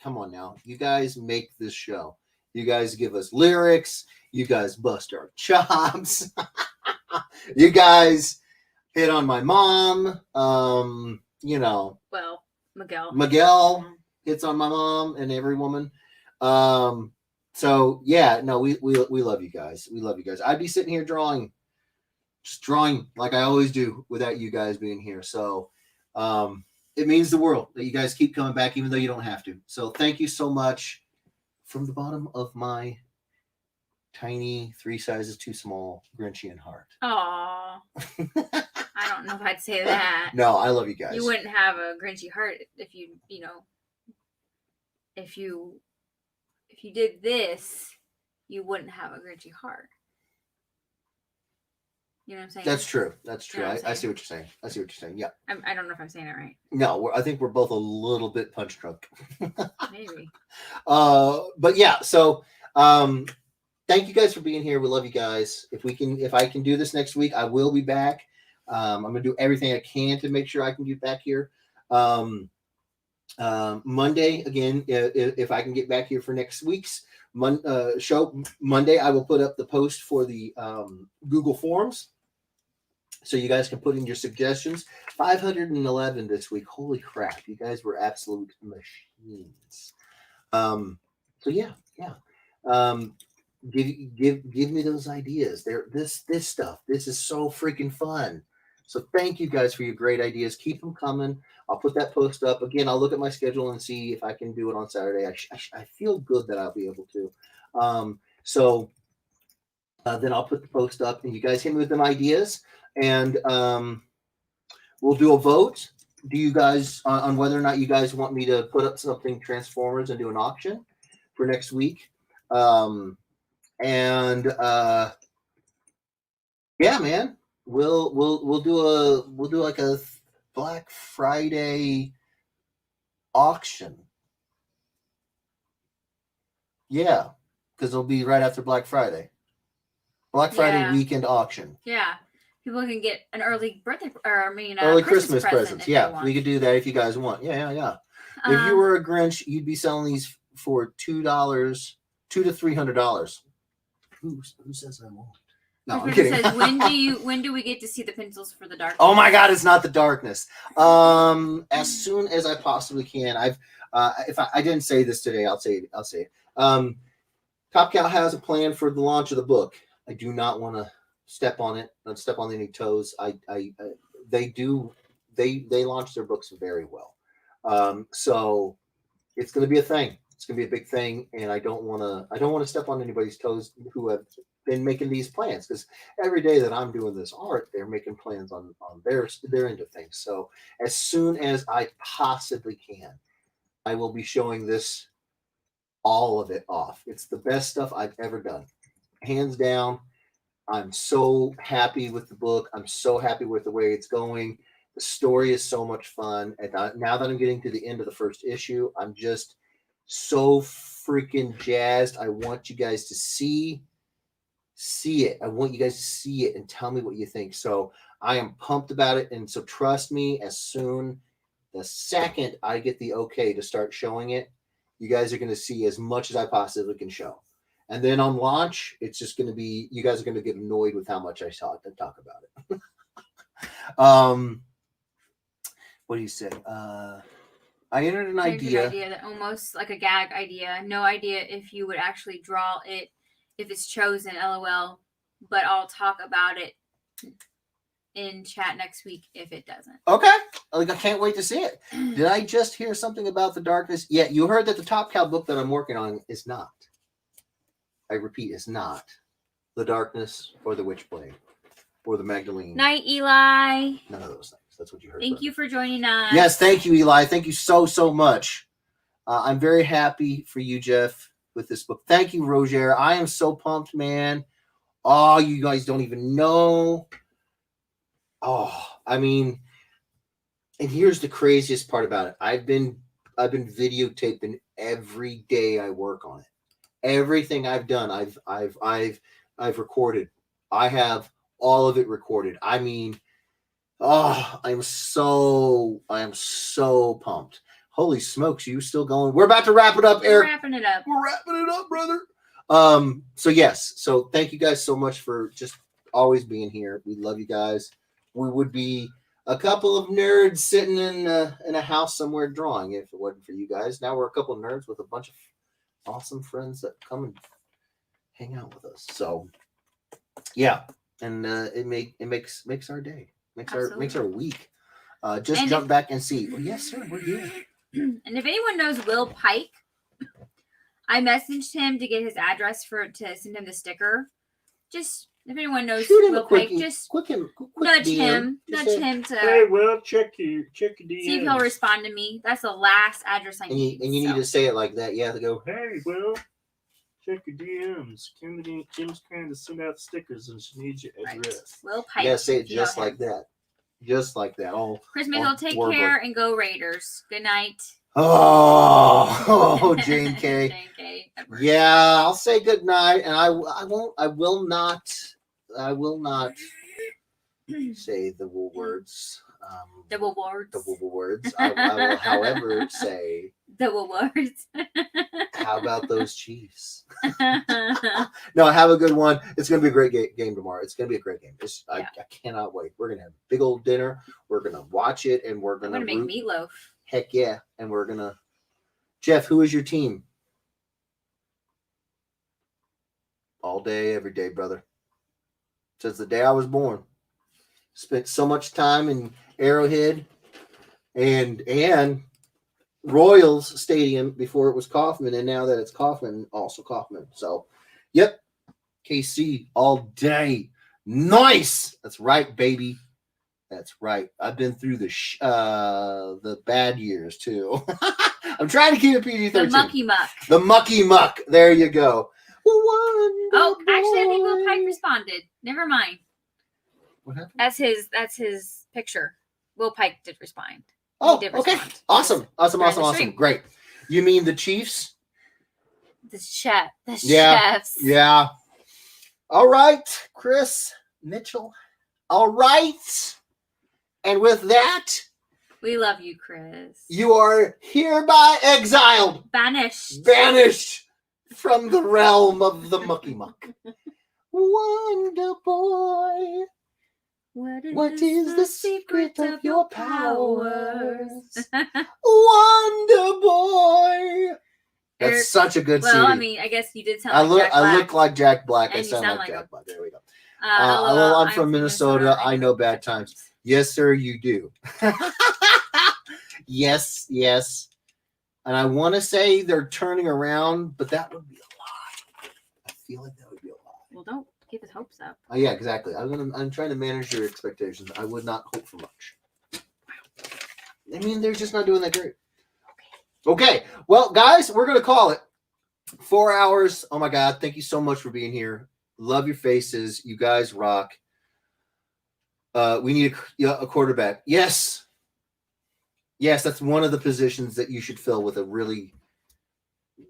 Come on now. You guys make this show. You guys give us lyrics. You guys bust our chops. You guys hit on my mom. Well, Miguel hits on my mom and every woman. So yeah, no, we love you guys. We love you guys. I'd be sitting here drawing like I always do without you guys being here. So it means the world that you guys keep coming back, even though you don't have to. So thank you so much from the bottom of my tiny 3 sizes too small Grinchian heart.
Aww. I don't know if I'd say that.
No, I love you guys.
You wouldn't have a Grinchy heart if you did this, you wouldn't have a Grinchy heart. You know what I'm saying?
That's true. That's true.
You know
I see what you're saying. Yeah.
I don't know if I'm saying it right.
No, I think we're both a little bit punch drunk.
Maybe.
But yeah, so thank you guys for being here. We love you guys. If I can do this next week, I will be back. I'm gonna do everything I can to make sure I can get back here. Monday again, if I can get back here for next week's show Monday, I will put up the post for the Google Forms, so you guys can put in your suggestions. 511 this week. Holy crap! You guys were absolute machines. So yeah. Give me those ideas. This stuff. This is so freaking fun. So thank you guys for your great ideas. Keep them coming. I'll put that post up again. I'll look at my schedule and see if I can do it on Saturday. I feel good that I'll be able to. Then I'll put the post up, and you guys hit me with them ideas, and we'll do a vote. Do you guys on whether or not you guys want me to put up something Transformers and do an auction for next week? Yeah, man, we'll do like a Black Friday auction. Yeah, because it'll be right after Black Friday. Black Friday weekend auction.
Yeah, people can get an early
Christmas presents. Yeah, we could do that if you guys want. Yeah. If you were a Grinch, you'd be selling these for $2 to $300. Who says I won't? No, I'm kidding.
Says, when do we get to see the pencils for the darkness?
Oh my God, it's not the darkness. As soon as I possibly can. If I didn't say this today, I'll say it. Top Cow has a plan for the launch of the book. I do not want to step on it, not step on any toes. They launch their books very well. So it's going to be a thing. It's going to be a big thing, and I don't want to step on anybody's toes who have been making these plans, because every day that I'm doing this art, they're making plans on their end of things. So as soon as I possibly can, I will be showing this, all of it off. It's the best stuff I've ever done, hands down. I'm so happy with the book. I'm so happy with the way it's going. The story is so much fun. And now that I'm getting to the end of the first issue, I'm just so freaking jazzed. I want you guys to see it. I want you guys to see it and tell me what you think. So I am pumped about it. And so trust me, the second I get the okay to start showing it, you guys are going to see as much as I possibly can show. And then on launch, it's just going to be, you guys are going to get annoyed with how much I talk about it. What do you say? I entered an idea
that almost like a gag idea. No idea if you would actually draw it if it's chosen, LOL. But I'll talk about it in chat next week if it doesn't.
Okay. Like, I can't wait to see it. Did I just hear something about the darkness? Yeah, you heard that the Top Cow book that I'm working on is not. I repeat, it's not The Darkness or The Witchblade or The Magdalene.
Night, Eli.
None of those things. That's what you heard.
Thank you for joining us.
Yes, thank you, Eli. Thank you so, so much. I'm very happy for you, Jeff, with this book. Thank you, Roger. I am so pumped, man. Oh, you guys don't even know. Oh, I mean, and here's the craziest part about it. I've been videotaping every day I work on it. Everything I've done, I've recorded. I have all of it recorded. I mean, oh, I am so pumped. Holy smokes, you still going? We're about to wrap it up, Eric.
We're wrapping it up.
We're wrapping it up, brother. So yes, so thank you guys so much for just always being here. We love you guys. We would be a couple of nerds sitting in a house somewhere drawing if it wasn't for you guys. Now we're a couple of nerds with a bunch of awesome friends that come and hang out with us. So yeah, and it makes our day, makes our week. Just jump back and see. Oh, yes, sir, we're here.
And if anyone knows Will Pike, I messaged him to get his address to send him the sticker. Just if anyone knows Will Pike, just nudge him to.
Hey, Will, check your DMs.
See if he'll respond to me. That's the last address I need.
And you need to say it like that. You have to go,
hey, Will, check your DMs. Kim's trying to send out stickers and she needs your address.
Will Pike.
Yeah, say it just like that. Just like that.
Chris Mitchell, take care and go Raiders. Good night.
Oh, Jane K.
Jane K.
Yeah, I'll say good night, and I will not say the wool words.
The wool words.
The wool words. I will, however, say
the wool words.
How about those Chiefs? No, have a good one. It's going to be a great game tomorrow. It's going to be a great game. I cannot wait. We're going to have a big old dinner. We're going to watch it, and we're going to
make meatloaf.
Heck yeah. And we're going to... Jeff, who is your team? All day, every day, brother. Since the day I was born. Spent so much time in Arrowhead and Royals Stadium before it was Kauffman, and now that it's Kauffman, also Kauffman. So, yep. KC all day. Nice. That's right, baby. That's right. I've been through the bad years too. I'm trying to keep it PG-13.
The mucky muck.
The mucky muck. There you go.
Oh, actually, I think Will Pike responded. Never mind.
What happened?
That's his picture. Will Pike did respond.
Oh, okay. Awesome. Great. You mean the Chiefs?
The chefs.
Yeah. All right, Chris Mitchell. All right. And with that,
we love you, Chris.
You are hereby exiled. Banished from the realm of the mucky muck. Wonder Boy. What is the secret of your powers? Wonder Boy. That's such a good CD.
Well, I mean, I guess you did sound like Jack Black.
I look like Jack Black.
And
I sound like Jack Black. There we go.
I'm
from Minnesota. I know bad times. Yes, sir, you do. Yes. And I want to say they're turning around, but that would be a lot. I feel like that would be a lot.
Well, don't get his hopes up.
Oh, yeah, exactly. I'm trying to manage your expectations. I would not hope for much. I mean, they're just not doing that great. Okay. Well, guys, we're going to call it 4 hours. Oh, my God. Thank you so much for being here. Love your faces. You guys rock. We need a quarterback. Yes. Yes, that's one of the positions that you should fill with a really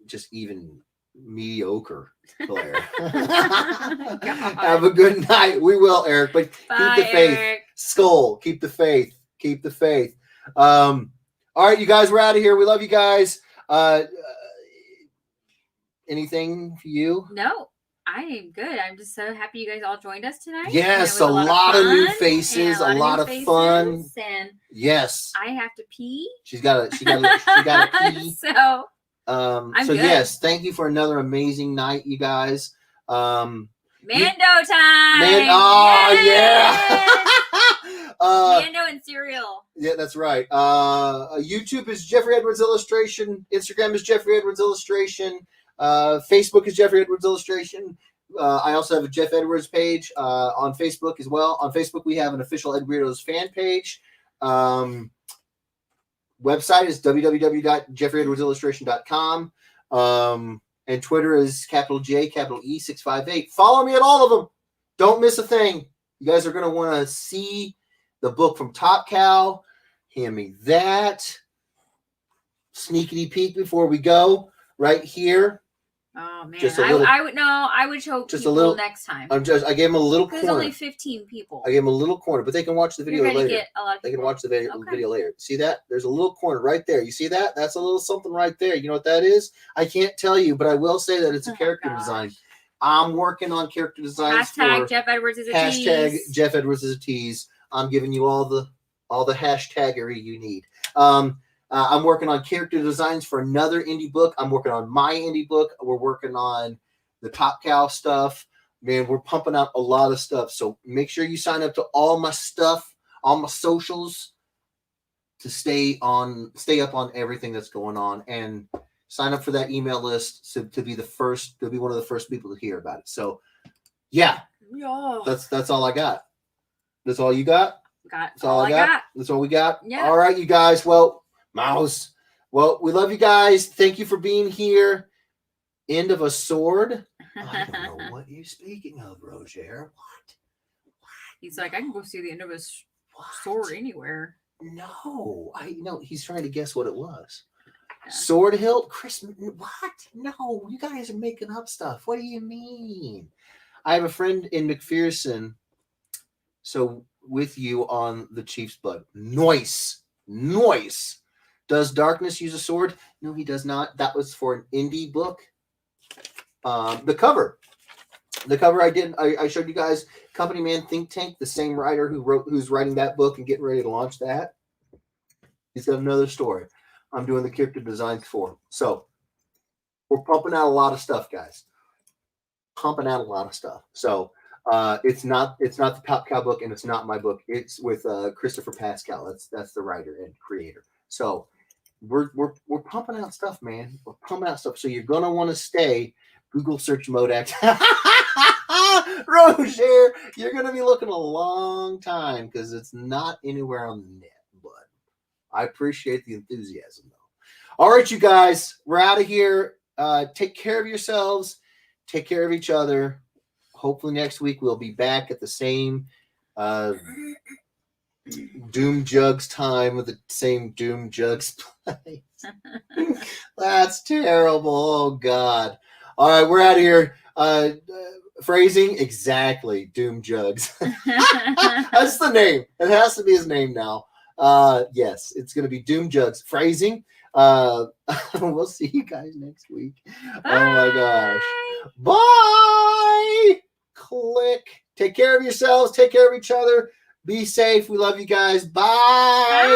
just even mediocre player. Have a good night. We will, Eric, but
Bye,
keep the faith.
Eric.
Skull, keep the faith. Keep the faith. All right, you guys, we're out of here. We love you guys. Anything for you?
No, I am good. I'm just so happy you guys all joined us tonight.
Yes, a lot of new faces, a lot of fun.
And
yes,
I have to pee.
She got to pee.
So
so
good.
yes, thank you for another amazing night, you guys.
Mando time.
Yeah.
Mando and cereal.
Yeah, that's right. YouTube is Jeffrey Edwards Illustration. Instagram is Jeffrey Edwards Illustration. Facebook is Jeffrey Edwards Illustration. I also have a Jeff Edwards page on Facebook as well. On Facebook, we have an official Ed Weirdos fan page. Website is www.jeffreyedwardsillustration.com. And Twitter is capital J, capital E 658. Follow me at all of them. Don't miss a thing. You guys are going to want to see the book from Top Cow. Hand me that. Sneakity peek before we go. Right here.
Oh man,
Just a little,
I would show
just
people
a little
next time.
I gave them a little
There's
corner.
only 15 people.
I gave them a little corner, but they can watch the video
You're gonna
later.
get a lot of
They can
people.
watch the video,
Okay.
video later. See that? There's a little corner right there. You see that? That's a little something right there. You know what that is? I can't tell you, but I will say that it's a
Oh my
character
gosh.
design. I'm working on character designs
Hashtag
for
Jeff Edwards is a
hashtag
tease.
Jeff Edwards is a tease. I'm giving you all the hashtaggery you need. I'm working on character designs for another indie book. I'm working on my indie book. We're working on the Top Cow stuff. Man, we're pumping out a lot of stuff. So make sure you sign up to all my stuff, all my socials, to stay up on everything that's going on, and sign up for that email list to be one of the first people to hear about it. So yeah, that's all I got. That's all you got?
That's all I got.
That's all we got?
Yeah.
All right, you guys. Well, Mouse. Well, we love you guys. Thank you for being here. End of a sword. I don't know what you're speaking of, Roger. What?
He's like, I can go see the end of his sword anywhere.
No, I know he's trying to guess what it was.
Yeah.
Sword hilt, Christmas. What? No, you guys are making up stuff. What do you mean? I have a friend in McPherson. So with you on the Chief's Blood. Noise. Does Darkness use a sword? No, he does not. That was for an indie book. The cover I showed you guys, Company Man Think Tank, the same writer who's writing that book and getting ready to launch that. He's got another story I'm doing the character designs for. So we're pumping out a lot of stuff, guys. So it's not the Top Cow book, and it's not my book. It's with Christopher Pascal. That's the writer and creator. So we're pumping out stuff, man. We're pumping out stuff. So you're gonna want to stay Google search mode act. Roger, you're gonna be looking a long time because it's not anywhere on the net. But I appreciate the enthusiasm, though. All right, you guys, we're out of here. Take care of yourselves. Take care of each other. Hopefully next week we'll be back at the same Doom Jugs time with the same Doom Jugs place. That's terrible. Oh, God. All right, we're out of here. Phrasing, exactly. Doom Jugs. That's the name. It has to be his name now. Yes, it's going to be Doom Jugs. Phrasing. We'll see you guys next week.
Bye.
Oh, my gosh. Bye. Click. Take care of yourselves. Take care of each other. Be safe. We love you guys. Bye.